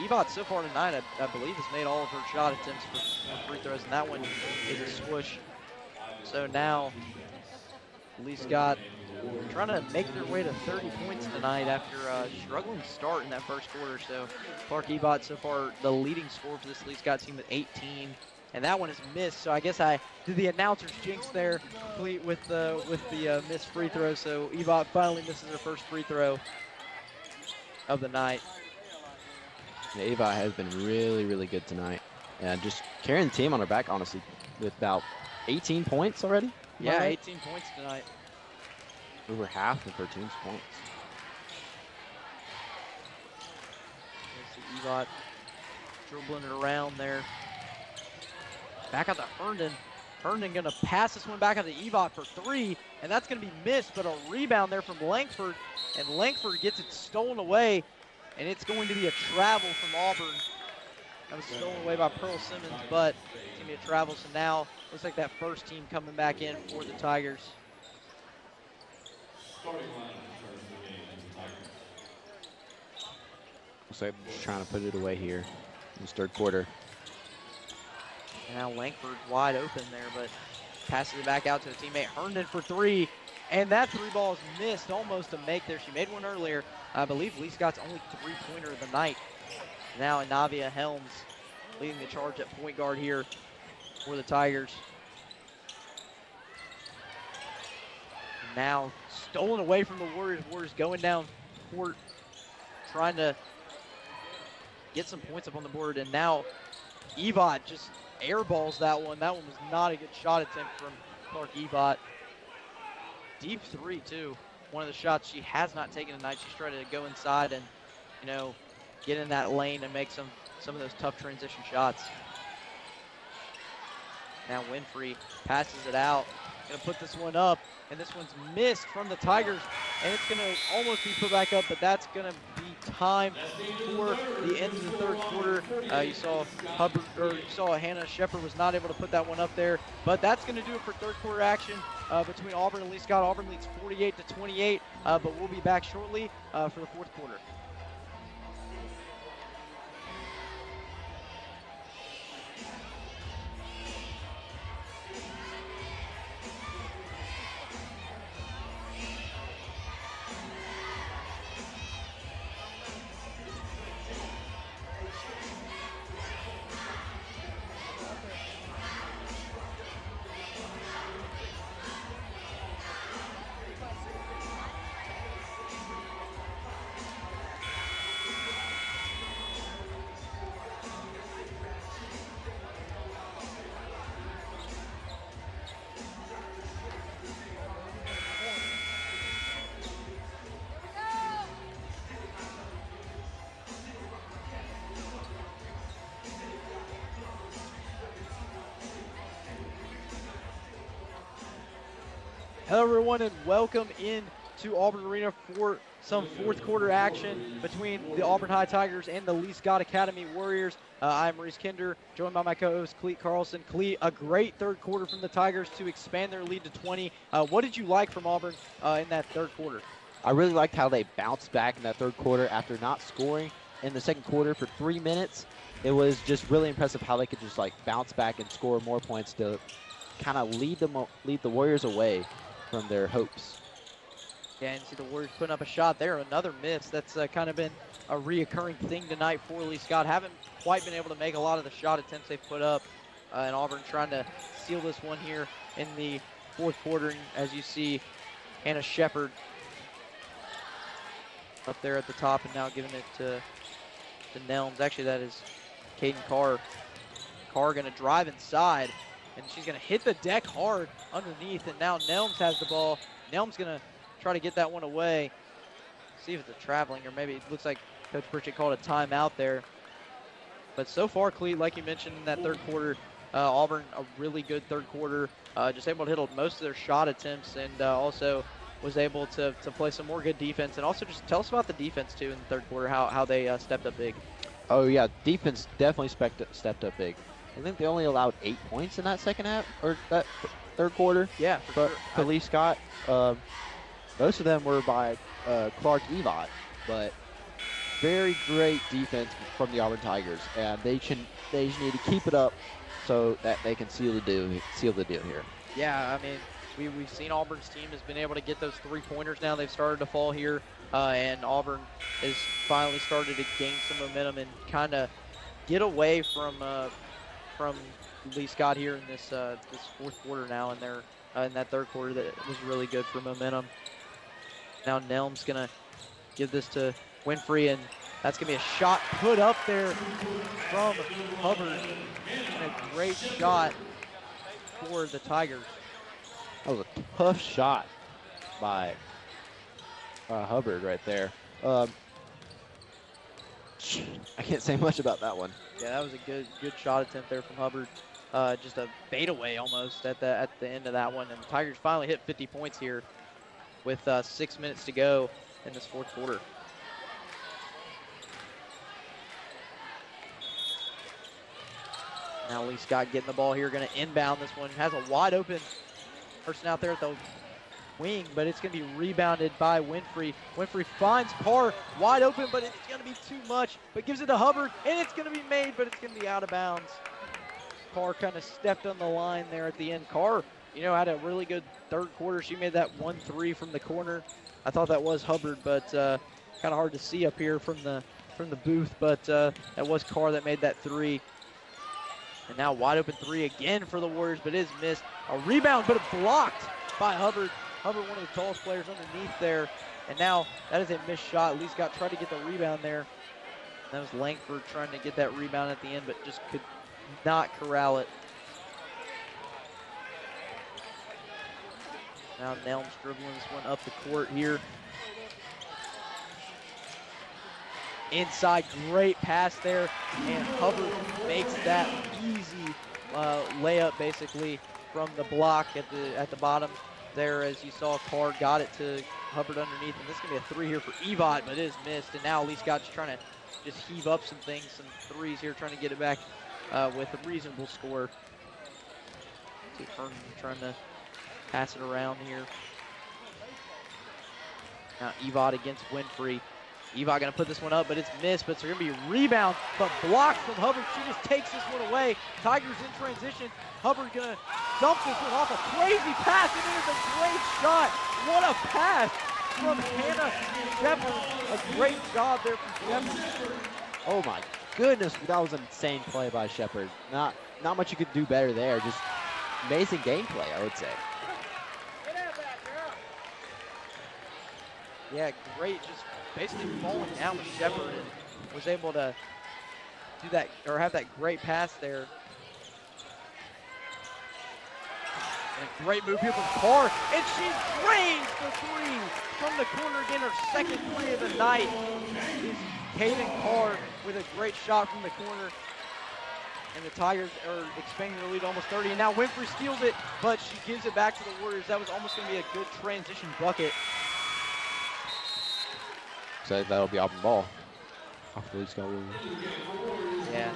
Evot so far tonight, I believe, has made all of her shot attempts for free throws, and that one is a swoosh. So now Lee Scott trying to make their way to 30 points tonight after a struggling start in that first quarter. So Clark Evot so far the leading scorer for this Lee Scott team with 18, and that one is missed. So I guess I did the announcer's jinx there, complete with the missed free throw. So Evot finally misses her first free throw of the night. Yeah, Evot has been really, really good tonight, and just carrying the team on her back, honestly, with about 18 points already. Yeah, 18 points tonight. Over half of her team's points. There's the Evot dribbling it around there. Back out to Herndon. Herndon gonna pass this one back out to Evot for 3, and that's gonna be missed, but a rebound there from Langford, and Langford gets it stolen away, and it's going to be a travel from Auburn. That was stolen away by Pearl Simmons, but it's gonna be a travel, so now looks like that first team coming back in for the Tigers. So just trying to put it away here in this third quarter. Now Langford wide open there, but passes it back out to a teammate. Herndon for 3, and that 3 ball is missed, almost a make there. She made one earlier. I believe Lee Scott's only 3-pointer of the night. Now Navia Helms leading the charge at point guard here for the Tigers. And now stolen away from the Warriors. Warriors going down court, trying to get some points up on the board, and now Evot just airballs that one. That one was not a good shot attempt from Clark Evot. Deep 3 too. one of the shots she has not taken tonight. She's tried to go inside and, you know, get in that lane and make some of those tough transition shots. Now Winfrey passes it out. Gonna put this one up, and this one's missed from the Tigers, and it's gonna almost be put back up, but that's gonna be time for the end of the third quarter. You saw Hannah Shepard was not able to put that one up there, but that's gonna do it for third quarter action between Auburn and Lee Scott. Auburn leads 48-28, but we'll be back shortly for the fourth quarter. Hello everyone and welcome in to Auburn Arena for some fourth quarter action between the Auburn High Tigers and the Lee Scott Academy Warriors. I'm Maurice Kinder, joined by my co-host Cleet Carlson. Cleet, a great third quarter from the Tigers to expand their lead to 20. What did you like from Auburn in that third quarter? I really liked how they bounced back in that third quarter after not scoring in the second quarter for 3 minutes. It was just really impressive how they could just like bounce back and score more points to kind of lead the Warriors away from their hopes. Yeah, and see the Warriors putting up a shot there, another miss. That's kind of been a reoccurring thing tonight for Lee Scott. Haven't quite been able to make a lot of the shot attempts they've put up, and Auburn trying to seal this one here in the fourth quarter. And as you see, Hannah Shepard up there at the top, and now giving it to Nelms. Actually, that is Caden Carr. Carr going to drive inside, and she's going to hit the deck hard underneath, and now Nelms has the ball. Nelms going to try to get that one away. See if it's a traveling, or maybe it looks like Coach Pritchett called a timeout there. But so far, Cleet, like you mentioned in that third quarter, Auburn, a really good third quarter, just able to hit most of their shot attempts, and also was able to play some more good defense. And also just tell us about the defense, too, in the third quarter, how they stepped up big. Oh, yeah, defense definitely stepped up big. I think they only allowed 8 points in that second half, or that third quarter. Yeah, for sure. Lee Scott. Most of them were by Clark Evott, but very great defense from the Auburn Tigers, and they just need to keep it up so that they can seal the deal here. Yeah, I mean, we've seen Auburn's team has been able to get those three-pointers now. They've started to fall here, and Auburn has finally started to gain some momentum and kind of get away from Lee Scott here in this fourth quarter now, and they're in that third quarter that was really good for momentum. Now Nelm's gonna give this to Winfrey, and that's gonna be a shot put up there from Hubbard, and a great shot for the Tigers. That was a tough shot by Hubbard right there. I can't say much about that one. Yeah, that was a good shot attempt there from Hubbard. Just a fadeaway almost at the end of that one, and the Tigers finally hit 50 points here with 6 minutes to go in this fourth quarter. Now Lee Scott getting the ball here, going to inbound this one. Has a wide open person out there at the wing, but it's going to be rebounded by Winfrey. Winfrey finds Carr wide open, but it's going to be too much, but gives it to Hubbard, and it's going to be made, but it's going to be out of bounds. Carr kind of stepped on the line there at the end. Carr, you know, had a really good third quarter. She made that 1-3 from the corner. I thought that was Hubbard, but kind of hard to see up here from the booth, but that was Carr that made that three. And now wide open three again for the Warriors, but it is missed. A rebound, but blocked by Hubbard. Hubbard, one of the tallest players underneath there. And now that is a missed shot. Lee Scott tried to get the rebound there. That was Langford trying to get that rebound at the end, but just could not corral it. Now Nelms dribbling this one up the court here. Inside, great pass there, and Hubbard makes that easy layup basically from the block at the bottom there. As you saw, Card got it to Hubbard underneath, and this is gonna be a three here for Evot, but it is missed. And now Lee Scott's trying to just heave up some things, some threes here, trying to get it back with a reasonable score. See Herndon trying to pass it around here. Now Evot against Winfrey. Evot gonna put this one up, but it's missed, but it's gonna be a rebound, but blocked from Hubbard. She just takes this one away. Tigers in transition. Hubbard gonna dump this one off a crazy pass, and it is a great shot. What a pass from Hannah Shepard. A great job there from Shepard. Oh my goodness, that was an insane play by Shepard. Not much you could do better there. Just amazing gameplay, I would say. Yeah, great, just basically falling down with Shepard and was able to do that, or have that great pass there. And a great move here from Carr, and she drains the three from the corner again, her second three of the night. Is Kaden Carr with a great shot from the corner. And the Tigers are expanding their lead to almost 30. And now Winfrey steals it, but she gives it back to the Warriors. That was almost going to be a good transition bucket. So that'll be Auburn ball. Hopefully it's going to Yeah,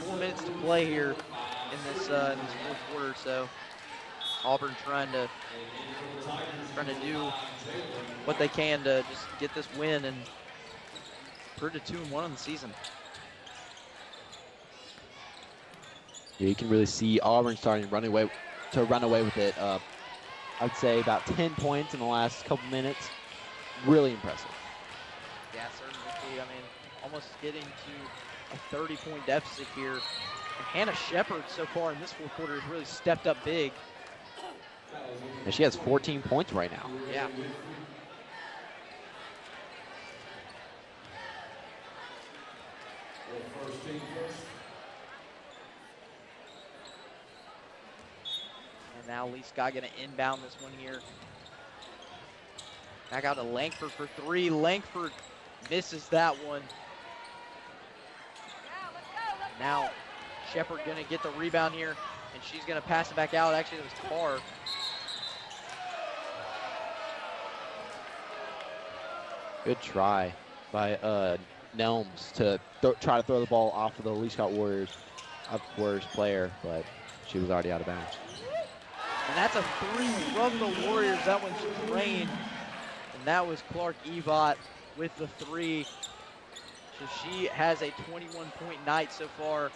4 minutes to play here in this fourth quarter. So Auburn trying to do what they can to just get this win and put it to 2-1 on the season. Yeah, you can really see Auburn starting to run away with it. I'd say about 10 points in the last couple minutes. Really impressive. Yeah, certainly. I mean, almost getting to a 30-point deficit here. And Hannah Shepard so far in this fourth quarter has really stepped up big. And she has 14 points right now. Yeah. And now Lee Scott gonna inbound this one here. Back out to Langford for three. Langford misses that one. Now Shepard gonna get the rebound here, and she's gonna pass it back out. Actually, it was Carr. Good try by Nelms to try to throw the ball off of the Lee Scott Warriors player, but she was already out of bounds. And that's a three from the Warriors. That one's drained. And that was Clark Evot with the three. So she has a 21-point night so far.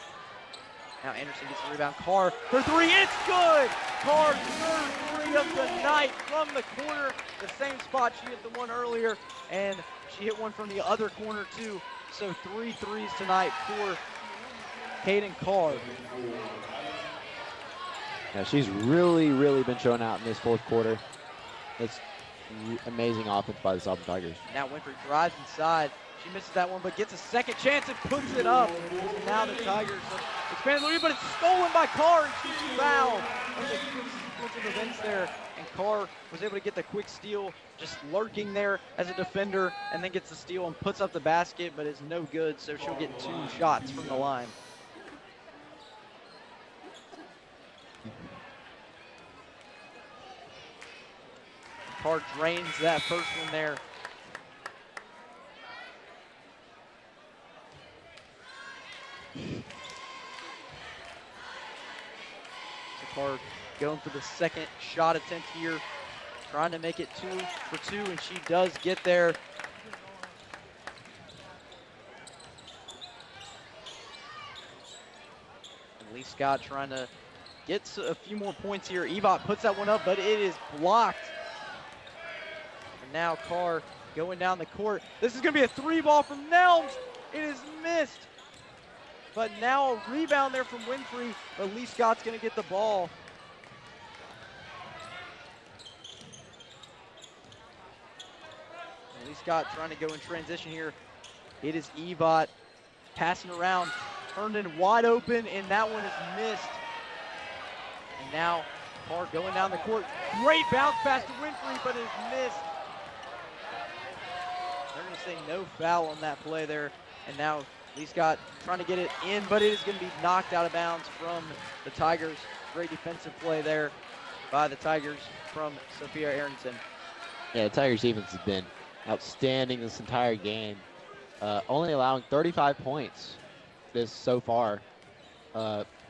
Now Anderson gets the rebound. Carr for three. It's good! Carr's third three of the night from the corner. The same spot she hit the one earlier. And she hit one from the other corner too. So 3 threes tonight for Kaden Carr. Yeah, she's really been showing out in this fourth quarter. It's amazing offense by the Auburn Tigers. Now Winfrey drives inside. She misses that one, but gets a second chance and puts it up. And now the Tigers expand the lead, but it's stolen by Carr, and she's fouled. That was a quick sequence of events there, and Carr was able to get the quick steal, just lurking there as a defender, and then gets the steal and puts up the basket, but is no good, so she'll get 2 shots from the line. Carr drains that first one there. So Carr going for the second shot attempt here, trying to make it 2 for 2, and she does get there. And Lee Scott trying to get a few more points here. Evot puts that one up, but it is blocked. And now Carr going down the court. This is going to be a 3-ball from Nelms. It is missed. But now a rebound there from Winfrey, but Lee Scott's going to get the ball. And Lee Scott trying to go in transition here. It is Evot passing around. Herndon wide open, and that one is missed. And now Carr going down the court. Great bounce pass to Winfrey, but it's missed. They're going to say no foul on that play there. And now Lee Scott trying to get it in, but it is going to be knocked out of bounds from the Tigers. Great defensive play there by the Tigers from Sophia Aronson. Yeah, the Tigers defense has been outstanding this entire game. Only allowing 35 points so far.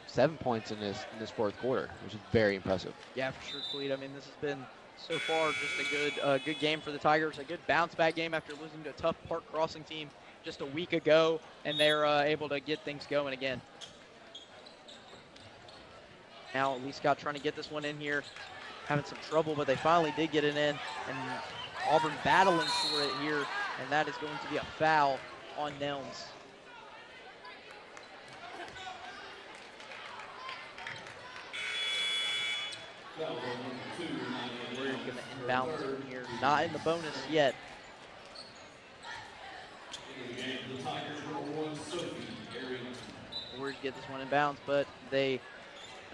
7 points in this fourth quarter, which is very impressive. Yeah, for sure, Cleet. I mean, this has been so far just a good game for the Tigers. A good bounce back game after losing to a tough Park Crossing team just a week ago, and they're able to get things going again. Now Lee Scott trying to get this one in here, having some trouble, but they finally did get it in, and Auburn battling for it here, and that is going to be a foul on Nelms. We're going to inbound this one here. Not in the bonus yet. Warriors get this one in bounds, but it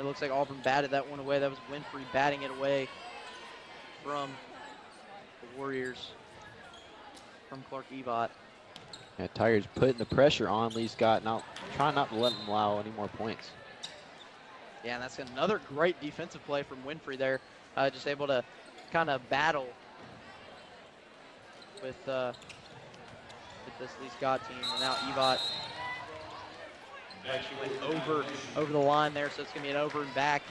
looks like Auburn batted that one away. That was Winfrey batting it away from the Warriors, from Clark Evott. Yeah, Tigers putting the pressure on Lee Scott, trying not to let him allow any more points. Yeah, and that's another great defensive play from Winfrey there. Just able to kind of battle with this Lee Scott team. And now Evott actually went over the line there, so it's going to be an over and back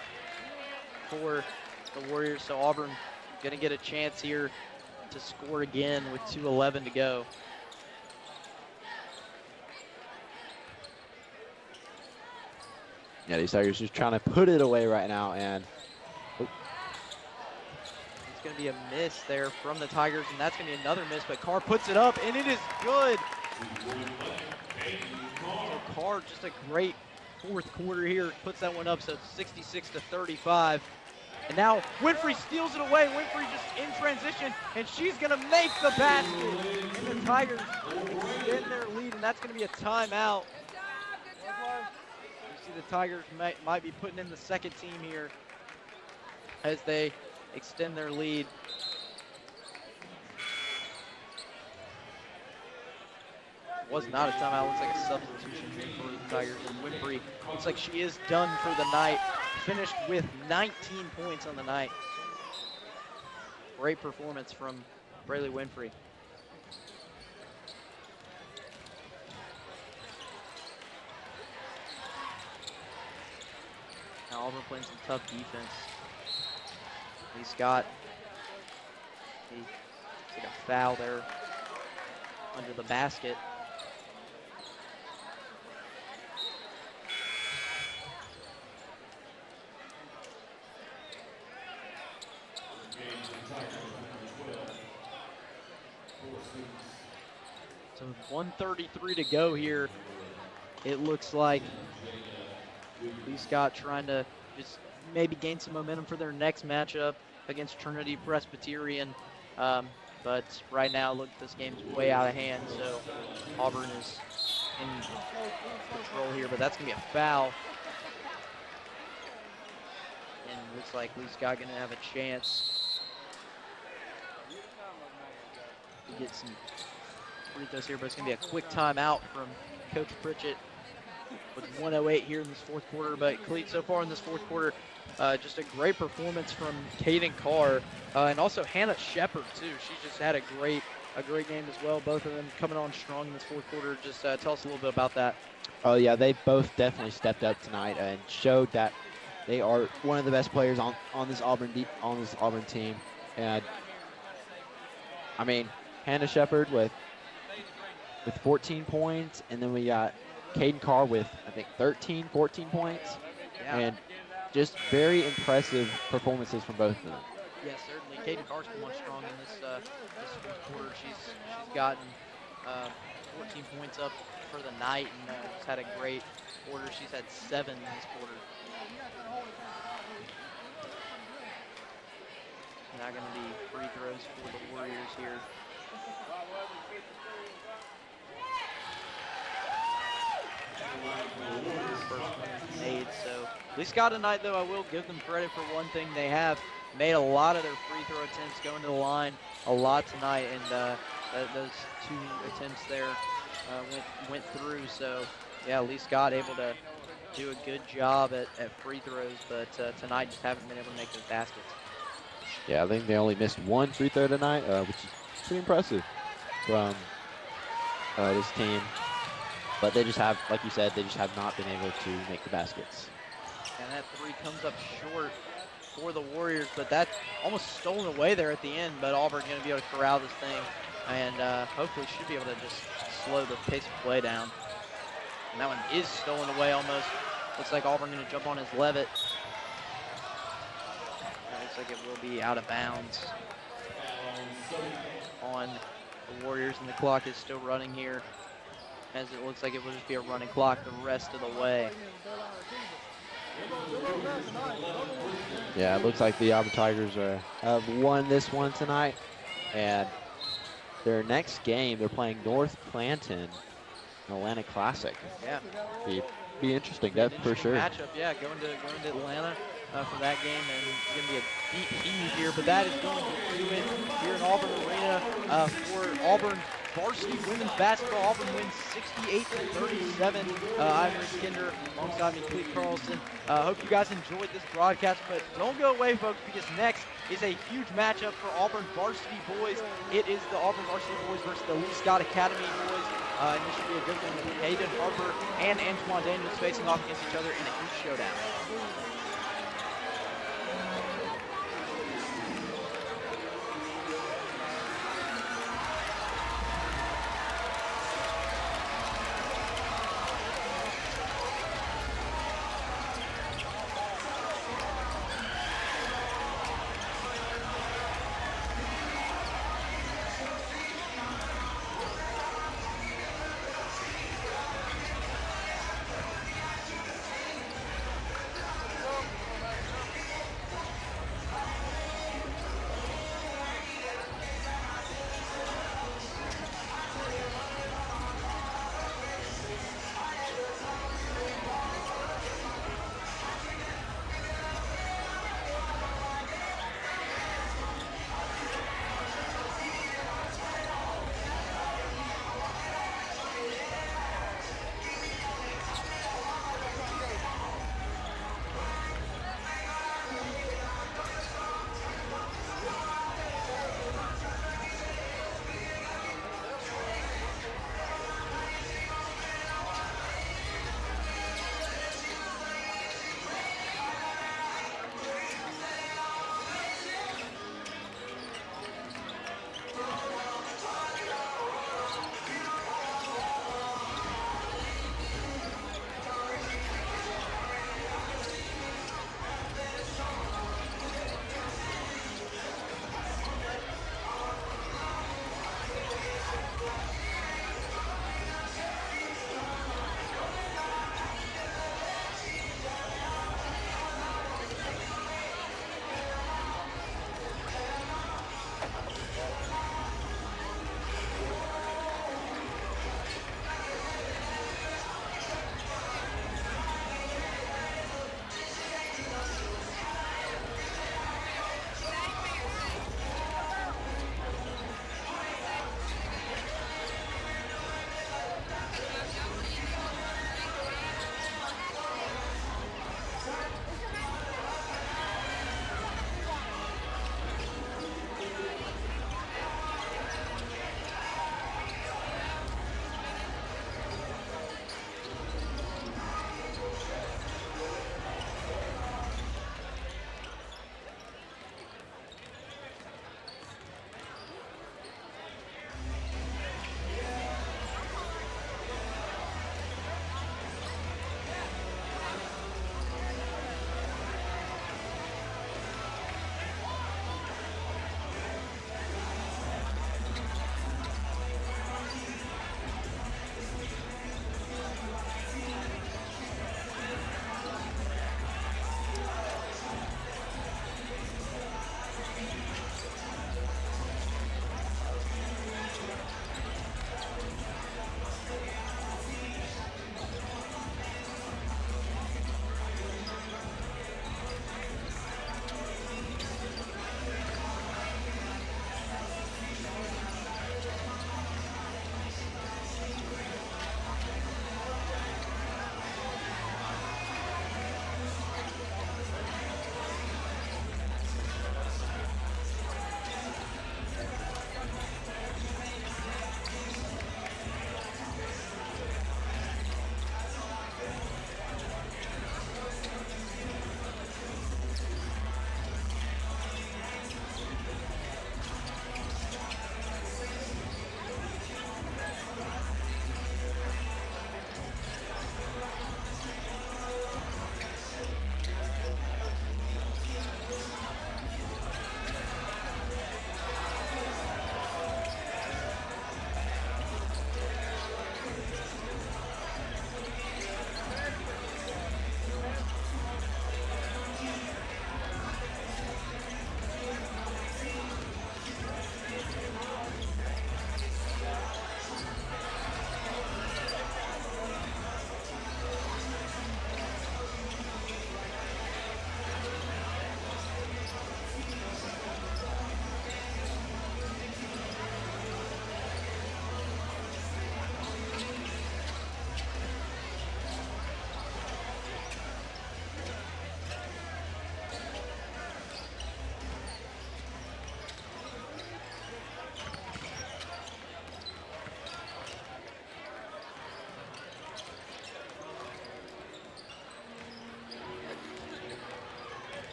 for the Warriors. So Auburn going to get a chance here to score again with 2:11 to go. Yeah, these Tigers just trying to put it away right now, and it's going to be a miss there from the Tigers, and that's going to be another miss, but Carr puts it up, and it is good. So Carr, just a great fourth quarter here, puts that one up, so it's 66-35. And now Winfrey steals it away. Winfrey just in transition, and she's going to make the basket. And the Tigers extend their lead, and that's going to be a timeout. The Tigers might be putting in the second team here as they extend their lead. Was not a timeout. Looks like a substitution here for the Tigers. And Winfrey looks like she is done for the night. Finished with 19 points on the night. Great performance from Braylee Winfrey. Now Auburn playing some tough defense. Lee Scott, he took a foul there under the basket. So 1:33 to go here. It looks like Lee Scott trying to just maybe gain some momentum for their next matchup against Trinity Presbyterian. But right now, look, this game's way out of hand, so Auburn is in control here, but that's going to be a foul. And it looks like Lee Scott going to have a chance to get some free throws here, but it's going to be a quick timeout from Coach Pritchett. With 1:08 here in this fourth quarter, but Cleet, so far in this fourth quarter, just a great performance from Kaden Carr and also Hannah Shepard too. She just had a great game as well. Both of them coming on strong in this fourth quarter. Just tell us a little bit about that. Oh yeah, they both definitely stepped up tonight and showed that they are one of the best players on this Auburn team. And I mean, Hannah Shepard with 14 points, and then we got Kaden Carr with, I think, 14 points. Yeah. And just very impressive performances from both of them. Yes, certainly. Kaden Carr's come on strong in this fourth quarter. She's gotten 14 points up for the night, and has had a great quarter. She's had 7 this quarter. Now going to be free throws for the Warriors here. First one made, so Lee Scott tonight, though, I will give them credit for one thing. They have made a lot of their free throw attempts going to the line a lot tonight, and those 2 attempts there went through. So, yeah, Lee Scott able to do a good job at free throws, but tonight just haven't been able to make those baskets. Yeah, I think they only missed 1 free throw tonight, which is pretty impressive from this team. But they just have, like you said, they just have not been able to make the baskets. And that 3 comes up short for the Warriors, but that's almost stolen away there at the end. But Auburn's going to be able to corral this thing, and hopefully should be able to just slow the pace of play down. And that one is stolen away almost. Looks like Auburn going to jump on his Levitt. Looks like it will be out of bounds on the Warriors, and the clock is still running here, as it looks like it will just be a running clock the rest of the way. Yeah, it looks like the Auburn Tigers have won this one tonight, and their next game they're playing North Clanton, in Atlanta Classic. Yeah, be interesting. That's for sure. Matchup, yeah, going to Atlanta for that game, and it's going to be a deep heat here, but that is going to do it here in Auburn Arena for Auburn varsity women's basketball. Auburn wins 68-37. I'm Rick Kinder, alongside me, Clete Carlson. Hope you guys enjoyed this broadcast, but don't go away, folks, because next is a huge matchup for Auburn varsity boys. It is the Auburn varsity boys versus the Lee Scott Academy boys. And this should be a good one with Hayden Harper and Antoine Daniels facing off against each other in a huge showdown.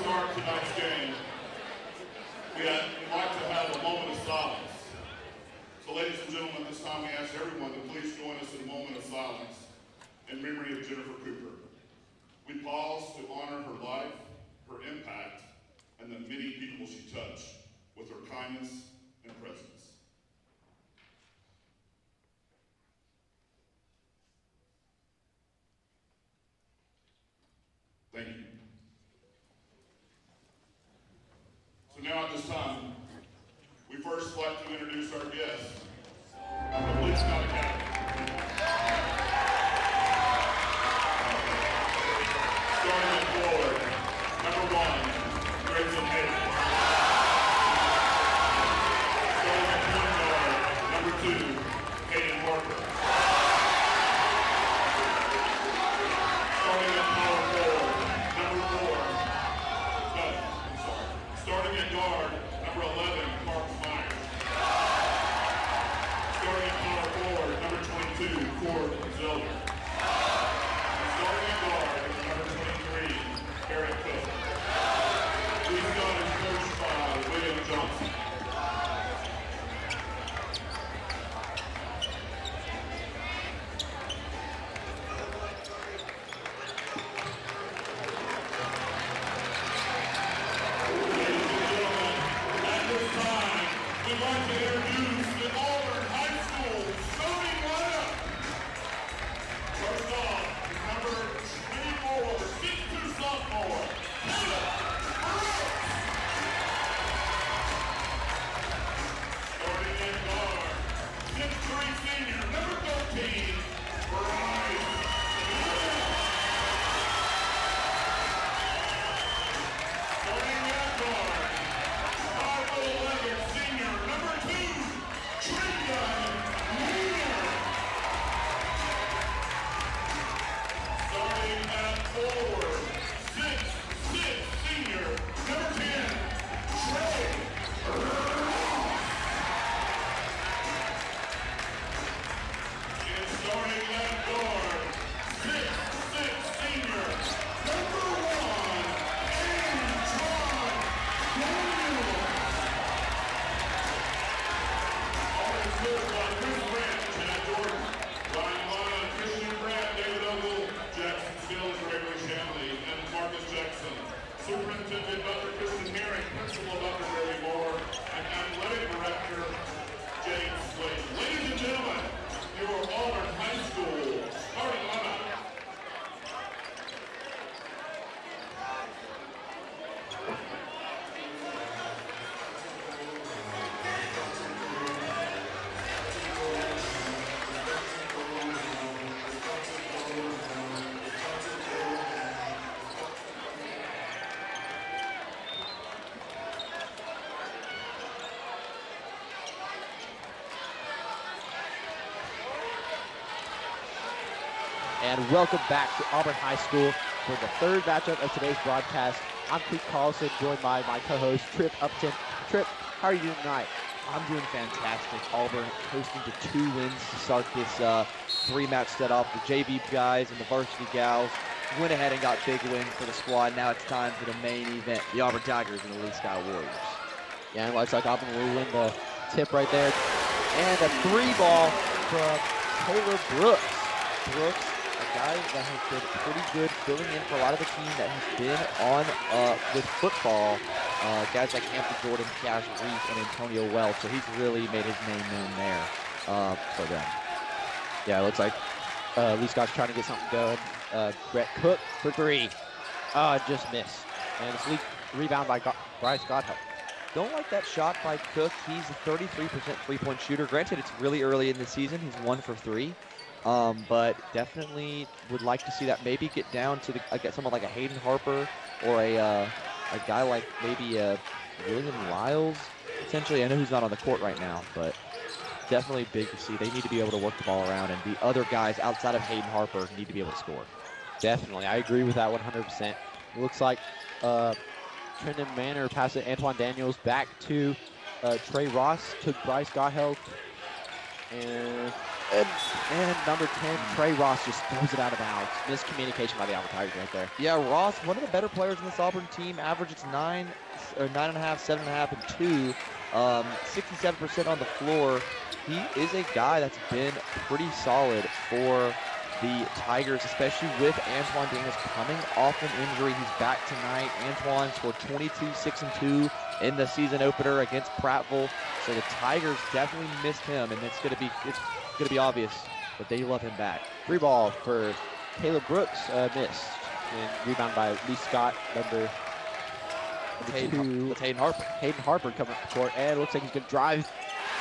start tonight's game, we'd like to have a moment of silence. So ladies and gentlemen, this time we ask everyone to please join us in a moment of silence in memory of Jennifer Cooper. We pause to honor her life, her impact, and the many people she touched with her kindness and presence. Thank you. So now at this time, we first like to introduce our guests from the Lee Scott Academy. Starting at forward, number 1, Grayson Hayden. Starting at point guard, number 2, Hayden Harper. Starting at power forward, number 4, starting at guard, number 11, Mark Myers. Starting at power forward, number 22, Cord Zelder. Starting at guard, number 23, Eric Cook. Lee Scott is coached by William Johnson. We'd like to introduce the Auburn High School starting lineup. First off, number 24, 6'2" sophomore, Caleb Brooks. Starting in guard, 6'3" senior, number 13, Bryce. Starting at guard, 5'11" senior, number 2, Trinidad Wiener. Starting at forward, 6'6" senior, number 10, Trey Ross. And starting at guard, 6'6" senior, number 1, Antron Daniels. Coached by Chris Grant, Chad Jordan, Ryan Lana, Christian Grant, David Ogle, Jackson Stills, Gregory Shanley, and Marcus Jackson. Superintendent Dr. Kristen Herring, Principal Dr. Barry Moore, and Athletic Director James Slade. Ladies and gentlemen, your Auburn High School starting lineup. And welcome back to Auburn High School for the third matchup of today's broadcast. I'm Pete Carlson, joined by my co-host Trip Upton. Trip, how are you doing tonight? I'm doing fantastic. Auburn coasting to 2 wins to start this 3-match set off. The JV guys and the varsity gals went ahead and got big win for the squad. Now it's time for the main event, the Auburn Tigers and the Lee Scott Warriors. Yeah, and it looks like Auburn will win the tip right there. And a 3-ball from Taylor Brooks. Brooks, a guy that has been pretty good filling in for a lot of the team that has been on with football. Guys like Hampton Jordan, Cash Reese, and Antonio Wells. So he's really made his name known there for them. Yeah, it looks like Lee Scott's trying to get something going. Brett Cook for 3. Just missed. And it's rebound by Bryce Godhelp. Don't like that shot by Cook. He's a 33% three-point shooter. Granted, it's really early in the season. He's 1 for 3. But definitely would like to see that maybe get down to someone like a Hayden Harper or a guy like maybe William Lyles. Essentially, I know he's not on the court right now, but definitely big to see. They need to be able to work the ball around, and the other guys outside of Hayden Harper need to be able to score. Definitely, I agree with that 100%. It looks like Trendon Manor passed it Antoine Daniels back to Trey Ross, took Bryce Godhelp, and And number 10, Trey Ross just throws it out of bounds. Miscommunication by the Auburn Tigers right there. Yeah, Ross, one of the better players in this Auburn team, averages 9.5, 7.5, and 2. 67% on the floor. He is a guy that's been pretty solid for the Tigers, especially with Antoine Daniels coming off an injury. He's back tonight. Antoine scored 22, 6, and 2 in the season opener against Prattville. So the Tigers definitely missed him, and it's gonna be obvious that they love him back. Free ball for Caleb Brooks, missed. And rebound by Lee Scott, number 2. With Hayden Harper. Hayden Harper coming up the court, and it looks like he's going to drive,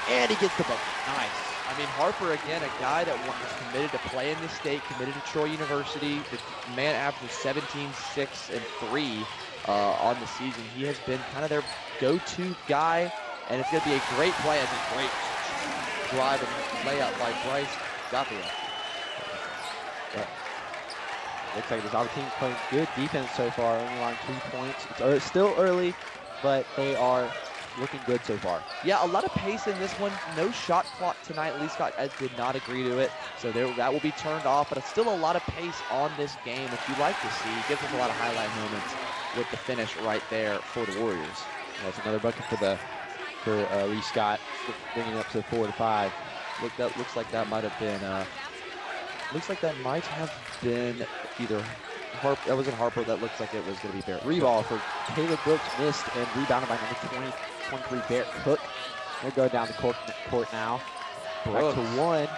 and he gets the bucket. Nice. I mean, Harper, again, a guy that was committed to play in the state, committed to Troy University. The man averages 17, 6, and 3 on the season. He has been kind of their go-to guy, and it's going to be a great play. It's a great drive and layup by Bryce Gathia. Looks like this Auburn team playing good defense so far, only allowing 2 points. It's still early, but they are looking good so far. Yeah, a lot of pace in this one. No shot clock tonight. Lee Scott did not agree to it, so that will be turned off. But it's still a lot of pace on this game, which you like to see. It gives us a lot of highlight moments with the finish right there for the Warriors. That's another bucket for Lee Scott, bringing it up to 4-5. Looks like that might have been. Looks like that might have been either Harper. That wasn't Harper. That looks like it was going to be Barrett. Reball for Caleb Brooks, missed, and rebounded by number 23 Barrett Cook. They're going down the court now. Back to 1.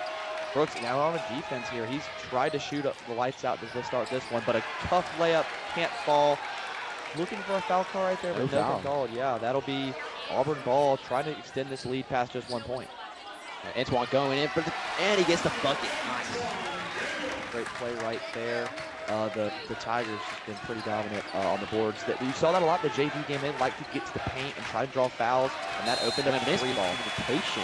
Brooks now on the defense here. He's tried to shoot up the lights out to start this one, but a tough layup, can't fall. Looking for a foul call right there, but no foul called. Yeah, that'll be Auburn ball, trying to extend this lead past just 1 point. Antoine going in and he gets the bucket. Nice. Great play right there. The Tigers have been pretty dominant on the boards. You saw that a lot. The JV game, they like to get to the paint and try to draw fouls, and that opened up a 3 ball. Communication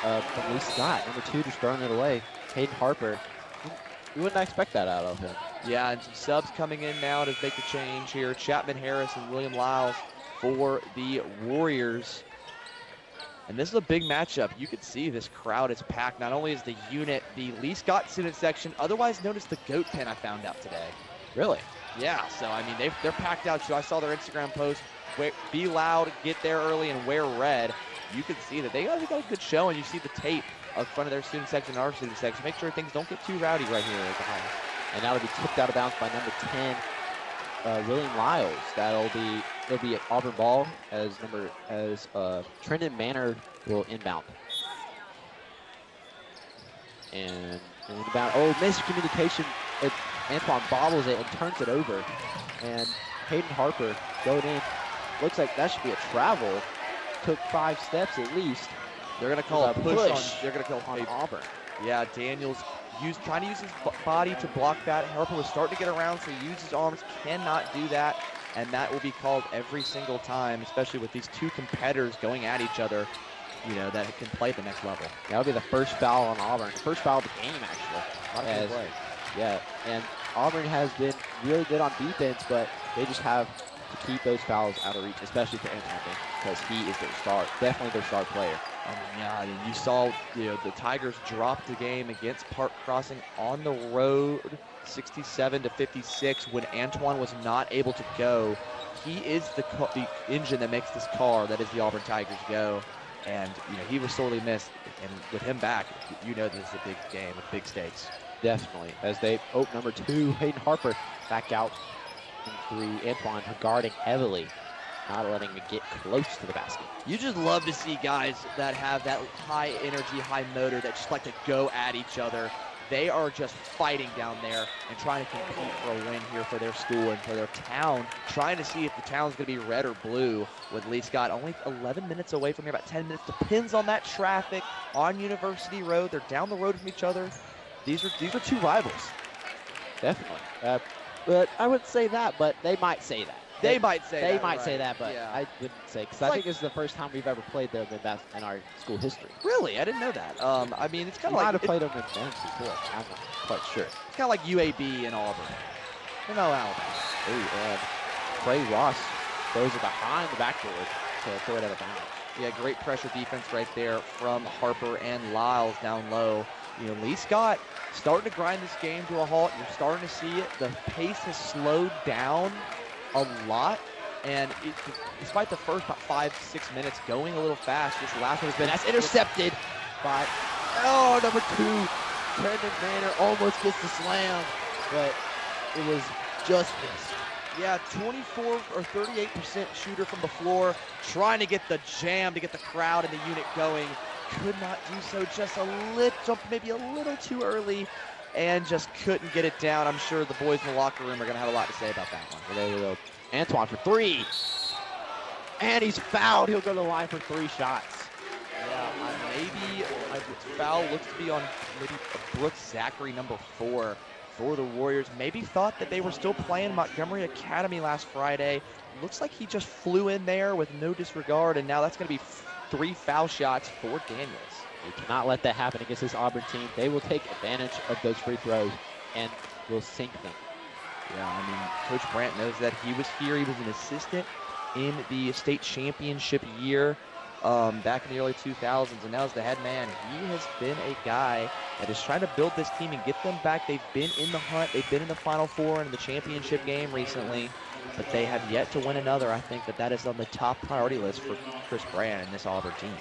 from Lee Scott, number 2, just throwing it away. Hayden Harper, you wouldn't expect that out of him. Yeah, and some subs coming in now to make the change here. Chapman Harris and William Lyles for the Warriors. And this is a big matchup. You can see this crowd is packed. Not only is the unit, the Lee Scott student section, otherwise known as the Goat Pen, I found out today. Really? Yeah, so I mean, they're packed out too. I saw their Instagram post, be loud, get there early, and wear red. You can see that they got a good show, and you see the tape up front of their student section and our student section. Make sure things don't get too rowdy right here at the high. And now it'll be tipped out of bounds by number 10, William Lyles. It'll be Auburn ball as Trendon Manor will inbound. And inbound. Oh, miscommunication. Antoine bobbles it and turns it over. And Hayden Harper going in. Looks like that should be a travel. Took 5 steps at least. They're going to call a push on. They're going to call on Auburn. Yeah, Daniels trying to use his body to block that. Harper was starting to get around, so he used his arms. Cannot do that, and that will be called every single time, especially with these 2 competitors going at each other, you know, that can play at the next level. That'll be the first foul on Auburn. The first foul of the game, actually. A lot of good play. Yeah, and Auburn has been really good on defense, but they just have to keep those fouls out of reach, especially for Antoine, because he is their star, definitely their star player. Yeah, you saw, you know, the Tigers dropped the game against Park Crossing on the road, 67-56, when Antoine was not able to go. He is the engine that makes this car, that is the Auburn Tigers, go. And, you know, he was sorely missed. And with him back, you know this is a big game with big stakes. Definitely. As they open number 2, Hayden Harper back out in 3. Antoine guarding heavily, not letting him get close to the basket. You just love to see guys that have that high energy, high motor, that just like to go at each other. They are just fighting down there and trying to compete for a win here for their school and for their town, trying to see if the town's going to be red or blue with Lee Scott. Only 11 minutes away from here, about 10 minutes. Depends on that traffic on University Road. They're down the road from each other. These are 2 rivals. Definitely. But I wouldn't say that, but they might say that. They might say that, but yeah. I wouldn't say, because I think it's the first time we've ever played them in our school history. Really? I didn't know that. I mean, it's kind of like... We might have played them in men's before. I'm not quite sure. It's kind of like UAB and Auburn. No, Alabama. Ooh, and Trey Ross throws it behind the backboard to throw it out of bounds. Yeah, great pressure defense right there from Harper and Lyles down low. Lee Scott starting to grind this game to a halt. You're starting to see it. The pace has slowed down a lot. And despite the first about 5-6 minutes going a little fast, this last one has been Intercepted by, number 2. Brendan Manor almost gets the slam, but it was just missed. Yeah, 24 or 38% shooter from the floor, trying to get the jam to get the crowd and the unit going. Could not do so, just a little, maybe a little too early, and just couldn't get it down. I'm sure the boys in the locker room are going to have a lot to say about that one. Well, there we go. Antoine for 3. And he's fouled. He'll go to the line for 3 shots. Yeah, maybe foul looks to be on maybe Brooks Zachary, number 4 for the Warriors. Maybe thought that they were still playing Montgomery Academy last Friday. Looks like he just flew in there with no disregard, and now that's going to be 3 foul shots for Daniels. You cannot let that happen against this Auburn team. They will take advantage of those free throws and will sink them. Yeah, I mean, Coach Brandt knows that. He was here. He was an assistant in the state championship year back in the early 2000s, and now as the head man, he has been a guy that is trying to build this team and get them back. They've been in the hunt. They've been in the Final Four and the championship game recently, but they have yet to win another. I think that is on the top priority list for Chris Brandt and this Auburn team.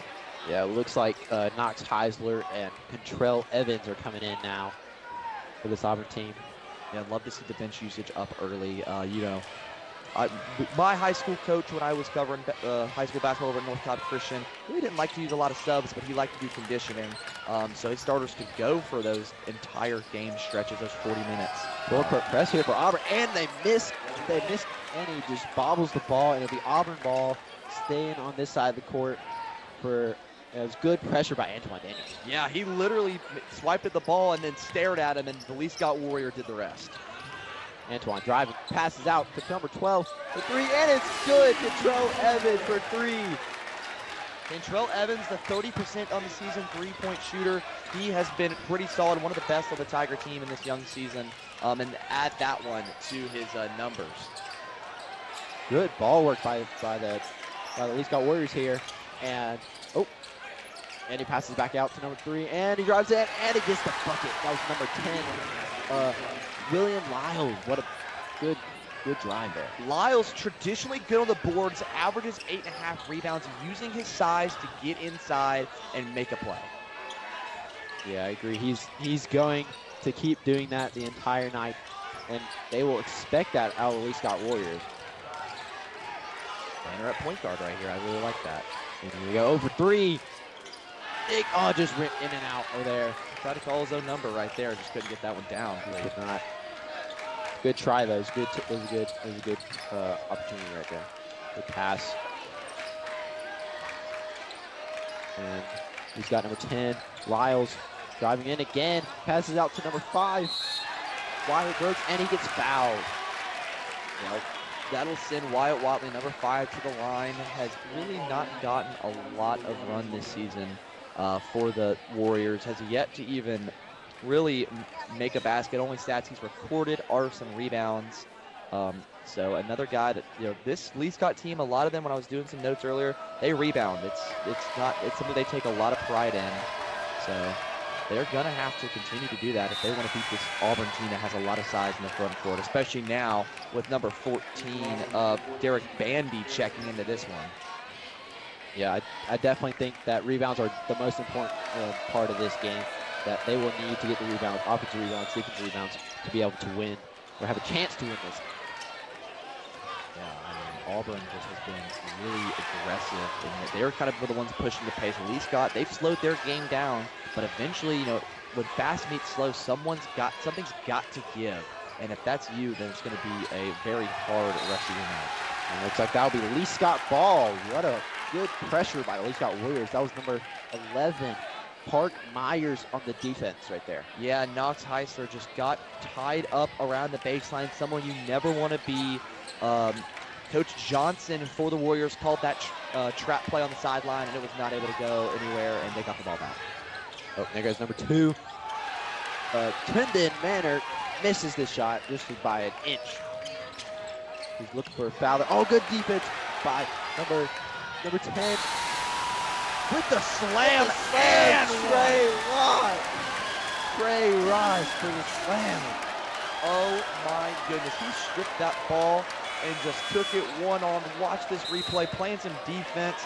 Yeah, it looks like Knox Heisler and Contrell Evans are coming in now for this Auburn team. Yeah, I'd love to see the bench usage up early. My high school coach, when I was covering high school basketball over at North Cobb Christian, really didn't like to use a lot of subs, but he liked to do conditioning. So his starters could go for those entire game stretches, those 40 minutes. Full court press here for Auburn, and they missed, and he just bobbles the ball, and it'll be Auburn ball staying on this side of the court for. It was good pressure by Antoine Daniels. Yeah, he literally swiped at the ball and then stared at him, and the Lee Scott Warrior did the rest. Antoine driving, passes out to number 12 for 3, and it's good. Contrell Evans for 3. Contrell Evans, the 30% on the season three-point shooter. He has been pretty solid, one of the best on the Tiger team in this young season, and add that one to his numbers. Good ball work by the Lee Scott Warriors here, and he passes back out to number 3, and he drives in, and he gets the bucket. That was number 10, William Lyles. What a good drive there. Lyles traditionally good on the boards, averages 8.5 rebounds, using his size to get inside and make a play. Yeah, I agree. He's going to keep doing that the entire night, and they will expect that out of the Lee Scott Warriors. Banner at point guard right here. I really like that. And here we go, over 3. Just went in and out over there. Tried to call his own number right there. Just couldn't get that one down. He could not. Good try though. It was a good opportunity right there. Good pass. And he's got number 10, Lyles, driving in again. Passes out to number 5, Wyatt Brooks, and he gets fouled. Well, that'll send Wyatt Watley, number 5, to the line. Has really not gotten a lot of run this season for the Warriors. Has yet to even really make a basket. Only stats he's recorded are some rebounds. So another guy that, this Lee Scott team, a lot of them, when I was doing some notes earlier, they rebound. It's something they take a lot of pride in. So they're going to have to continue to do that if they want to beat this Auburn team that has a lot of size in the front court, especially now with number 14, Derek Banby, checking into this one. Yeah, I definitely think that rebounds are the most important part of this game, that they will need to get the rebounds, offensive rebounds, defensive rebounds, to be able to win or have a chance to win this. Yeah, I mean, Auburn just has been really aggressive, and they're kind of the ones pushing the pace. Lee Scott, they've slowed their game down, but eventually, when fast meets slow, something's got to give. And if that's you, then it's going to be a very hard rest of your night. And it looks like that'll be Lee Scott ball. What a good pressure by the Lee Scott Warriors. That was number 11, Park Myers, on the defense right there. Yeah, Knox Heisler just got tied up around the baseline, someone you never want to be. Coach Johnson for the Warriors called that trap play on the sideline, and it was not able to go anywhere, and they got the ball back. Oh, there goes number 2. Brendan Manor misses this shot just by an inch. He's looking for a foul. Oh, good defense by number 10. With the slam and Ray Watt. Trey Rice for the slam. Oh my goodness, he stripped that ball and just took it one-on. Watch this replay, playing some defense.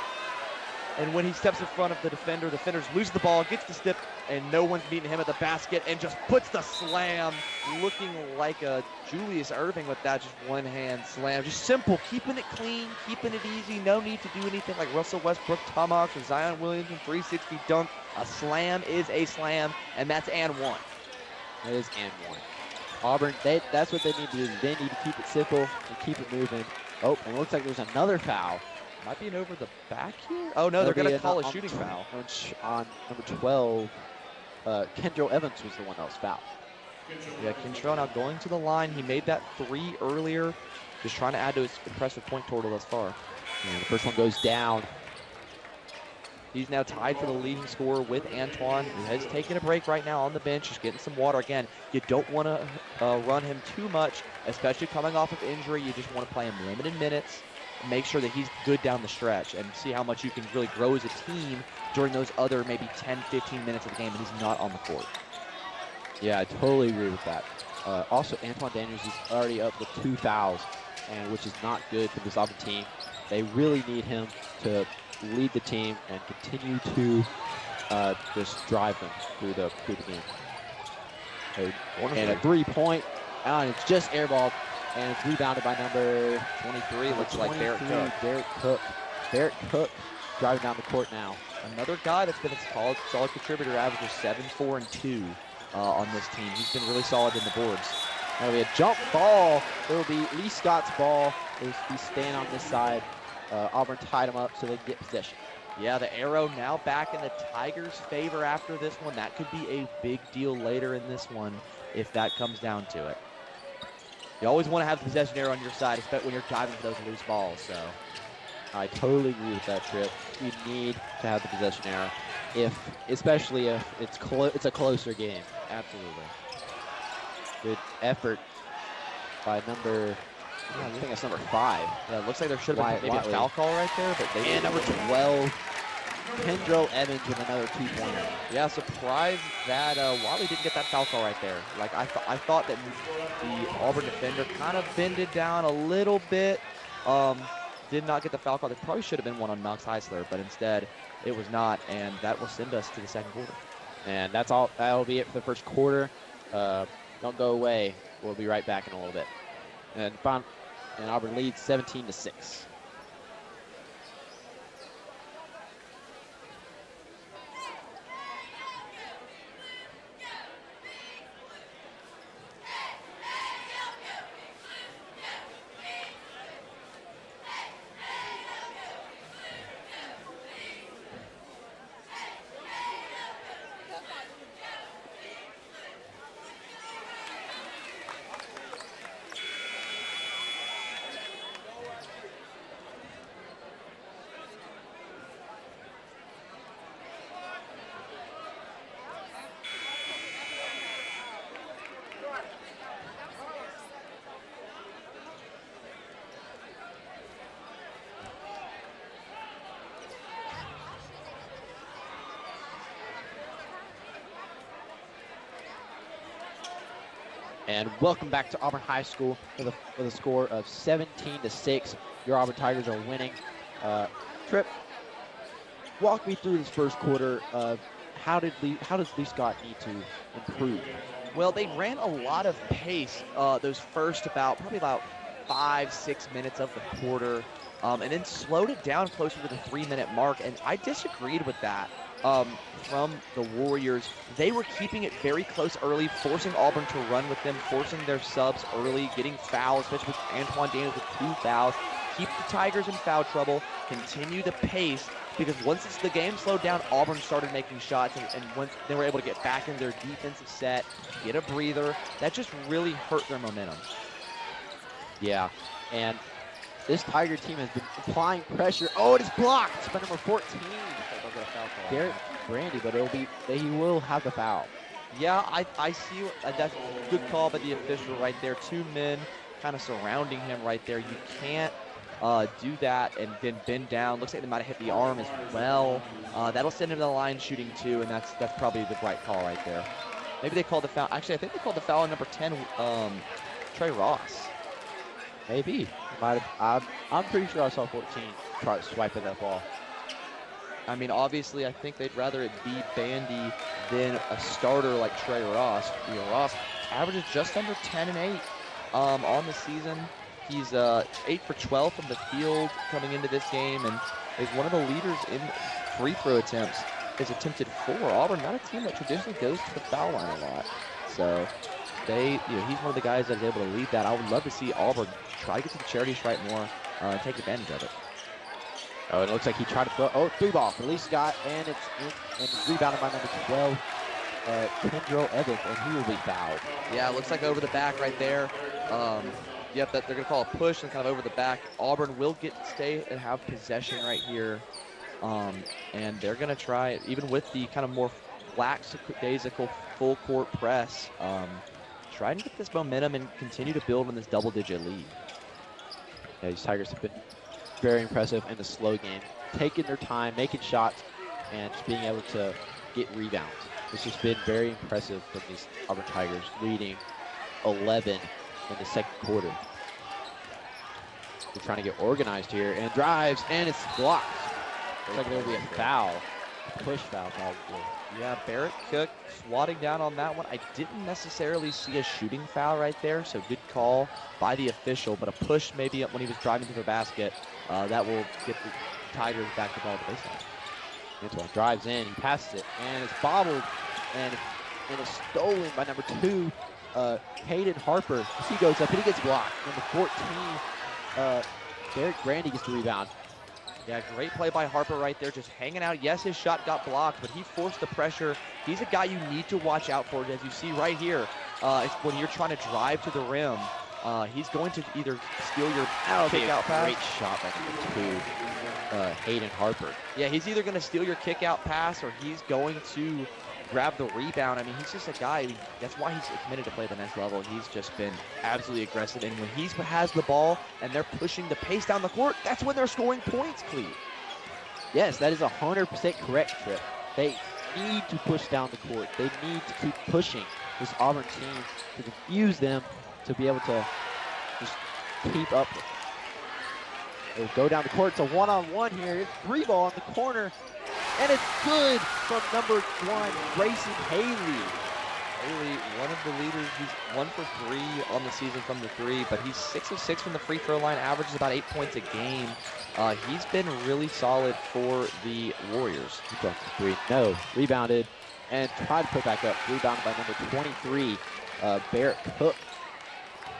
And when he steps in front of the defenders lose the ball, gets the step, and no one's meeting him at the basket, and just puts the slam, looking like a Julius Irving with that just one-hand slam. Just simple, keeping it clean, keeping it easy. No need to do anything like Russell Westbrook tomahawks or Zion Williamson 360 dunk. A slam is a slam, and that's and one. It is and one. Auburn, that's what they need to do. They need to keep it simple and keep it moving. Oh, and it looks like there's another foul. Might be an over the back here. Oh no, they're going to call a shooting foul. On number 12, Kendrell Evans was the one that was fouled. Yeah, Kendrell now going to the line. He made that 3 earlier. Just trying to add to his impressive point total thus far. And the first one goes down. He's now tied for the leading scorer with Antoine, who has taken a break right now on the bench, just getting some water. Again, you don't want to run him too much, especially coming off of injury. You just want to play him limited minutes. Make sure that he's good down the stretch and see how much you can really grow as a team during those other maybe 10, 15 minutes of the game when he's not on the court. Yeah, I totally agree with that. Also, Antoine Daniels is already up with 2 fouls, and which is not good for this Auburn team. They really need him to lead the team and continue to just drive them through the game. And a 3-point, and it's just airballed. And it's rebounded by number 23. Looks like Barrett Cook. Barrett Cook driving down the court now. Another guy that's been a solid contributor, averages 7, 4, and 2 on this team. He's been really solid in the boards. That'll be a jump ball. It'll be Lee Scott's ball. He'll be staying on this side. Auburn tied him up so they can get possession. Yeah, the arrow now back in the Tigers' favor after this one. That could be a big deal later in this one if that comes down to it. You always want to have the possession arrow on your side, especially when you're diving for those loose balls. So, I totally agree with that, Trip. You need to have the possession arrow, especially if it's a closer game. Absolutely. Good effort by number. I think that's number 5. Yeah, it looks like there should have been maybe a foul call right there, but they and number 12, Kendrell Evans with another 2-pointer. Yeah, surprised that Wiley didn't get that foul call right there. Like I thought that the Auburn defender kind of bended down a little bit. Did not get the foul call. There probably should have been one on Knox Heisler, but instead it was not, and that will send us to the second quarter. And that's all. That'll be it for the first quarter. Don't go away. We'll be right back in a little bit. And Auburn leads 17-6. And welcome back to Auburn High School with a score of 17-6. Your Auburn Tigers are winning. Trip, walk me through this first quarter. How does Lee Scott need to improve? Well, they ran a lot of pace those first probably about 5-6 minutes of the quarter, and then slowed it down closer to the 3-minute mark. And I disagreed with that. From the Warriors, they were keeping it very close early, forcing Auburn to run with them, forcing their subs early, getting fouls, especially with Antoine Daniels with 2 fouls. Keep the Tigers in foul trouble, continue the pace, because once the game slowed down, Auburn started making shots, and once they were able to get back in their defensive set, get a breather, that just really hurt their momentum. Yeah, and this Tiger team has been applying pressure. Oh, it is blocked by number 14. Garrett Brandy, but he will have the foul. Yeah, I see. That's a good call by the official right there. 2 men kind of surrounding him right there. You can't do that and then bend down. Looks like they might have hit the arm as well. That'll send him to the line shooting 2, and that's probably the right call right there. Maybe they called the foul. Actually, I think they called the foul on number 10, Trey Ross. Maybe. I'm pretty sure I saw 14 try to swipe at that ball. I mean, obviously, I think they'd rather it be Bandy than a starter like Trey Ross. You know, Ross averages just under 10 and 8 on the season. He's 8 for 12 from the field coming into this game, and is one of the leaders in free throw attempts. Has attempted 4. Auburn, not a team that traditionally goes to the foul line a lot. So he's one of the guys that is able to lead that. I would love to see Auburn try to get to the charity stripe more and take advantage of it. Oh, it looks like he tried to throw. Oh, 3 ball for Lee Scott, and it's rebounded by number 12, Kendrell Evans, and he will be fouled. Yeah, it looks like over the back right there. Yep, that they're going to call a push and kind of over the back. Auburn will stay and have possession right here. And they're going to try, even with the kind of more lackadaisical full court press, try and get this momentum and continue to build on this double-digit lead. Yeah, these Tigers have been very impressive in the slow game, taking their time, making shots, and just being able to get rebounds. It's just been very impressive from these Auburn Tigers, leading 11 in the second quarter. They're trying to get organized here, and drives, and it's blocked. Looks like there will be a foul, a push foul probably. Yeah, Barrett Cook swatting down on that one. I didn't necessarily see a shooting foul right there, so good call by the official, but a push maybe when he was driving to the basket. That will get the Tigers back the ball at the baseline. Antoine drives in, he passes it, and it's bobbled, and it's stolen by number 2, Hayden Harper. He goes up and he gets blocked. Number 14, Derek Brandy gets the rebound. Yeah, great play by Harper right there, just hanging out. Yes, his shot got blocked, but he forced the pressure. He's a guy you need to watch out for, as you see right here. It's when you're trying to drive to the rim, he's going to either steal your kick-out pass. Great shot by number 2, Hayden Harper. Yeah, he's either going to steal your kick-out pass or he's going to grab the rebound. I mean, he's just a guy. I mean, that's why he's committed to play the next level. He's just been absolutely aggressive. And when he has the ball and they're pushing the pace down the court, that's when they're scoring points, Cleve. Yes, that is 100% correct, Trip. They need to push down the court. They need to keep pushing this Auburn team to confuse them to be able to just keep up with them. They'll go down the court. It's a one-on-one here. It's 3 ball in the corner. And it's good from number 1, Grayson Haley. Haley, one of the leaders. He's 1 for 3 on the season from the 3, but he's 6 of 6 from the free throw line, averages about 8 points a game. He's been really solid for the Warriors. He dropped the 3. No, rebounded and tried to put back up. Rebounded by number 23, Barrett Cook.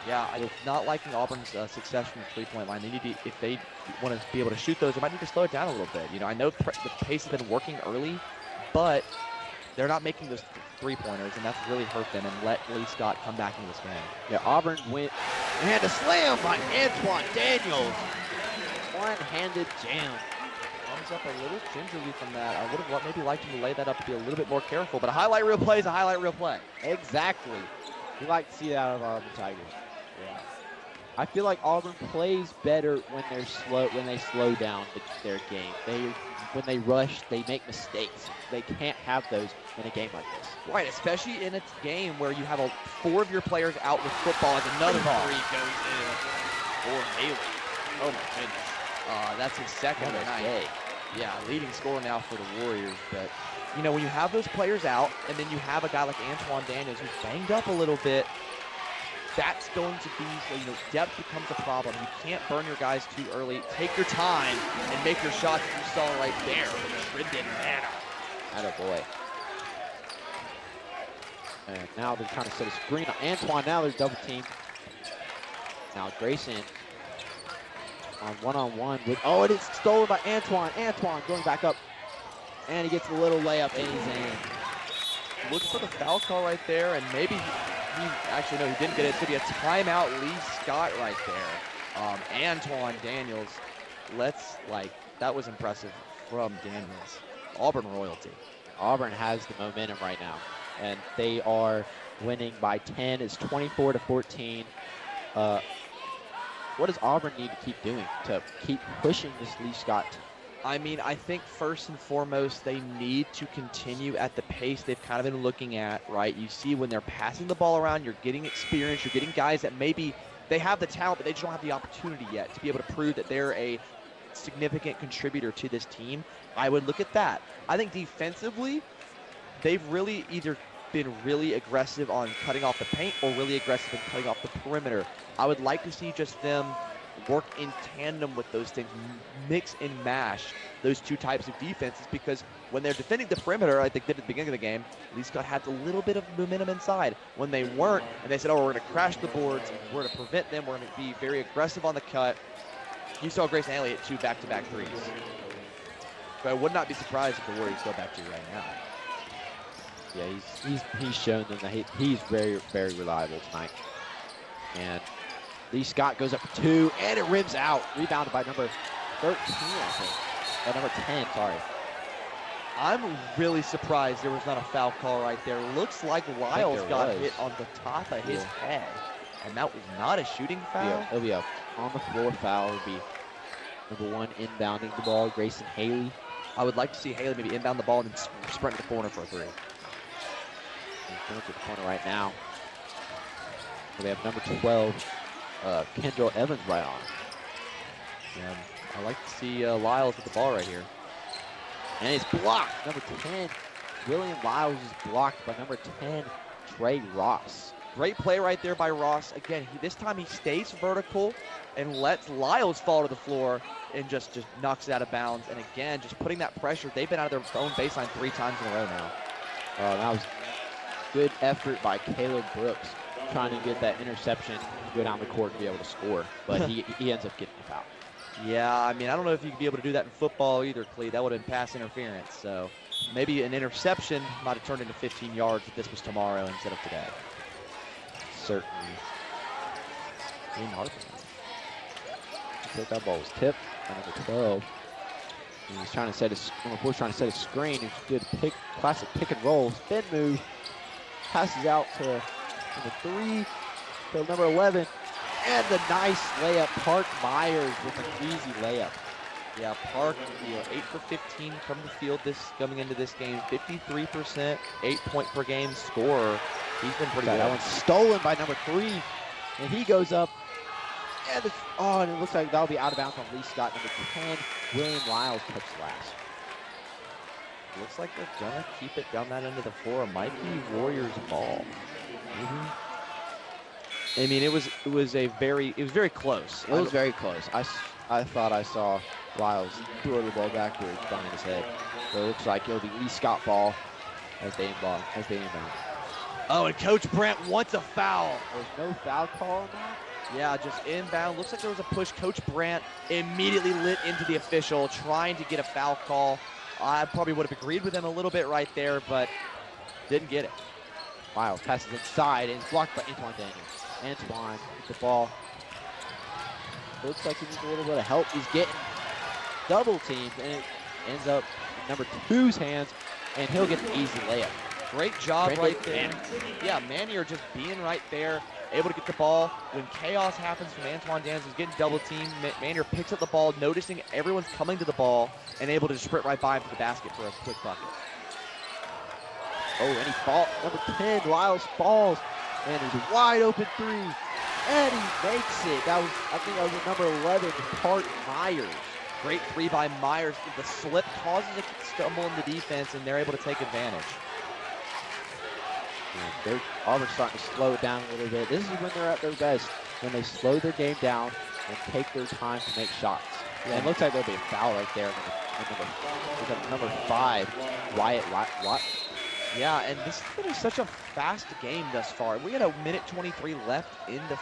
Yeah, I'm not liking Auburn's success from the three-point line. They need to, if they want to be able to shoot those, they might need to slow it down a little bit. You know, I know the pace has been working early, but they're not making those three-pointers, and that's really hurt them and let Lee Scott come back into this game. Yeah, Auburn went and a slam by Antoine Daniels. One-handed jam. Comes up a little gingerly from that. I would have maybe liked him to lay that up to be a little bit more careful, but a highlight reel play is a highlight reel play. Exactly. We like to see that out of Auburn Tigers. Yeah. I feel like Auburn plays better when they slow down their game. When they rush, they make mistakes. They can't have those in a game like this. Right, especially in a game where you have 4 of your players out with football as another 3 goes in for Haley. Oh my goodness. That's his second tonight. Yeah, leading scorer now for the Warriors. But, you know, when you have those players out and then you have a guy like Antoine Daniels who's banged up a little bit, that's going to be, you know, depth becomes a problem. You can't burn your guys too early. Take your time and make your shots that you saw right there with Trindon Manor. Attaboy. And now they're trying to set a screen on Antoine. Now there's double team. Now Grayson on one-on-one with, oh, it is stolen by Antoine. Antoine going back up. And he gets a little layup and he's in. Look for the foul call right there, and maybe actually, no, he didn't get it. It's going to be a timeout Lee Scott right there. Antoine Daniels, that was impressive from Daniels. Auburn royalty. Auburn has the momentum right now, and they are winning by 10. It's 24-14. What does Auburn need to keep doing to keep pushing this Lee Scott? I mean, I think first and foremost, they need to continue at the pace they've kind of been looking at, right? You see when they're passing the ball around, you're getting experience, you're getting guys that maybe they have the talent, but they just don't have the opportunity yet to be able to prove that they're a significant contributor to this team. I would look at that. I think defensively, they've really either been really aggressive on cutting off the paint or really aggressive in cutting off the perimeter. I would like to see just them work in tandem with those things, mix and mash those two types of defenses, because when they're defending the perimeter, like they did at the beginning of the game, Lee Scott had a little bit of momentum inside. When they weren't, and they said, oh, we're going to crash the boards, we're going to prevent them, we're going to be very aggressive on the cut. You saw Grayson Haley hit 2 back-to-back threes. But I would not be surprised if the Warriors go back to right now. Yeah, he's shown them that he's very, very reliable tonight. And Lee Scott goes up for 2, and it rims out. Rebounded by number 13, I think. Number 10, sorry. I'm really surprised there was not a foul call right there. Looks like Lyles got hit on the top of his head, and that was not a shooting foul. Yeah, it'll be a on-the-floor foul. It'll be number 1 inbounding the ball, Grayson Haley. I would like to see Haley maybe inbound the ball and then sprint to the corner for a 3. He's going to the corner right now. So they have number 12, Kendall Evans right on. And I like to see Lyles with the ball right here. And it's blocked. Number 10, William Lyles is blocked by number 10, Trey Ross. Great play right there by Ross. Again, this time he stays vertical and lets Lyles fall to the floor and just knocks it out of bounds. And again, just putting that pressure. They've been out of their own baseline 3 times in a row now. That was good effort by Caleb Brooks, trying to get that interception, go down the court and be able to score. But he ends up getting a foul. Yeah, I mean, I don't know if you could be able to do that in football either, Clee. That would have been pass interference. So maybe an interception might have turned into 15 yards if this was tomorrow instead of today. Certainly. Ian Harper. That ball was tipped by number 12. And he's trying to set number 4's trying to set a screen. He did classic pick and roll. Spin move. Passes out to number 3. To number 11. And the nice layup. Park Myers with an easy layup. Yeah, Park, 8 for 15 from the field coming into this game. 53%, 8-point per game scorer. He's been pretty good. That one's stolen by number 3. And he goes up. And and it looks like that'll be out of bounds on Lee Scott. Number 10, William Lyles touched last. Looks like they're gonna keep it down that end of the floor. It might be Warriors ball. I mean, it was very close. It was very close. I thought I saw Lyles throw the ball backwards behind his head. So it looks like it'll be Lee Scott ball as they inbound. Oh, and Coach Brandt wants a foul. There's no foul call on that? Yeah, just inbound. Looks like there was a push. Coach Brandt immediately lit into the official, trying to get a foul call. I probably would have agreed with him a little bit right there, but didn't get it. Lyles passes inside and it's blocked by Antoine Daniels. Antoine with the ball. Looks like he needs a little bit of help. He's getting double teamed, and it ends up in number 2's hands, and he'll get the easy layup. Great job right there. Yeah, Manier just being right there, able to get the ball. When chaos happens from Antoine Daniels, he's getting double teamed. Manier picks up the ball, noticing everyone's coming to the ball, and able to just sprint right by him to the basket for a quick bucket. Oh, and he falls. Number 10, Lyles falls, and he's a wide open 3, and he makes it. I think that was at number 11, Park Myers. Great 3 by Myers. The slip causes a stumble in the defense, and they're able to take advantage. Auburn's starting to slow it down a little bit. This is when they're at their best, when they slow their game down and take their time to make shots. Yeah, it looks like there'll be a foul right there. Number 5, Wyatt Watt. Yeah, and this has been such a fast game thus far. We had a minute 23 left in the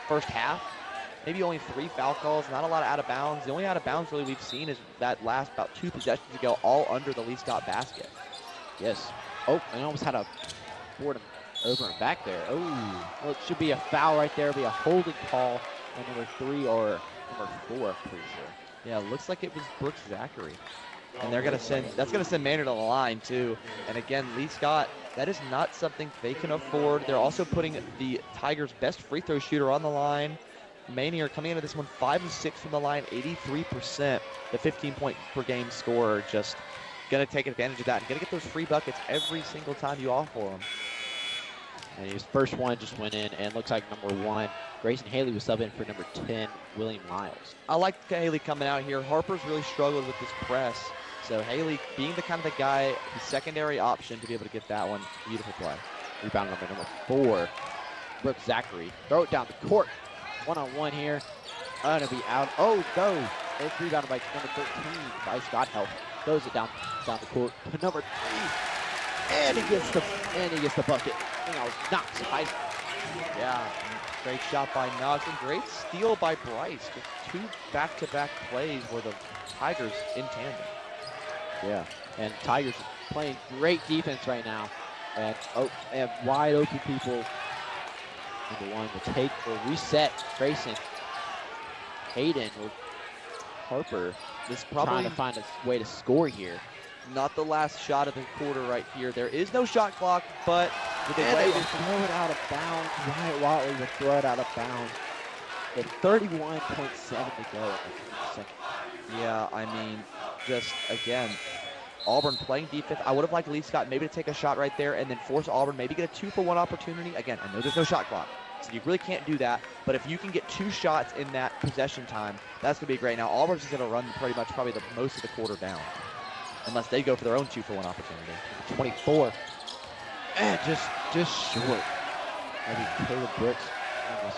first half. Maybe only 3 foul calls, not a lot of out of bounds. The only out of bounds really we've seen is that last about 2 possessions ago, all under the Lee Scott basket. Yes. Oh, and almost had a board over and back there. Oh, well, it should be a foul right there. It'll be a holding call on number 3 or number 4, I'm pretty sure. Yeah, it looks like it was Brooks Zachary. And they're gonna that's gonna send Maynard on the line too. And again, Lee Scott, that is not something they can afford. They're also putting the Tigers' best free throw shooter on the line. Manier coming into this one 5 of 6 from the line, 83%. The 15-point per game scorer just going to take advantage of that and going to get those free buckets every single time you offer them. And his first one just went in, and looks like number 1, Grayson Haley, was subbing for number 10, William Lyles. I like Haley coming out here. Harper's really struggled with this press. So Haley being the kind of the guy, the secondary option to be able to get that one. Beautiful play. Rebound number 4, Brooke Zachary. Throw it down the court. One-on-one here. Gonna be out. Oh, no. It's rebounded by number 13 by Scott Health. Throws it down the court to number 3. And he gets the bucket. I think I was Knox. Yeah, great shot by Knox and great steal by Bryce. Just 2 back-to-back plays where the Tigers in tandem. Yeah, and Tigers playing great defense right now. And they have wide open people. Number 1 will reset Grayson. Hayden will Harper. This probably trying to find a way to score here. not the last shot of the quarter right here. There is no shot clock, but with the And way they will throw it out of bounds. Wyatt Watley will throw it out of bounds. With 31.7 to go in the second. yeah, I mean, just again, Auburn playing defense. I would have liked Lee Scott maybe to take a shot right there and then force Auburn maybe get a 2-for-1 opportunity. Again, I know there's no shot clock, so you really can't do that. But if you can get 2 shots in that possession time, that's going to be great. Now, Auburn's just going to run pretty much probably the most of the quarter down, unless they go for their own 2-for-1 opportunity. 24. And just short. Maybe Caleb Brooks just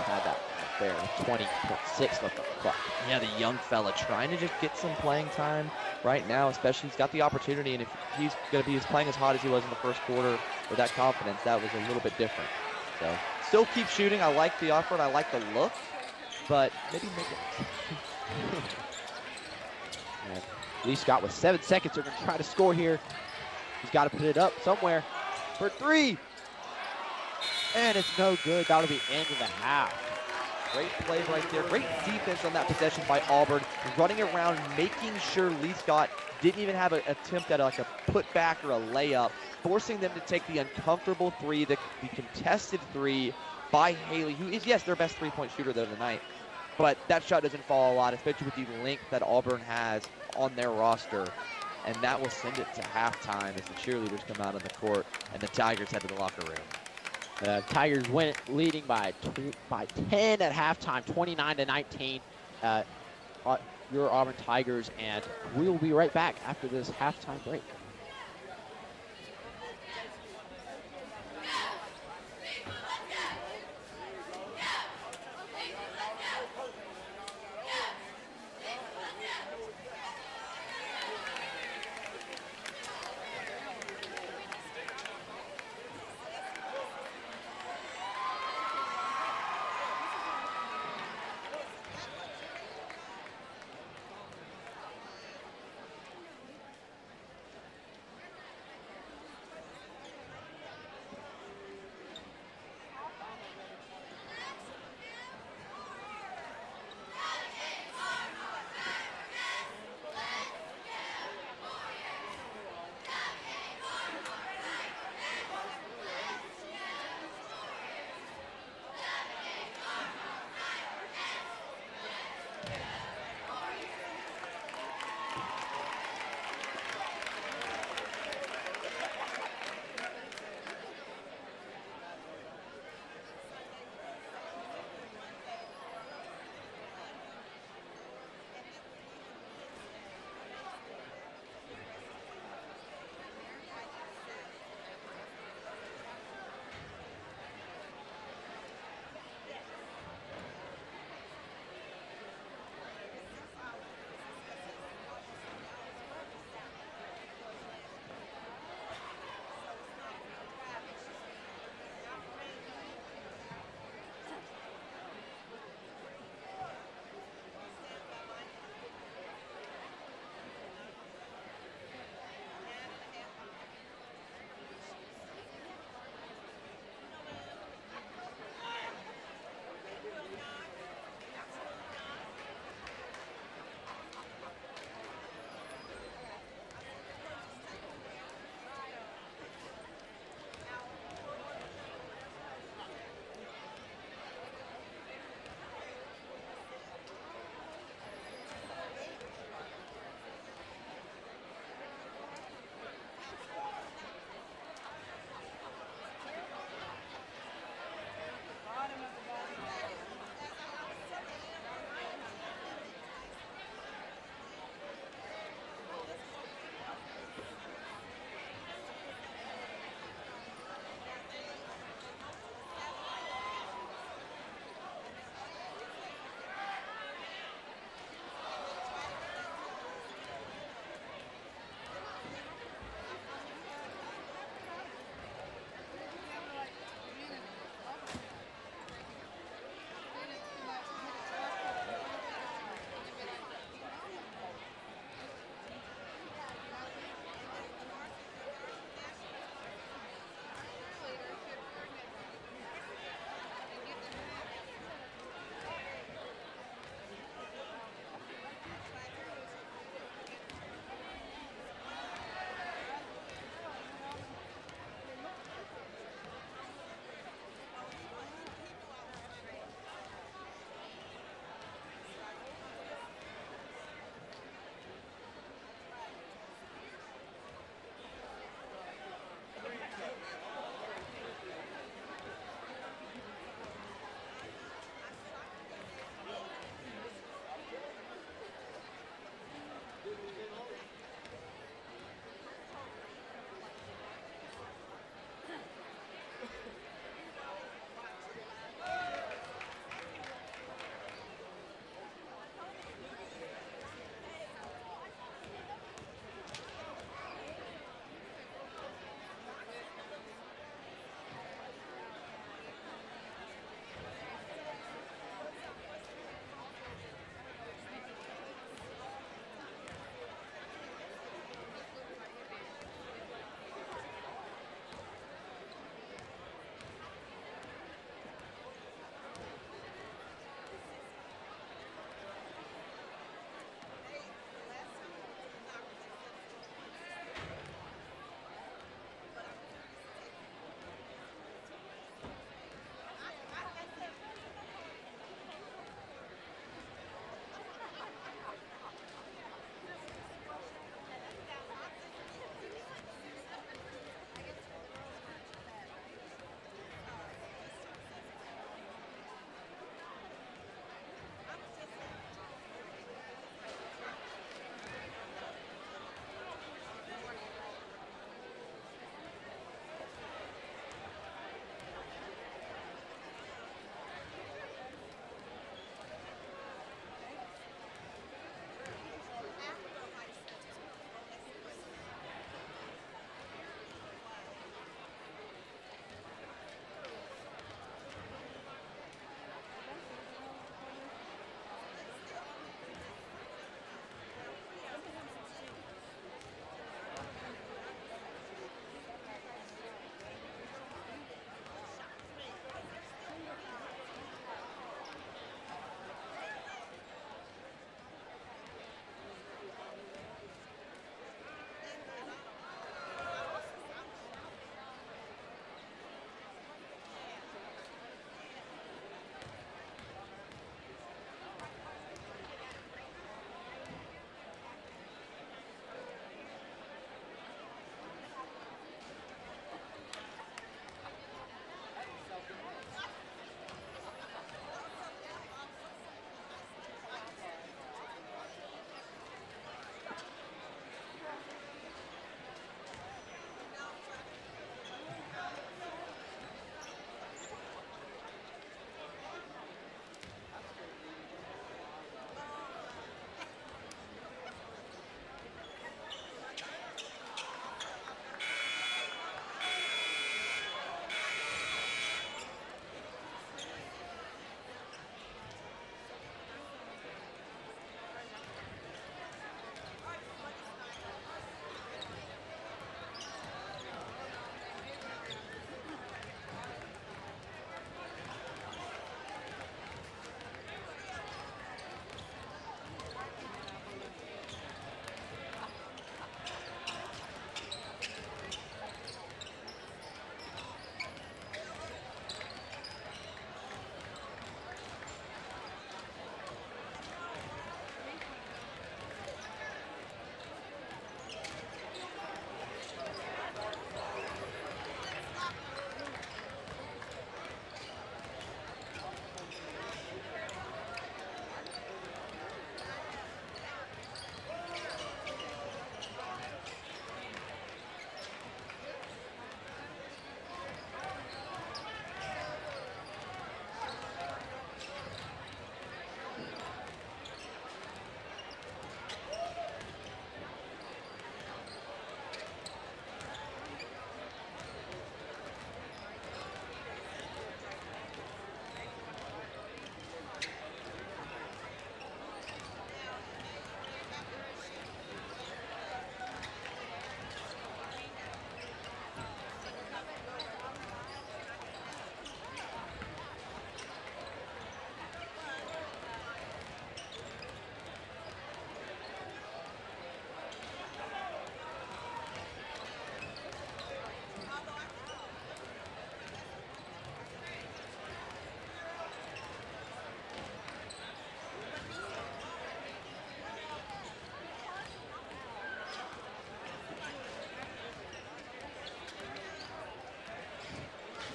had that right there. 20.6 left on the clock. Yeah, the young fella trying to just get some playing time right now, especially he's got the opportunity, and if he's going to be playing as hot as he was in the first quarter with that confidence, that was a little bit different. So still keep shooting. I like the offer and I like the look, but maybe make it. And Lee Scott with 7 seconds. They're going to try to score here. He's got to put it up somewhere for 3. And it's no good. That'll be end of the half. Great play right there. Great defense on that possession by Auburn. Running around, making sure Lee Scott didn't even have an attempt at like a putback or a layup, forcing them to take the uncomfortable 3, the contested 3 by Haley, who is, yes, their best 3-point shooter though tonight. But that shot doesn't fall a lot, especially with the length that Auburn has on their roster. And that will send it to halftime as the cheerleaders come out on the court and the Tigers head to the locker room. Tigers win it, leading by 10 at halftime, 29-19. Your Auburn Tigers, and we will be right back after this halftime break.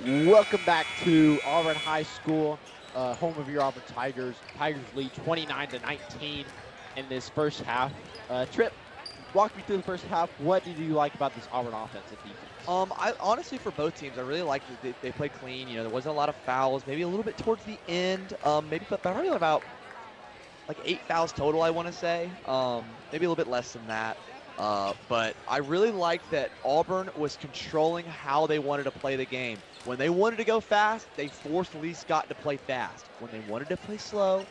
Welcome back to Auburn High School, home of your Auburn Tigers. Tigers lead 29-19 in this first half. Trip, walk me through the first half. What did you like about this Auburn offense and defense? I honestly, for both teams, I really liked that they played clean. You know, there wasn't a lot of fouls. Maybe a little bit towards the end. Maybe, but probably about like 8 fouls total, I want to say. Maybe a little bit less than that. But I really liked that Auburn was controlling how they wanted to play the game. When they wanted to go fast, they forced Lee Scott to play fast. When they wanted to play slow,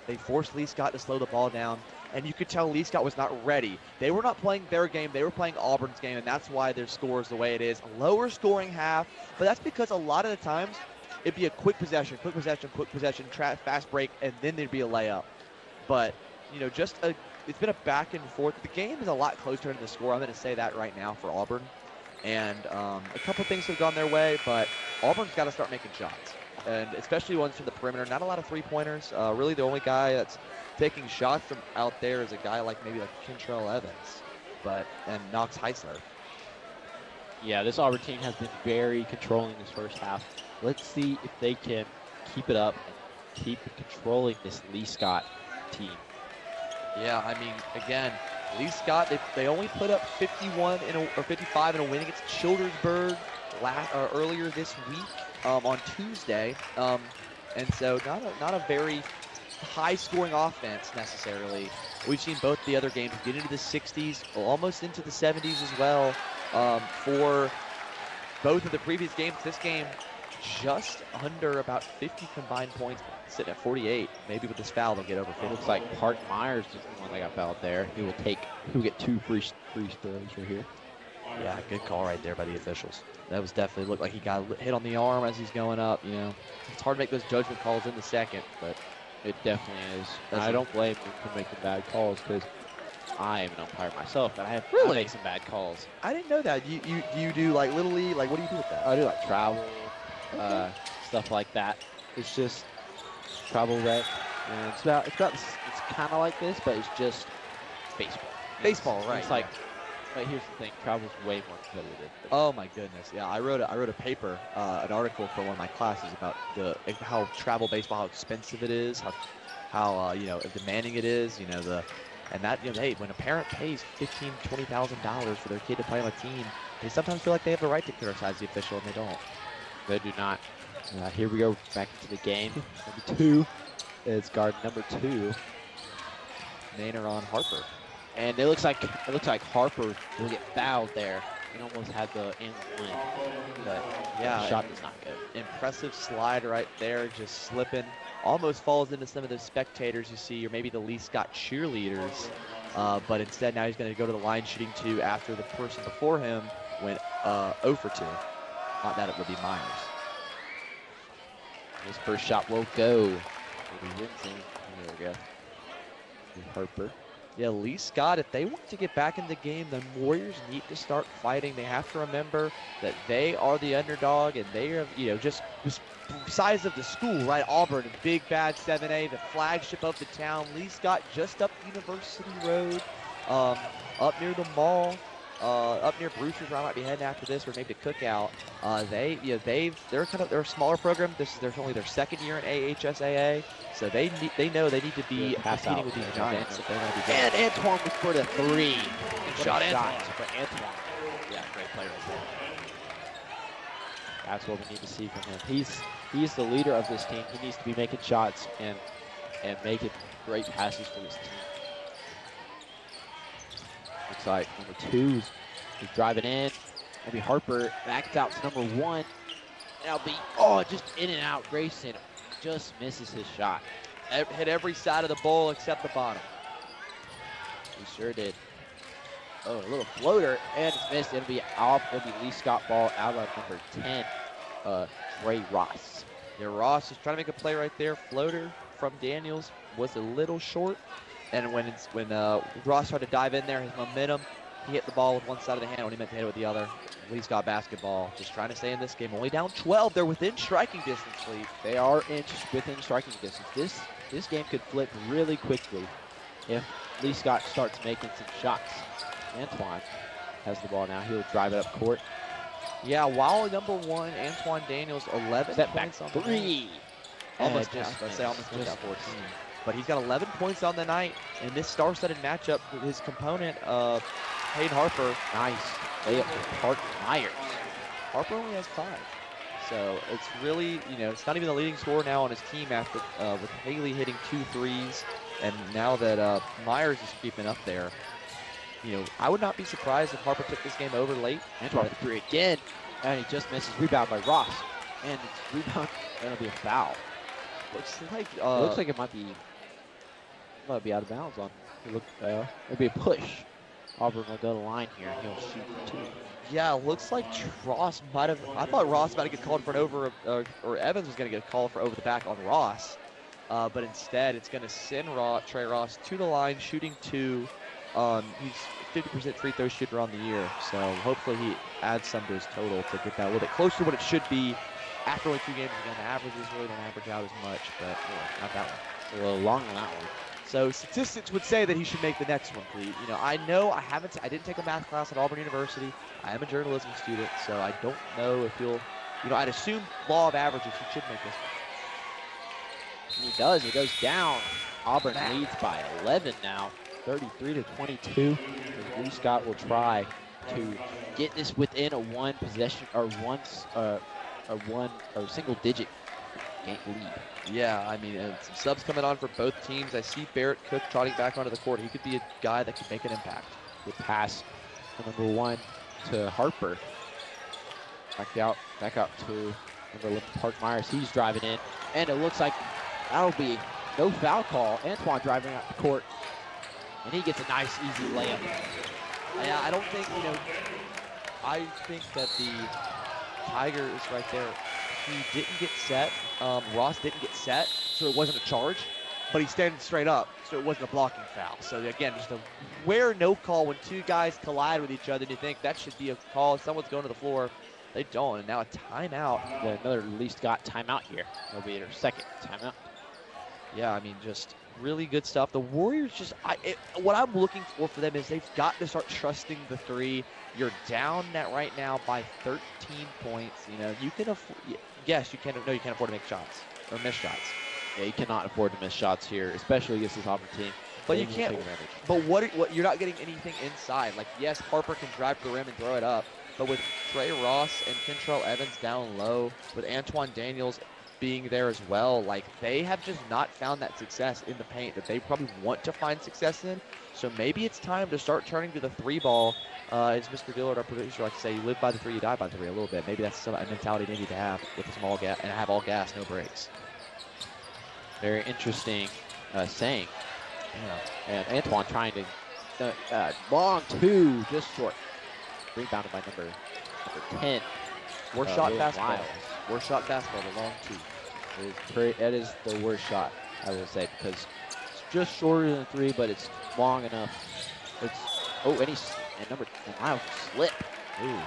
they forced Lee Scott to slow the ball down. And you could tell Lee Scott was not ready. They were not playing their game. They were playing Auburn's game, and that's why their score is the way it is. A lower scoring half, but that's because a lot of the times it'd be a quick possession, fast break, and then there'd be a layup. But, you know, it's been a back and forth. The game is a lot closer than the score. I'm going to say that right now for Auburn. And a couple things have gone their way, but Auburn's got to start making shots, and especially ones from the perimeter. Not a lot of three-pointers. Really, the only guy that's taking shots from out there is a guy like maybe like Kentrell Evans, and Knox Heisler. Yeah, this Auburn team has been very controlling this first half. Let's see if they can keep it up and keep controlling this Lee Scott team. Yeah, I mean, again, Lee Scott, they only put up 55 in a win against Childersburg earlier this week on Tuesday. And so not a very high-scoring offense necessarily. We've seen both the other games get into the 60s, almost into the 70s as well. For both of the previous games, this game just under about 50 combined points, sitting at 48. Maybe with this foul, they'll get over 50. It looks like Park Myers is the one that got fouled there. He will get 2 free throws right here. Yeah, good call right there by the officials. That was definitely looked like he got hit on the arm as he's going up. You know, it's hard to make those judgment calls in the second, but it definitely is. And I don't blame him for making bad calls because I am an umpire myself, and I make some bad calls. I didn't know that. You do like Little League? Like, what do you do with that? I do like travel, stuff like that. It's just travel rec. And it's kind of like this, but it's just baseball. Baseball, right? It's like, but here's the thing: travel's way more competitive. Oh my goodness! Yeah, I wrote a paper, an article for one of my classes about how travel baseball, how expensive it is, how you know, demanding it is. You know and that, you know, hey, when a parent pays $15,000-$20,000 for their kid to play on a team, they sometimes feel like they have the right to criticize the official, and they don't. They do not. Here we go back into the game. Number 2 is guard number 2, Maynard on Harper. And it looks like Harper will get fouled there. He almost had the in-win, but yeah, the shot is not good. Impressive slide right there, just slipping. Almost falls into some of the spectators you see, or maybe the Lee Scott cheerleaders. But instead, now he's going to go to the line shooting 2 after the person before him went 0 for 2. Not that it would be Myers. His first shot will go. There we go. Harper. Yeah, Lee Scott, if they want to get back in the game, the Warriors need to start fighting. They have to remember that they are the underdog, and they are, you know, just size of the school, right? Auburn, a big bad 7A, the flagship of the town. Lee Scott just up University Road, up near the mall, up near Brewster's, where I might be heading after this, or maybe the Cookout. They're a smaller program. They're only their second year in AHSAA, so they know they need to be competing with these giants if they're going to be good. And Antoine was for the 3. Good shot, Antoine. For Antoine. Yeah, great player right there. That's what we need to see from him. He's the leader of this team. He needs to be making shots and making great passes for this team. Looks like number 2 is driving in. Maybe Harper backs out to number 1. And that'll be, just in and out. Grayson just misses his shot. Hit every side of the bowl except the bottom. He sure did. A little floater, and it's missed. It'll be off. It'll be Lee Scott ball out of number 10, Ray Ross. Yeah, Ross is trying to make a play right there. Floater from Daniels was a little short. And when Ross tried to dive in there, his momentum, he hit the ball with one side of the hand when he meant to hit it with the other. Lee Scott basketball, just trying to stay in this game. Only down 12. They're within striking distance, Lee. They are within striking distance. This game could flip really quickly if Lee Scott starts making some shots. Antoine has the ball now. He'll drive it up court. Yeah, while number 1, Antoine Daniels, 11 Step back points on the night. 3. Almost And just, I say almost missed. got 14. But he's got 11 points on the night, and this star-studded matchup with his component, Hayden Harper. Nice layup from Park Myers. Harper only has 5. So it's really, it's not even the leading scorer now on his team after with Haley hitting 2 threes, and now that Myers is keeping up there. I would not be surprised if Harper took this game over late. Antoine for 3 again, and he just misses. Rebound by Ross, and it's rebound. That'll be a foul. Looks like it might be out of bounds on. It'll be a push. Auburn will go to the line here, and he'll shoot for 2. Yeah, looks like Ross might have. I thought Ross was about to get called for an over, or Evans was going to get called for over the back on Ross, but instead it's going to send Trey Ross to the line, shooting 2. He's 50% free throw shooter on the year, so hopefully he adds some to his total to get that a little bit closer to what it should be after only 2 games. Again, the averages really don't average out as much, but not that one. A little long on that one. So statistics would say that he should make the next one. I know I didn't take a math class at Auburn University. I am a journalism student, so I don't know if he'll, I'd assume law of averages, he should make this one. And he does. It goes down. Auburn leads by 11 now, 33-22. Lee Scott will try to get this within a 1 possession or a single digit game lead. Yeah, I mean, some subs coming on for both teams. I see Barrett Cook trotting back onto the court. He could be a guy that could make an impact. Good pass from number 1 to Harper. Back out to number 11, Park Myers. He's driving in, and it looks like that'll be no foul call. Antoine driving out the court, and he gets a nice, easy layup. Yeah, I don't think, I think that the Tiger is right there. He didn't get set. Ross didn't get set, so it wasn't a charge, but he's standing straight up, so it wasn't a blocking foul. So again, just a no call when 2 guys collide with each other, and you think that should be a call. Someone's going to the floor. They don't, and now a timeout. Another Lee Scott timeout here. It'll be their second timeout. Yeah, I mean, just really good stuff. The Warriors what I'm looking for them is they've got to start trusting the 3. You're down right now by 13 points. You can afford. Yes, you can't. No, you can't afford to make shots or miss shots. Yeah, you cannot afford to miss shots here, especially against this Auburn team. But you can't. But what you're not getting anything inside. Like, yes, Harper can drive to the rim and throw it up, but with Trey Ross and Kentrell Evans down low, with Antoine Daniels being there as well, like, they have just not found that success in the paint that they probably want to find success in. So maybe it's time to start turning to the 3 ball. As Mr. Dillard, our producer, likes to say, you live by the 3, you die by the 3 a little bit. Maybe that's a mentality they need to have with a small gas and have all gas, no breaks. Very interesting saying. Yeah. And Antoine trying to long 2, just short. Rebounded by number 10. Worst shot basketball. Worst shot basketball, the long 2. That is the worst shot, I will say, because it's just shorter than 3, but it's long enough. And number 9 slip. Ooh,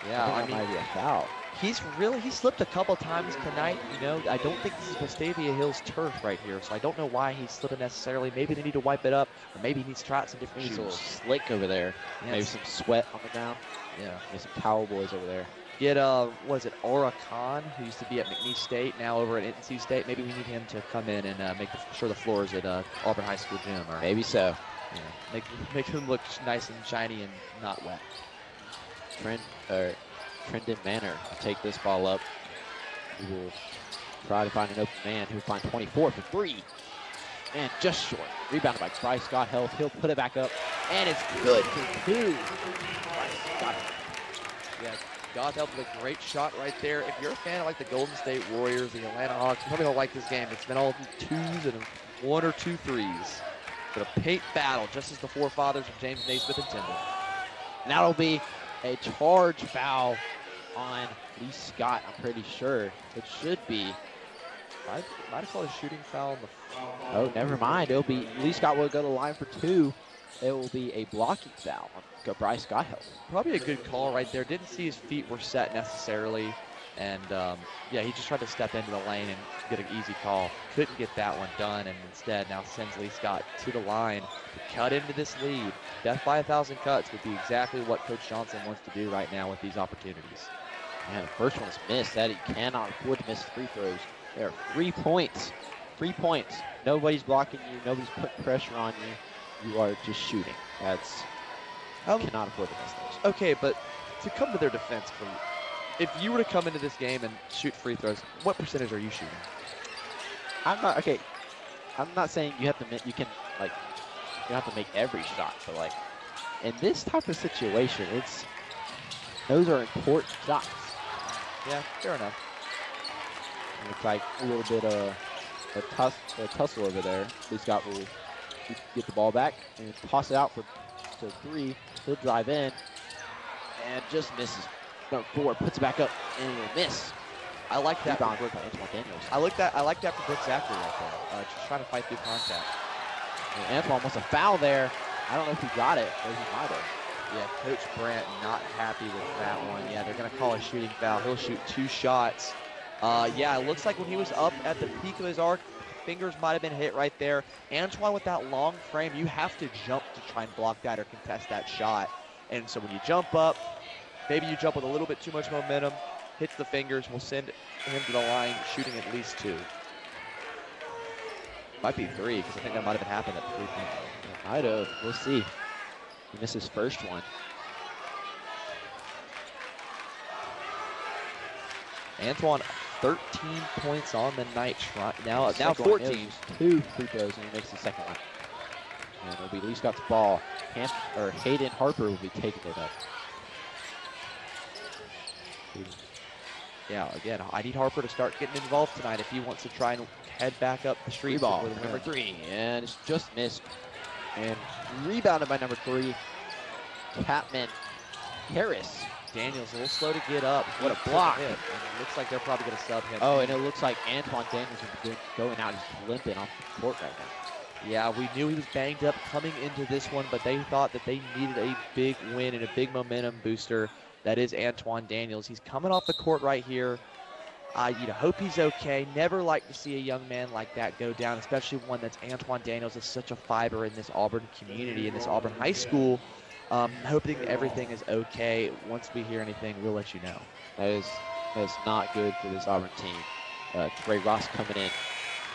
yeah, I mean, might be a foul. He slipped a couple times tonight. I don't think this is Vestavia Hills turf right here, so I don't know why he's slipping necessarily. Maybe they need to wipe it up, or maybe he needs to try out some different Maybe shoes. some slick over there. Yes. Maybe some sweat on the ground. Yeah. Maybe some towel boys over there. Get Aura Khan, who used to be at McNeese State, now over at NC State. Maybe we need him to come in and make sure the floors at Auburn High School gym are. Maybe so. Yeah, make them look nice and shiny and not wet. Trendon Manor will take this ball up. He will try to find an open man. He'll find 24 for 3. And just short. Rebounded by Bryce Scott Health. He'll put it back up. And it's good for 2. Yeah, Gothel with a great shot right there. If you're a fan of like the Golden State Warriors, the Atlanta Hawks, you probably don't like this game. It's been all 2s and 1 or 2 threes. But a paint battle, just as the forefathers of James Naismith intended. And that'll be a charge foul on Lee Scott, I'm pretty sure. It should be. Might have called a shooting foul on the. Oh, never mind. It'll be Lee Scott will go to the line for 2. It will be a blocking foul on Bryce Scott Health. Probably a good call right there. Didn't see his feet were set necessarily. And, yeah, he just tried to step into the lane and get an easy call. Couldn't get that one done, and instead now sends Lee Scott to the line to cut into this lead. Death by 1,000 cuts would be exactly what Coach Johnson wants to do right now with these opportunities. Man, the first one is missed. That he cannot afford to miss free throws. There are 3 points. 3 points. Nobody's blocking you. Nobody's putting pressure on you. You are just shooting. That's cannot afford to miss those. Okay, but to come to their defense, if you were to come into this game and shoot free throws, what percentage are you shooting? I'm not saying you have to. You can like you don't have to make every shot, but like in this type of situation, those are important shots. Yeah, fair enough. Looks like a little bit of a tussle over there. Lee Scott will get the ball back and toss it out to 3. He'll drive in and just misses. Number 4 puts it back up and will miss. I like that. Rebound by Antoine Daniels. I like that for Brooks Zachary right there. Just trying to fight through contact. And Antoine wants a foul there. I don't know if he got it, or he might have. Yeah, Coach Brandt not happy with that one. Yeah, they're going to call a shooting foul. He'll shoot 2 shots. Yeah, it looks like when he was up at the peak of his arc, fingers might have been hit right there. Antoine with that long frame, you have to jump to try and block that or contest that shot. And so when you jump up, maybe you jump with a little bit too much momentum, hits the fingers, will send him to the line shooting at least 2. Might be 3, because I think that might have happened at the 3-point line. Might have. We'll see. He missed his first one. Antoine, 13 points on the night. Now Second 14. one, 2 free throws, and he makes the second one. And it'll be Lee Scott's ball. Hayden Harper will be taking it up. Yeah, again, I need Harper to start getting involved tonight if he wants to try and head back up the street. Ball With number 3, and it's just missed. And rebounded by number 3, Chapman Harris. Daniels a little slow to get up. What a block. Hit. And it looks like they're probably going to sub him. Oh, and it looks like Antoine Daniels is going out. He's limping off the court right now. Yeah, we knew he was banged up coming into this one, but they thought that they needed a big win and a big momentum booster. That is Antoine Daniels. He's coming off the court right here. Hope he's okay. Never like to see a young man like that go down, especially one that's Antoine Daniels is such a fiber in this Auburn community, in this Auburn High School. Hoping everything is okay. Once we hear anything, we'll let you know. That is not good for this Auburn team. Trey Ross coming in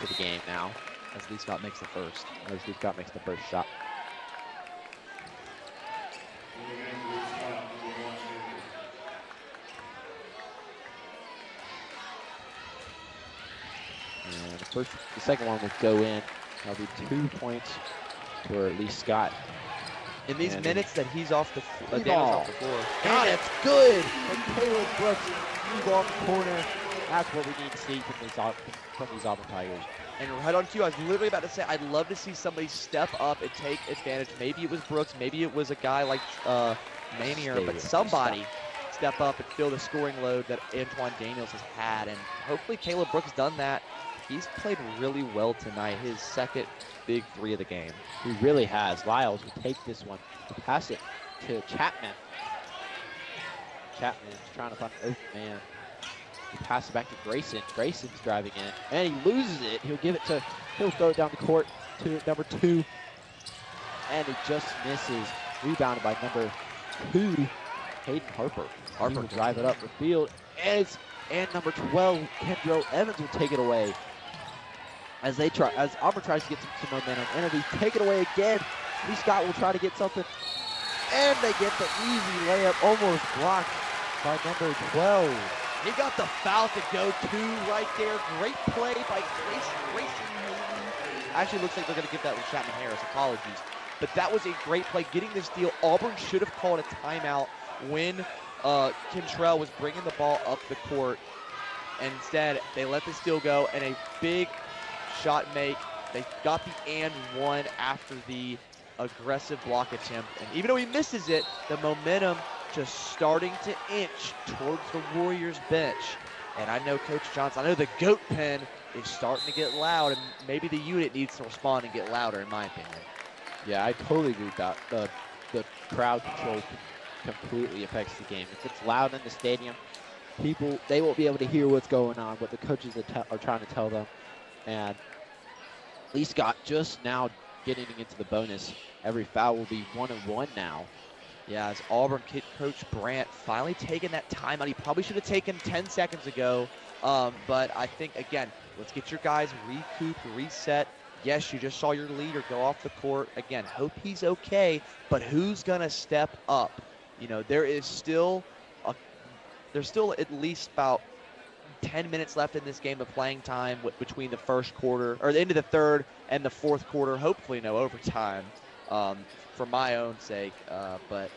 to the game now. As Lee Scott makes the first. As Lee Scott makes the first shot. And the second one will go in. That'll be 2 points for Lee Scott. In these minutes that he's off the Daniels off the floor. Got it. Good. And Caleb Brooks move on the corner. That's what we need to see from these Auburn Tigers. And right on cue, I was literally about to say, I'd love to see somebody step up and take advantage. Maybe it was Brooks, maybe it was a guy like Manier, but somebody step up and fill the scoring load that Antoine Daniels has had. And hopefully Caleb Brooks done that. He's played really well tonight, his second big 3 of the game. He really has. Lyles will take this one. He'll pass it to Chapman. Chapman's trying to find an open man. He passes it back to Grayson. Grayson's driving in, and he loses it. He'll throw it down the court to number 2, and he just misses. Rebounded by number 2, Hayden Harper. Harper will drive it up the field, and number 12, Kendrell Evans will take it away. As Auburn tries to get some momentum, and it'll be taken away again. Lee Scott will try to get something, and they get the easy layup, almost blocked by number 12. He got the foul to go to right there. Great play by Grayson. Actually, looks like they're going to give that to Chapman Harris. Apologies. But that was a great play. Getting this deal, Auburn should have called a timeout when Kentrell was bringing the ball up the court. And instead, they let the steal go, and a big shot make. They got the and one after the aggressive block attempt. And even though he misses it, the momentum just starting to inch towards the Warriors bench. And I know Coach Johnson, I know the GOAT pen is starting to get loud, and maybe the unit needs to respond and get louder, in my opinion. Yeah, I totally agree with that. The crowd control completely affects the game. If it's loud in the stadium, they won't be able to hear what's going on, what the coaches are trying to tell them. And Lee Scott just now getting into the bonus. Every foul will be 1-1 now. Yeah, as Auburn coach Brandt finally taking that time out. He probably should have taken 10 seconds ago. But I think, again, let's get your guys recoup, reset. Yes, you just saw your leader go off the court. Again, hope he's okay, but who's going to step up? You know, there's still at least about 10 minutes left in this game of playing time between the first quarter, or the end of the third and the fourth quarter. Hopefully no overtime for my own sake. But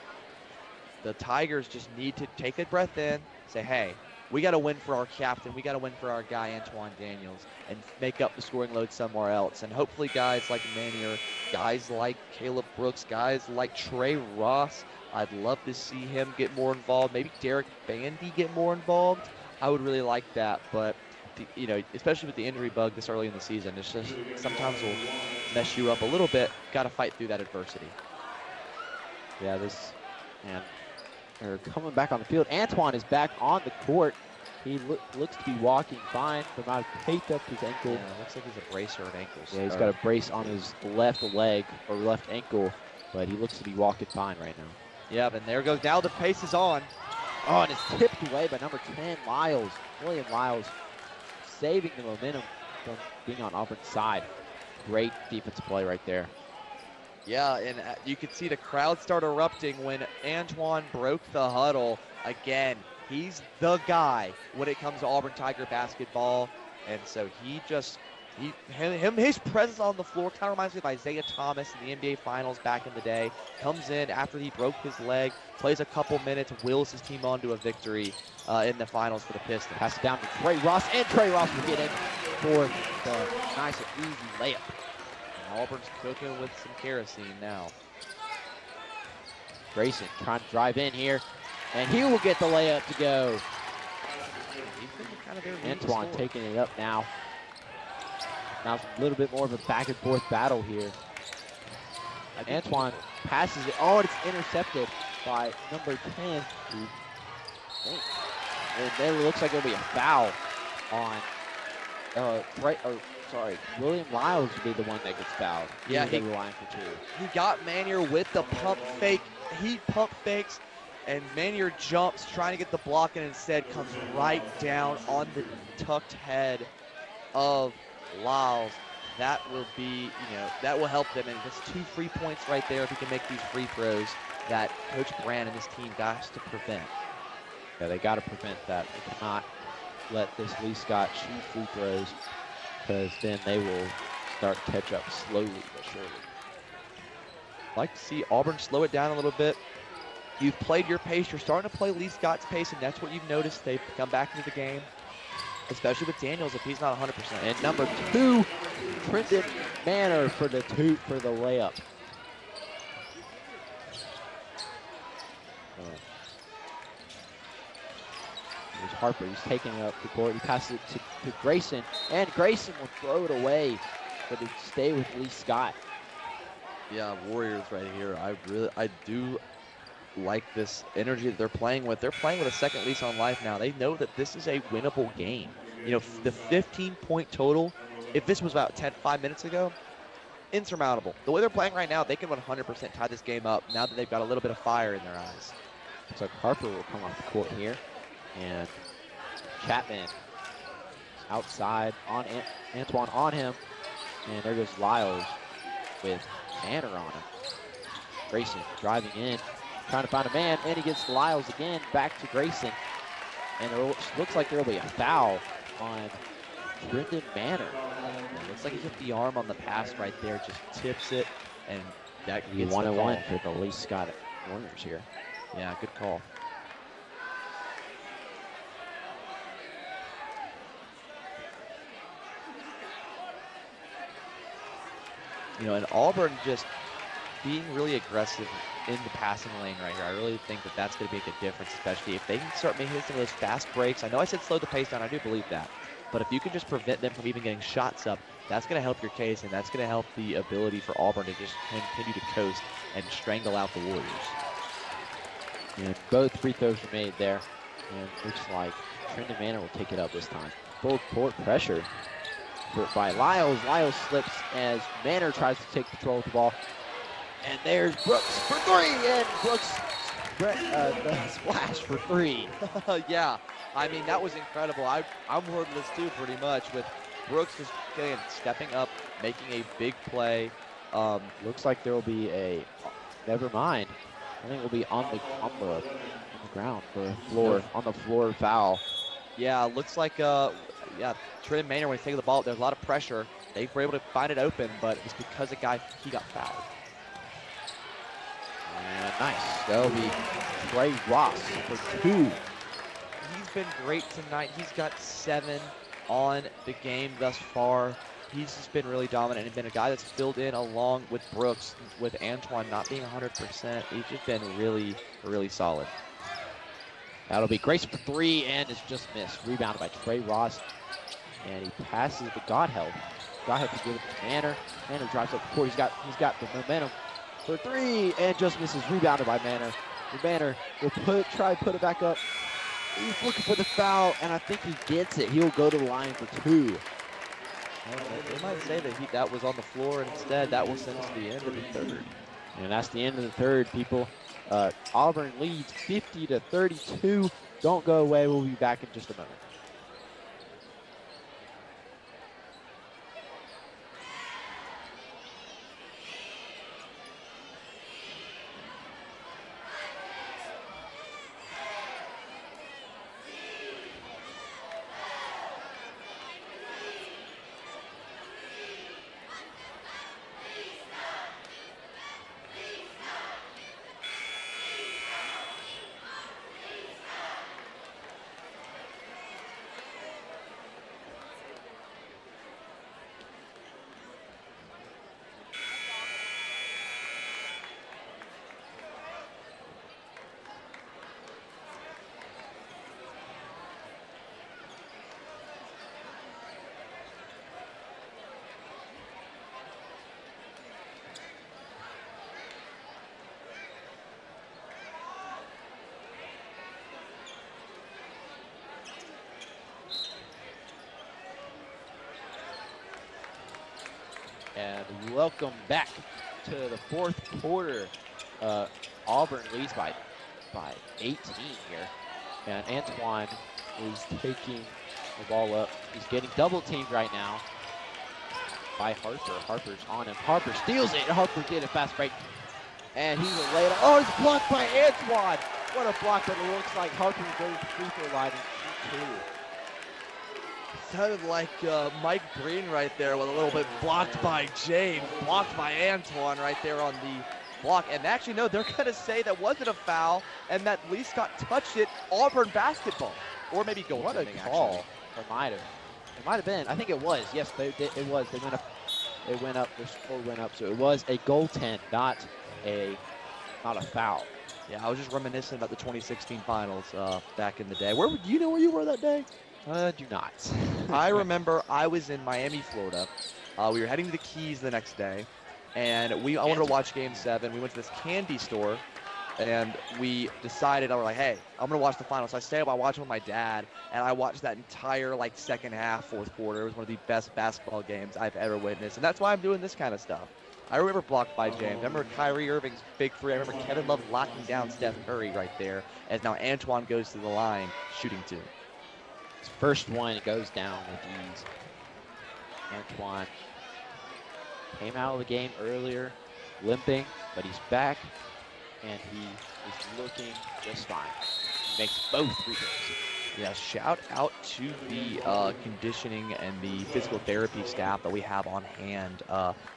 the Tigers just need to take a breath in, say, hey, we got to win for our captain. We got to win for our guy, Antoine Daniels, and make up the scoring load somewhere else. And hopefully guys like Manier, guys like Caleb Brooks, guys like Trey Ross, I'd love to see him get more involved. Maybe Derek Bandy get more involved. I would really like that. But, you know, especially with the injury bug this early in the season, it's just sometimes will mess you up a little bit. Got to fight through that adversity. Yeah, they're coming back on the field. Antoine is back on the court. He looks to be walking fine. But might have taped up his ankle. Yeah, looks like he's a brace or an ankle. Yeah, he's got a brace on his left leg or left ankle, but he looks to be walking fine right now. Yeah, and there goes. Now the pace is on. Oh, and it's tipped away by number 10, Lyles. William Lyles saving the momentum from being on Auburn's side. Great defensive play right there. Yeah, and you could see the crowd start erupting when Antoine broke the huddle. Again, he's the guy when it comes to Auburn Tiger basketball. And so his presence on the floor kind of reminds me of Isaiah Thomas in the NBA Finals back in the day. Comes in after he broke his leg, plays a couple minutes, wills his team on to a victory in the finals for the Pistons. Pass it down to Trey Ross, and Trey Ross will get in for the nice and easy layup. And Auburn's cooking with some kerosene now. Grayson trying to drive in here, and he will get the layup to go. Antoine taking it up now. Now it's a little bit more of a back and forth battle here. Antoine passes it. Oh, it's intercepted by number 10. And then it looks like it'll be a foul on William Lyles will be the one that gets fouled. Yeah, he line for 2. He got Manier with the pump fake. He pump fakes, and Manier jumps trying to get the block, and instead comes right down on the tucked head of Lyles. That will be, that will help them. And just 2 free points right there if he can make these free throws that Coach Brand and his team got to prevent. Yeah, they got to prevent that. They cannot let this Lee Scott shoot free throws, because then they will start to catch up slowly but surely. I'd like to see Auburn slow it down a little bit. You've played your pace. You're starting to play Lee Scott's pace, and that's what you've noticed. They've come back into the game, especially with Daniels if he's not 100%. And number 2, Trenton Manor for the layup. Here's Harper. He's taking it up the court. He passes it to Grayson, and Grayson will throw it away, but it stay with Lee Scott. Yeah, Warriors right here. I do like this energy that they're playing with. They're playing with a second lease on life now. They know that this is a winnable game. The 15-point total, if this was about 5 minutes ago, insurmountable. The way they're playing right now, they can 100% tie this game up now that they've got a little bit of fire in their eyes. Looks like Harper will come off the court here. And Chapman outside on Antoine on him. And there goes Lyles with Manor on him. Grayson driving in, trying to find a man, and he gets Lyles again, back to Grayson. And it looks like there will be a foul on Brendan Manor. It looks like he hit the arm on the pass right there, just tips it, and that gets 1-1 for the Lee Scott Warriors here. Yeah, good call. And Auburn just being really aggressive in the passing lane right here. I really think that that's going to make a difference, especially if they can start making some of those fast breaks. I know I said slow the pace down. I do believe that. But if you can just prevent them from even getting shots up, that's going to help your case, and that's going to help the ability for Auburn to just continue to coast and strangle out the Warriors. And both free throws were made there. And looks like Trenton Manor will take it up this time. Full court pressure by Lyles. Lyles slips as Manor tries to take control of the ball. And there's Brooks for 3, and Brooks the splash for 3. Yeah, I mean, that was incredible. I'm wordless too, pretty much, with Brooks just stepping up, making a big play. Looks like there will be a. Never mind. I think we'll be on the ground for a floor on the floor foul. Yeah, looks like yeah, Trent Maynard when he's taking the ball, there's a lot of pressure. They were able to find it open, but it's because he got fouled. And nice. That'll be Trey Ross for 2. He's been great tonight. He's got 7 on the game thus far. He's just been really dominant and been a guy that's filled in along with Brooks, with Antoine not being 100%. He's just been really, really solid. That'll be Grayson for 3 and it's just missed. Rebounded by Trey Ross. And he passes to Godhelp. Godhelp to give it to Manor. Manor drives up the court. He's got the momentum for 3 and just misses. Rebounded by Manor. Manor will try to put it back up. He's looking for the foul and I think he gets it. He'll go to the line for 2. They might say that that was on the floor, and instead that will send us to the end of the third. And that's the end of the third, people. Auburn leads 50-32. Don't go away. We'll be back in just a moment. And welcome back to the fourth quarter. Auburn leads by 18 here. And Antoine is taking the ball up. He's getting double teamed right now by Harper. Harper's on him. Harper steals it. Harper did a fast break. And he will lay it. Oh, it's blocked by Antoine. What a block, but it looks like Harper will go to the free throw line and shoot 2. Sounded like Mike Breen right there with a little bit blocked by James, blocked by Antoine right there on the block. And actually, no, they're going to say that wasn't a foul and that Lee Scott touched it. Auburn basketball. Or maybe goaltending, What a call. It might have been. I think it was. Yes, it was. They went up. It went up. The score went up. So it was a goaltend, not a foul. Yeah, I was just reminiscing about the 2016 finals back in the day. Do you know where you were that day? Do not. I remember I was in Miami, Florida. We were heading to the Keys the next day, and I wanted to watch Game 7. We went to this candy store, and we decided, I was like, hey, I'm going to watch the finals. So I stayed up, I watched it with my dad, and I watched that entire, second half, fourth quarter. It was one of the best basketball games I've ever witnessed, and that's why I'm doing this kind of stuff. I remember blocked by James. I remember Kyrie Irving's big 3. I remember Kevin Love locking down Steph Curry right there, as now Antoine goes to the line, shooting 2. His first one goes down with ease. Antoine came out of the game earlier, limping, but he's back, and he is looking just fine. He makes both free throws. Yeah, shout out to the conditioning and the physical therapy staff that we have on hand,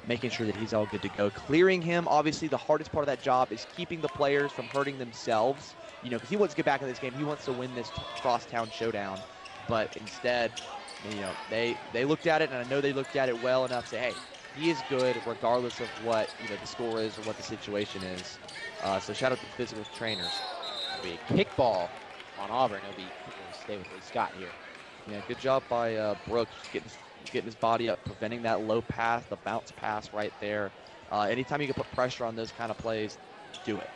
making sure that he's all good to go. Clearing him, obviously the hardest part of that job is keeping the players from hurting themselves, because he wants to get back in this game. He wants to win this crosstown showdown. But instead, they looked at it, and I know they looked at it well enough to say, hey, he is good regardless of what the score is or what the situation is. So shout out to the physical trainers. It'll be a kickball on Auburn. It'll stay with Lee Scott here. Yeah, good job by Brooks getting his body up, preventing that low pass, the bounce pass right there. Anytime you can put pressure on those kind of plays, do it.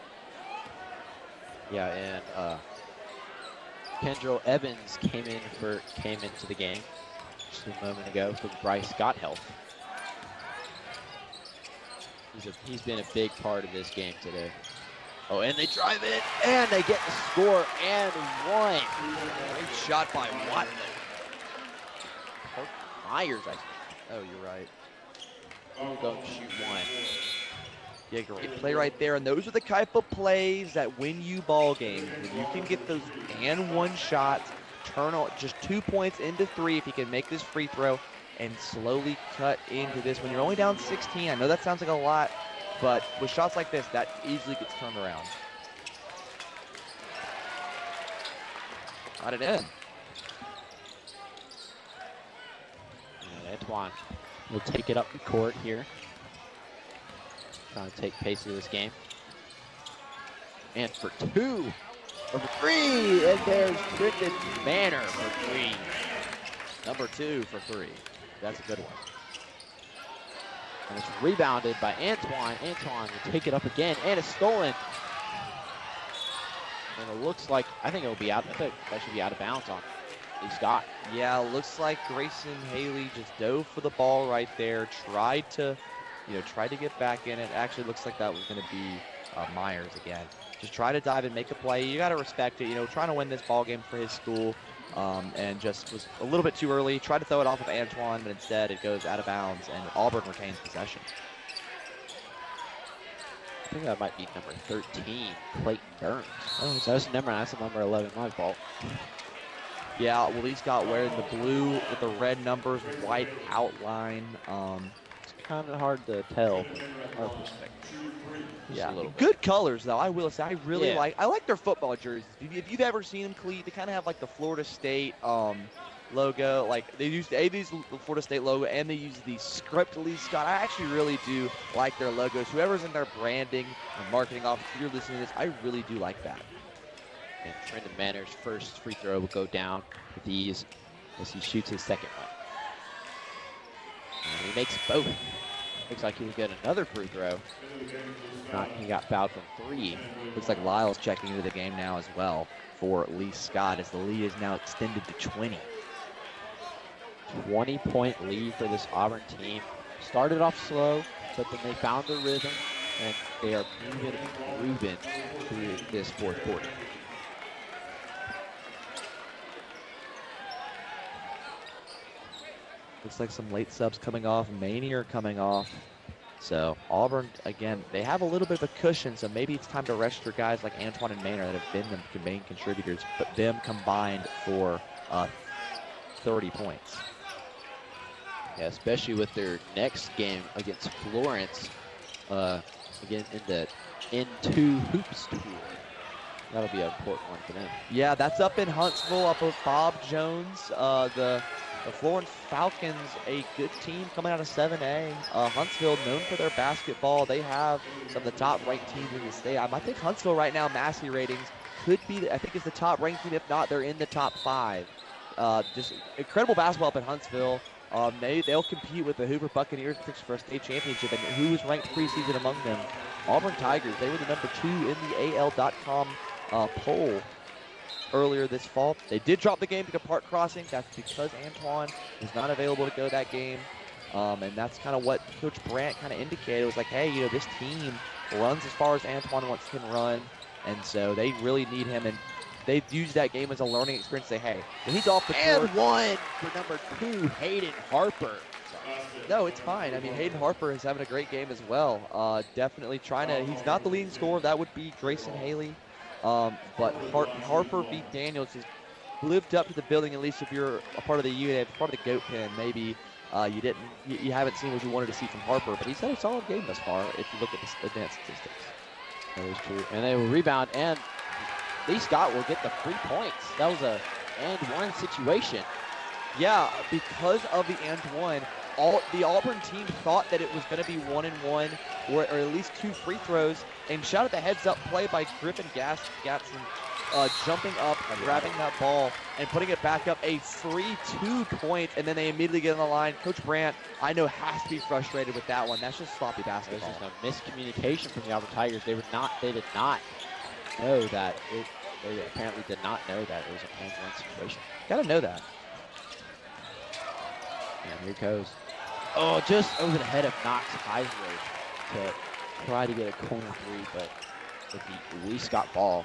Yeah, and Kendrell Evans came into the game just a moment ago for Bryce Godhelp. He's been a big part of this game today. Oh, and they drive it, and they get the score and one. Great shot by Watley. Myers, I think. Oh, you're right. We'll go shoot one. Yeah, great play right there. And those are the type of plays that win you ball games. When you can get those and one shots, turn on just 2 points into 3 if you can make this free throw and slowly cut into this. When you're only down 16, I know that sounds like a lot, but with shots like this, that easily gets turned around. Got it in. And Antoine will take it up the court here. Trying to take pace of this game. And for 2. For 3. And there's Brendan Manor for 3. Number 2 for 3. That's a good one. And it's rebounded by Antoine. Antoine will take it up again, and it's stolen. And it looks like, I think it will be out. I think that should be out of bounds on Lee Scott. Yeah, looks like Grayson Haley just dove for the ball right there. Tried to get back in it. Actually, looks like that was going to be Myers again. Just try to dive and make a play. You got to respect it. Trying to win this ball game for his school. And just was a little bit too early. Tried to throw it off of Antoine, but instead it goes out of bounds, and Auburn retains possession. I think that might be number 13, Clayton Burns. Oh, so that's number 11, my fault. Yeah, well, he's got wearing the blue with the red numbers, white outline. It's kind of hard to tell from our perspective. Yeah, good colors though. I will say I really Yeah. I like their football jerseys. If you've ever seen them, Cleat, they kind of have like the Florida State logo. Like they use the Florida State logo, and they use the script Lee Scott. I actually really do like their logos. Whoever's in their branding or marketing office, if you're listening to this, I really do like that. And Brendan Manor's first free throw will go down with ease as he shoots his second one. And he makes both. Looks like he'll get another free throw. He got fouled from 3. Looks like Lyle's checking into the game now as well for Lee Scott, as the lead is now extended to 20. 20-point lead for this Auburn team. Started off slow, but then they found their rhythm, and they are moving and grooving through this fourth quarter. Looks like some late subs coming off. Manier coming off. So Auburn, again, they have a little bit of a cushion, so maybe it's time to rest their guys like Antoine and Manor that have been the main contributors, but them combined for 30 points. Yeah, especially with their next game against Florence, again in the N2 Hoops Tour. That'll be an important one for them. Yeah, that's up in Huntsville, up with Bob Jones. The Florence Falcons, a good team coming out of 7A. Huntsville, known for their basketball. They have some of the top-ranked teams in the state. I think Huntsville right now, Massey ratings, could be, I think it's the top-ranked team. If not, they're in the top 5. Just incredible basketball up in Huntsville. They'll compete with the Hoover Buccaneers for a state championship. And who was ranked preseason among them? Auburn Tigers. They were the number 2 in the AL.com poll earlier this fall. They did drop the game to Park Crossing. That's because Antoine was not available to go that game. And that's kind of what Coach Brandt kind of indicated. It was like, hey, this team runs as far as Antoine can run. And so they really need him. And they used that game as a learning experience. Say, hey, when he's off the court. And one for number 2, Hayden Harper. No, it's fine. I mean, Hayden Harper is having a great game as well. Definitely trying to, he's not the leading scorer. That would be Grayson Haley. But Harper v. Daniels has lived up to the building, at least if you're a part of the unit, part of the GOAT pen. Maybe you haven't seen what you wanted to see from Harper, but he's had a solid game thus far if you look at the advanced statistics. That is true. And they will rebound, and Lee Scott will get the 3 points. That was a and one situation. Yeah, because of the and one, the Auburn team thought that it was going to be 1-and-1 or at least 2 free throws, and shout out the heads-up play by Griffin Gatson, jumping up, grabbing that ball, and putting it back up, a free 2 points, and then they immediately get on the line. Coach Brandt, I know, has to be frustrated with that one. That's just sloppy basketball. There's just a miscommunication from the Auburn Tigers. They did not know that. They apparently did not know that it was a and-one situation. Gotta know that. And here goes. Oh, just over the head of Knox Highsworth to try to get a corner 3, but with the Lee Scott ball.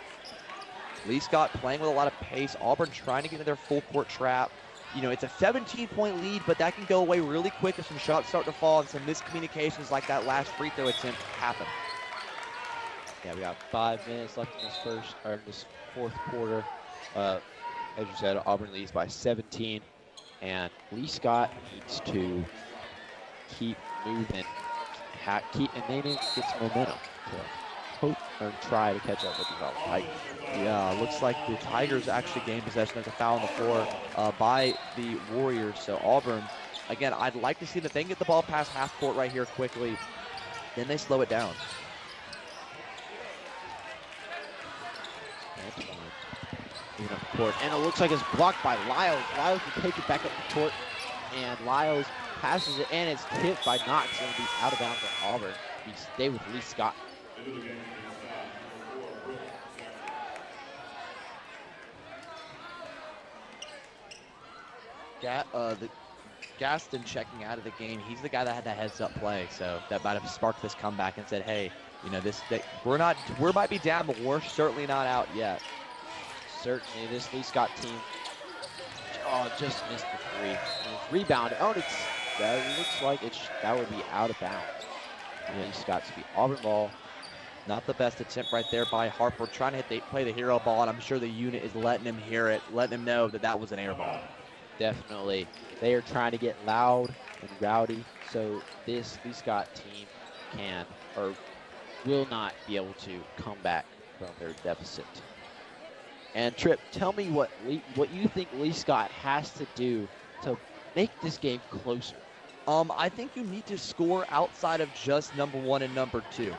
Lee Scott playing with a lot of pace. Auburn trying to get into their full court trap. You know, it's a 17-point lead, but that can go away really quick if some shots start to fall and some miscommunications like that last free throw attempt happen. Yeah, we got 5 minutes left in this fourth quarter. As you said, Auburn leads by 17, and Lee Scott needs to keep moving, and they need to get some momentum to hope or try to catch up with the Auburn Tigers. Yeah, looks like the Tigers actually gained possession. There's a foul on the floor by the Warriors. So Auburn, again, I'd like to see that they can get the ball past half court right here quickly. Then they slow it down. Moving up the court, and it looks like it's blocked by Lyles. Lyles will take it back up the court, and Lyles passes it, and it's tipped by Knox. It's going to be out of bounds for Auburn. We stay with Lee Scott. Gaston checking out of the game. He's the guy that had that heads-up play, so that might have sparked this comeback and said, "Hey, you know, we might be down, but we're certainly not out yet." Certainly, this Lee Scott team, just missed the three. And it's rebounded. That looks like that would be out of bounds. Yeah. Lee Scott to be Auburn ball. Not the best attempt right there by Harper, trying to play the hero ball, and I'm sure the unit is letting him hear it, letting him know that was an air ball. Definitely. They are trying to get loud and rowdy, so this Lee Scott team will not be able to come back from their deficit. And Tripp, tell me what you think Lee Scott has to do to make this game closer. I think you need to score outside of just number 1 and number 2.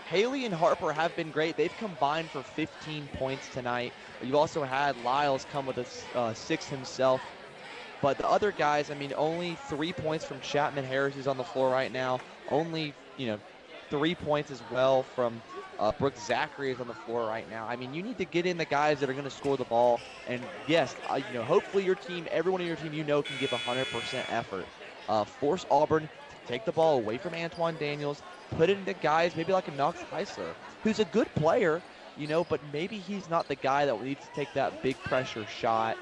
Haley and Harper have been great. They've combined for 15 points tonight. You also had Lyles come with a 6 himself. But the other guys, I mean, only 3 points from Chapman Harris, who's on the floor right now. Only, 3 points as well from Brooks Zachary is on the floor right now. I mean, you need to get in the guys that are going to score the ball. And yes, hopefully your team, everyone in your team, can give 100% effort. Force Auburn to take the ball away from Antoine Daniels, put it into guys maybe like a Knox Heisler, who's a good player, but maybe he's not the guy that needs to take that big pressure shot.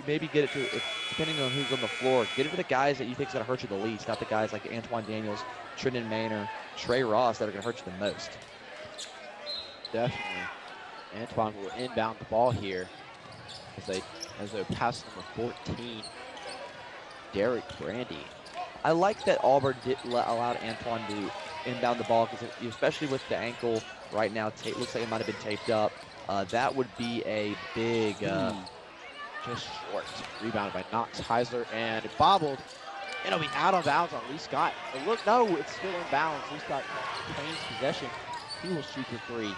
Maybe get it to, depending on who's on the floor, get it to the guys that you think is going to hurt you the least, not the guys like Antoine Daniels, Trendon Manor, Trey Ross that are going to hurt you the most. Definitely. Antoine will inbound the ball here as they pass number 14, Derek Brandy. I like that Auburn allowed Antoine to inbound the ball, because especially with the ankle right now, looks like it might have been taped up. That would be a big... just short. Rebounded by Knox Heisler, and it bobbled. It'll be out of bounds on Lee Scott. But look, no, it's still in bounds. Lee Scott claims possession. He will shoot the three.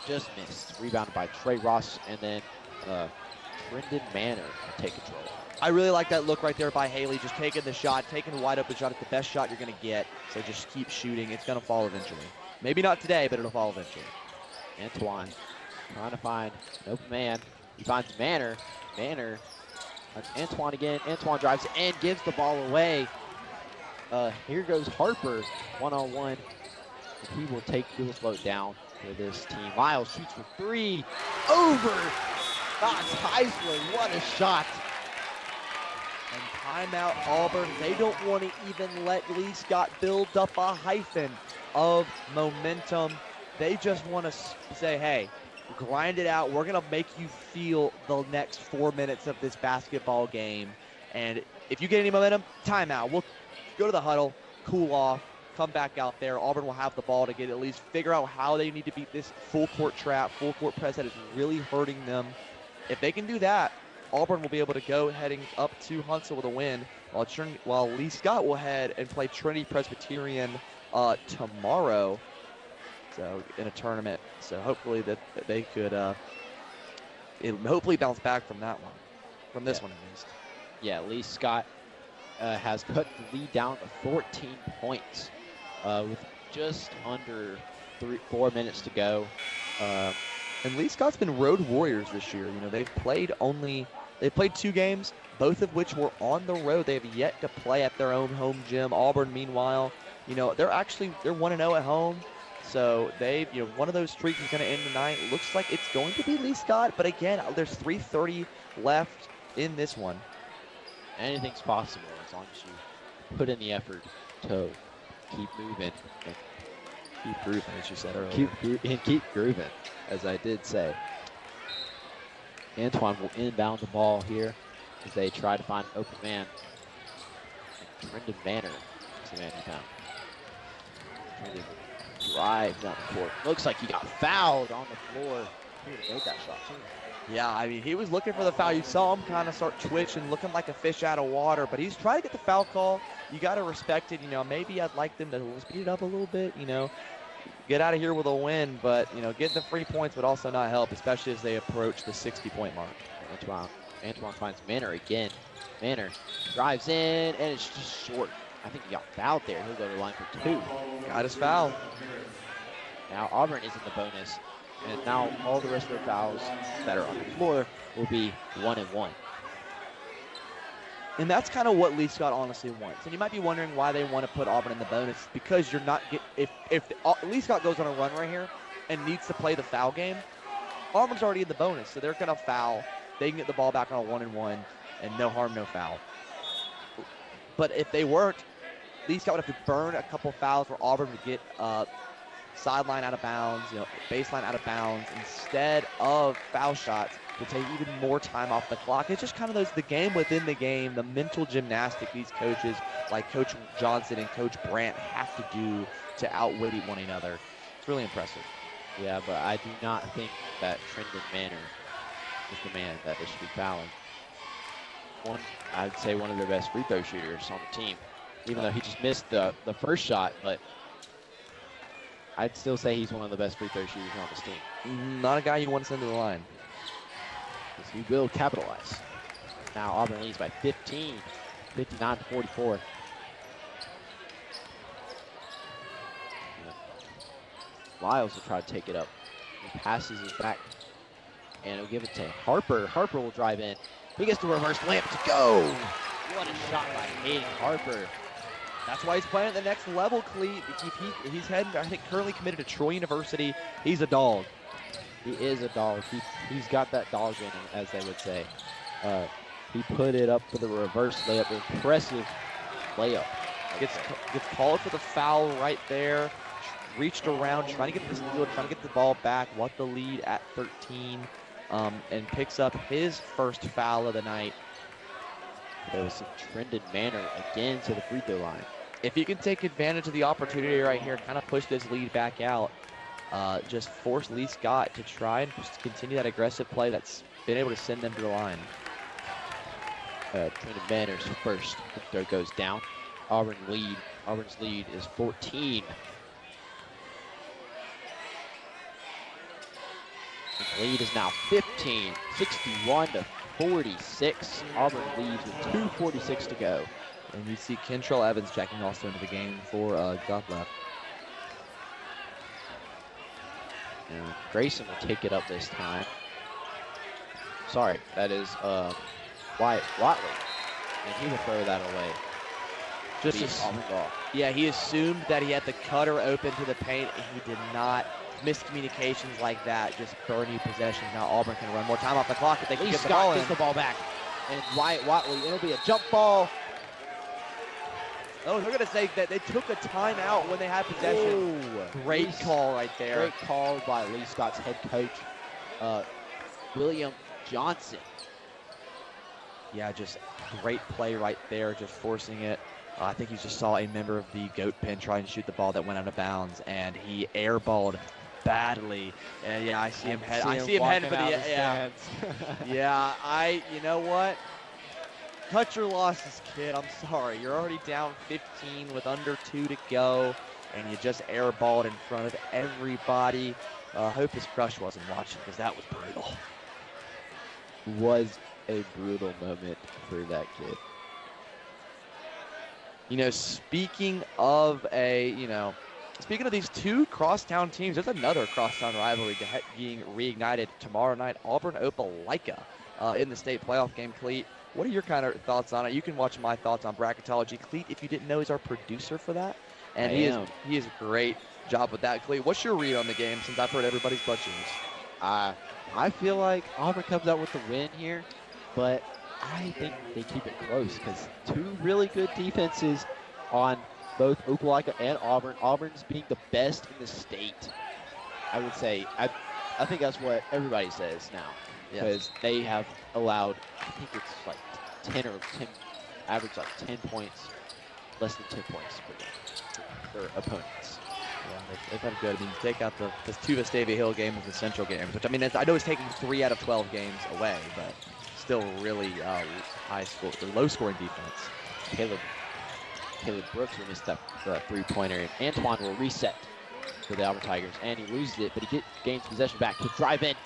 Just missed. Rebounded by Trey Ross, and then Trendon Manor will take control. I really like that look right there by Haley, just taking the shot, taking the wide open shot. It's the best shot you're going to get, so just keep shooting. It's going to fall eventually. Maybe not today, but it'll fall eventually. Antoine trying to find an open man. He finds Manor. Manor, Antoine again. Antoine drives and gives the ball away. Here goes Harper, one-on-one. He will slow it down for this team. Lyles shoots for three. Over. Knox Heisler, what a shot. And timeout Auburn. They don't want to even let Lee Scott build up a hyphen of momentum. They just want to say, hey, grind it out. We're going to make you feel the next 4 minutes of this basketball game. And if you get any momentum, timeout. We'll go to the huddle, cool off, come back out there. Auburn will have the ball to at least figure out how they need to beat this full court trap, full court press that is really hurting them. If they can do that, Auburn will be able to go heading up to Huntsville with a win, while Lee Scott will head and play Trinity Presbyterian tomorrow. So in a tournament, so hopefully that they could hopefully bounce back from that one, from this one at least. Yeah, Lee Scott has cut the lead down to 14 points with just under 4 minutes to go. And Lee Scott's been road warriors this year. They've played 2 games, both of which were on the road. They have yet to play at their own home gym. Auburn, meanwhile, they're 1-0 at home. So they, one of those streaks is going to end tonight. Looks like it's going to be Lee Scott, but again, there's 3:30 left in this one. Anything's possible as long as you put in the effort to keep moving and Keep grooving, as you said earlier. keep grooving, as I did say. Antoine will inbound the ball here as they try to find an open man. Brendan Manor is the man he found. Brendan drive down the court. Looks like he got fouled on the floor. He would have made that shot too. Yeah, I mean, he was looking for the foul. You saw him kind of start twitching, looking like a fish out of water, but he's trying to get the foul call. You got to respect it. Maybe I'd like them to speed it up a little bit, get out of here with a win, but, getting the 3 points would also not help, especially as they approach the 60-point mark. Antoine finds Manor again. Manor drives in, and it's just short. I think he got fouled there. He'll go to the line for 2. Got his foul. Now Auburn is in the bonus, and now all the rest of their fouls that are on the floor will be 1 and 1. And that's kind of what Lee Scott honestly wants. And you might be wondering why they want to put Auburn in the bonus. Because you're not if Lee Scott goes on a run right here and needs to play the foul game, Auburn's already in the bonus, so they're gonna foul. They can get the ball back on a 1-and-1, and no harm, no foul. But if they weren't, Lee Scott would have to burn a couple fouls for Auburn to get sideline out of bounds, baseline out of bounds, instead of foul shots to take even more time off the clock. It's just kind of the game within the game, the mental gymnastic these coaches like Coach Johnson and Coach Brandt have to do to outwit one another. It's really impressive. Yeah, but I do not think that Trendon Manor is the man that they should be fouling. I'd say one of their best free throw shooters on the team, even though he just missed the first shot, but I'd still say he's one of the best free throw shooters on this team. Not a guy you want to send to the line. Because he will capitalize. Now Auburn leads by 15, 59-44. Lyles will try to take it up. He passes his back, and he'll give it to Harper. Harper will drive in. He gets the reverse layup to go. What a shot by Hayden Harper. That's why he's playing at the next level, Cleat. He's heading, I think, currently committed to Troy University. He's a dog. He is a dog. He's got that dog in him, as they would say. He put it up for the reverse layup. Impressive layup. Gets called for the foul right there. Reached around, trying to get this field, trying to get the ball back. Want the lead at 13, and picks up his first foul of the night. There was some Trendon Manor again to the free throw line. If he can take advantage of the opportunity right here, kind of push this lead back out, just force Lee Scott to try and just continue that aggressive play that's been able to send them to the line. Trendon Manor's first free throw goes down. Auburn's lead is 14. The lead is now 15, 61-46. Auburn leads with 2:46 to go. And you see Kentrell Evans checking also into the game for Godlap. And Grayson will take it up this time. Sorry, that is Wyatt Watley. And he will throw that away. Yeah, he assumed that he had the cutter open to the paint, and he did not. Miscommunications like that just burn you possession. Now Auburn can run more time off the clock if they can get the ball in. Gets the ball back. And Wyatt Watley, it'll be a jump ball. Oh, they're going to say that they took a timeout when they had possession. Ooh, Great call right there. Great call by Lee Scott's head coach, William Johnson. Yeah, just great play right there, just forcing it. I think he just saw a member of the goat pen try and shoot the ball that went out of bounds, and he airballed badly. And yeah, I see him head. I see him heading for the yeah. You know what? Cut your losses, kid. I'm sorry. You're already down 15 with under 2 to go, and you just airballed in front of everybody. Hope his crush wasn't watching because that was brutal. Was a brutal moment for that kid. Speaking of these two crosstown teams, there's another crosstown rivalry being reignited tomorrow night. Auburn Opelika in the state playoff game. Cleet, what are your kind of thoughts on it? You can watch my thoughts on bracketology. Cleet, if you didn't know, is our producer for that, and he is great. job with that. Clee, what's your read on the game since I've heard everybody's butt cheeks? I feel like Auburn comes out with the win here, but I think they keep it close because two really good defenses on both Opelika and Auburn. Auburn's being the best in the state. I would say, I think that's what everybody says now, because they have allowed, I think it's like 10 or 10, average like 10 points, less than 10 points per game for their opponents. Yeah, they've had good. I mean, take out the two Vestavia Hill games, the Central games, which I mean, I know it's taking 3 out of 12 games away, but still really low scoring defense. Caleb Brooks will miss that three-pointer, and Antoine will reset for the Auburn Tigers, and he loses it, but he gains possession back. He'll drive in,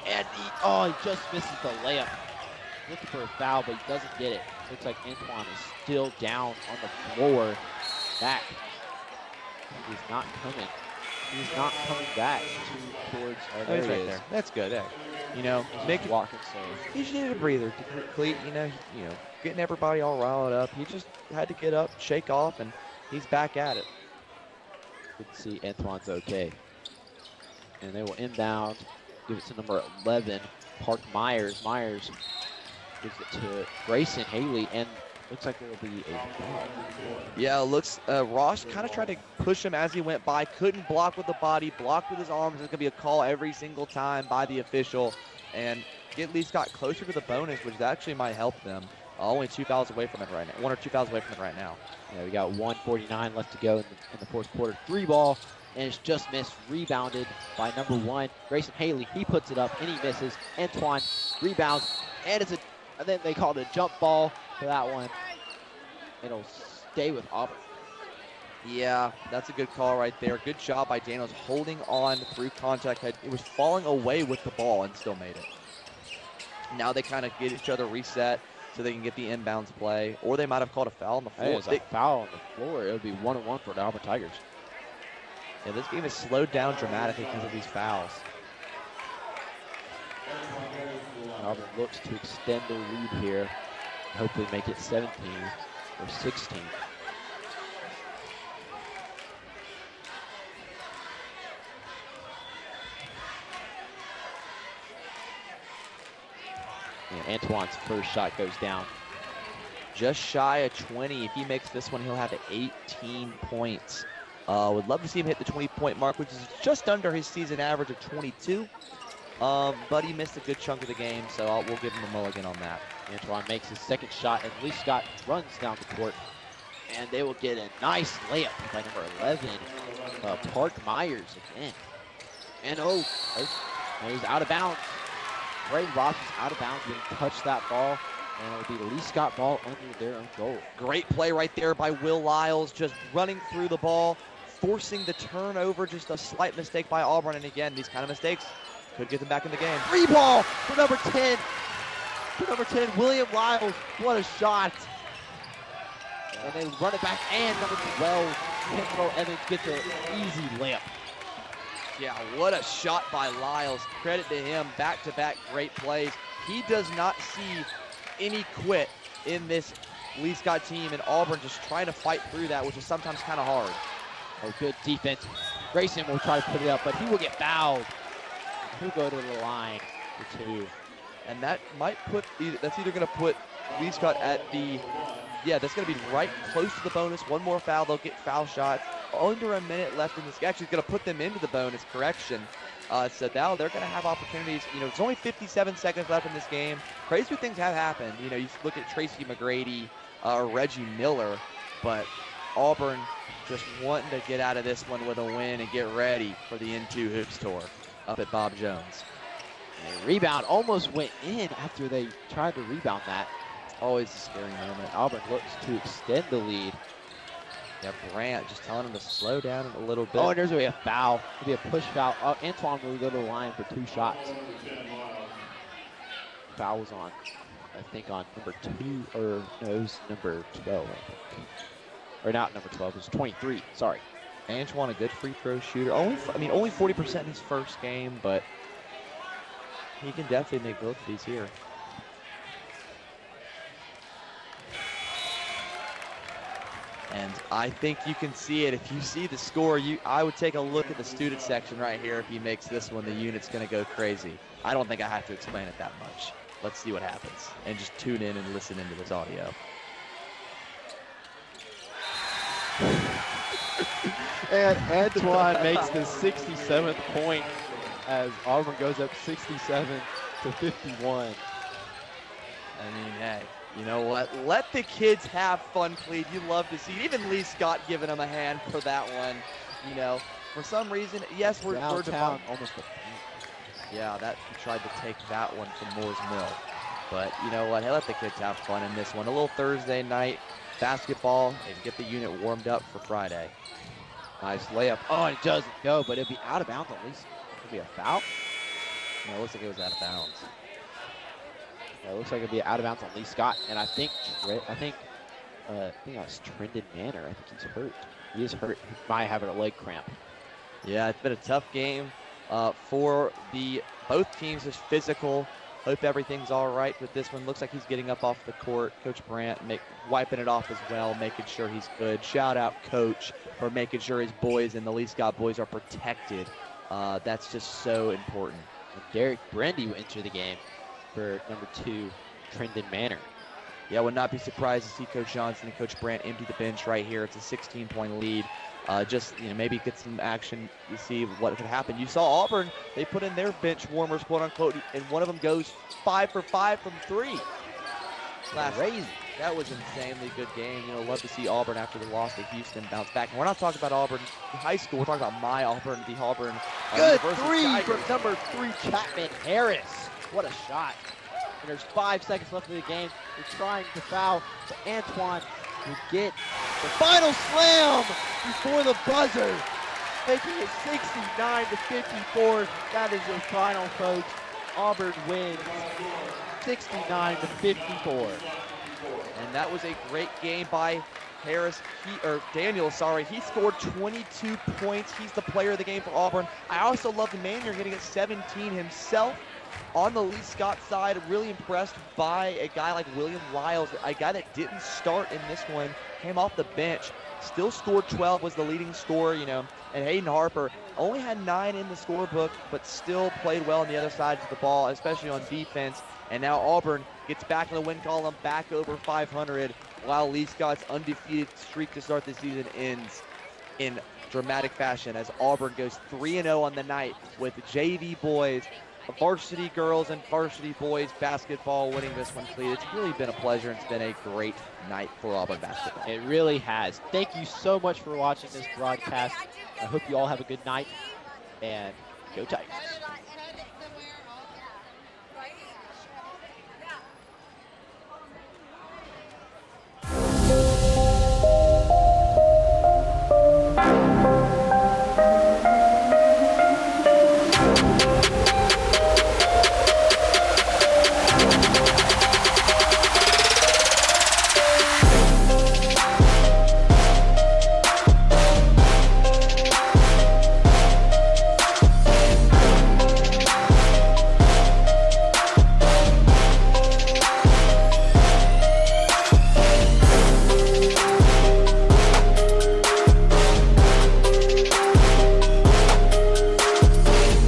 and he just misses the layup. Looking for a foul, but he doesn't get it. Looks like Antoine is still down on the floor. Back. He's not coming. He's not coming back towards. There he is. That's good. Yeah. You know, make walking so. He just needed a breather. Cleat, you know, getting everybody all riled up. He just had to get up, shake off, and he's back at it. Good to see Antoine's okay. And they will inbound, give it to number 11, Park Myers. Myers gives it to Grayson Haley, and looks like there will be a foul. Yeah, looks, Ross kind of tried to push him as he went by, couldn't block with the body, blocked with his arms. There's going to be a call every single time by the official, and at least got closer to the bonus, which actually might help them. Only 2 fouls away from it right now. 1 or 2 fouls away from it right now. Yeah, we got 1:49 left to go in the fourth quarter. 3 ball, and it's just missed. Rebounded by number 1, Grayson Haley. He puts it up, and he misses. Antoine rebounds, and then they called a jump ball for that one. It'll stay with Auburn. Yeah, that's a good call right there. Good job by Daniels holding on through contact. It was falling away with the ball and still made it. Now they kind of get each other reset so they can get the inbounds play, or they might have called a foul on the floor. It was a foul on the floor. It would be 1-1 for the Auburn Tigers. Yeah, this game is slowed down dramatically because of these fouls. Auburn looks to extend their lead here. Hopefully make it 17 or 16. Yeah, Antoine's first shot goes down. Just shy of 20. If he makes this one, he'll have 18 points. Would love to see him hit the 20-point mark, which is just under his season average of 22. But he missed a good chunk of the game, so we'll give him a mulligan on that. Antoine makes his second shot, and Lee Scott runs down the court. And they will get a nice layup by number 11, Park Myers again. And he's out of bounds. Ray Ross is out of bounds, didn't touch that ball. And it'll be the Lee Scott ball under their own goal. Great play right there by Will Lyles, just running through the ball, forcing the turnover, just a slight mistake by Auburn. And again, these kind of mistakes could get them back in the game. 3 ball for number 10. For number 10, William Lyles. What a shot. And they run it back, and number 12, Kendall Evans gets an easy layup. Yeah, what a shot by Lyles. Credit to him, back-to-back great plays. He does not see any quit in this Lee Scott team, and Auburn just trying to fight through that, which is sometimes kind of hard. Oh, good defense. Grayson will try to put it up, but he will get fouled. He'll go to the line for 2. And that might put, that's either going to put Lee Scott at the, yeah, that's going to be right close to the bonus. One more foul, they'll get foul shots. Under a minute left in this, actually going to put them into the bonus, correction. So now they're going to have opportunities. You know, it's only 57 seconds left in this game. Crazy things have happened. You know, you look at Tracy McGrady or Reggie Miller, but Auburn just wanting to get out of this one with a win and get ready for the N2 Hoops Tour up at Bob Jones. And a rebound almost went in after they tried to rebound that. Always a scary moment. Auburn looks to extend the lead. Yeah, Brandt just telling him to slow down a little bit. Oh, and there's going to be a foul. There'll be a push foul. Antoine will go to the line for 2 shots. Foul was on, I think, on number 2, or no, it was number 12, I think. Or not number 12, it was 23, sorry. Antoine, a good free throw shooter. Only 40% in his first game, but he can definitely make both of these here. And I think you can see it. If you see the score, I would take a look at the student section right here. If he makes this one, the unit's going to go crazy. I don't think I have to explain it that much. Let's see what happens. And just tune in and listen into this audio. And Antoine makes the 67th point as Auburn goes up 67 to 51. I mean, hey, you know what? Let the kids have fun, Cleve. You love to see it. Even Lee Scott giving him a hand for that one. You know, for some reason, yes, we're Downtown, almost a yeah, that he tried to take that one from Moore's Mill. But you know what? Hey, let the kids have fun in this one. A little Thursday night basketball and get the unit warmed up for Friday. nice layup. Oh, it doesn't go, but it'll be out of bounds at least. It'll be a foul. No, it looks like it was out of bounds. Yeah, it looks like it'll be out of bounds on Lee Scott, and I think that's Trendon Manor. I think he's hurt. He is hurt. He might have a leg cramp. Yeah, it's been a tough game for both teams. Is physical. Hope everything's all right with this one. Looks like he's getting up off the court. Coach Brandt wiping it off as well, making sure he's good. Shout out Coach for making sure his boys and the Lee Scott boys are protected. That's just so important. And Derek Brandy will enter the game for number 2, Trendon Manor. Yeah, I would not be surprised to see Coach Johnson and Coach Brandt empty the bench right here. It's a 16-point lead. Just, maybe get some action to see what could happen. You saw Auburn, they put in their bench warmers, quote unquote, and one of them goes 5 for 5 from 3. Crazy. That was an insanely good game. Love to see Auburn after the loss to Houston bounce back. And we're not talking about Auburn High School. We're talking about my Auburn, the Auburn Good University 3 Tigers. from number 3, Chapman Harris. What a shot. And there's 5 seconds left of the game. They're trying to foul, but Antoine will get the final slam before the buzzer, making it 69 to 54. That is your final, folks. Auburn wins 69 to 54. And that was a great game by Daniel, he scored 22 points. He's the player of the game for Auburn. I also love the Manor getting at 17 himself. On the Lee Scott side, really impressed by a guy like William Lyles, a guy that didn't start in this one, came off the bench, still scored 12, was the leading scorer, and Hayden Harper only had 9 in the scorebook, but still played well on the other side of the ball, especially on defense. And now Auburn gets back in the win column, back over 500, while Lee Scott's undefeated streak to start the season ends in dramatic fashion as Auburn goes 3-0 on the night with JV boys, varsity girls and varsity boys basketball winning this one, Clete. It's really been a pleasure. It's been a great night for Auburn basketball. It really has. Thank you so much for watching this broadcast. I hope you all have a good night, and go Tigers.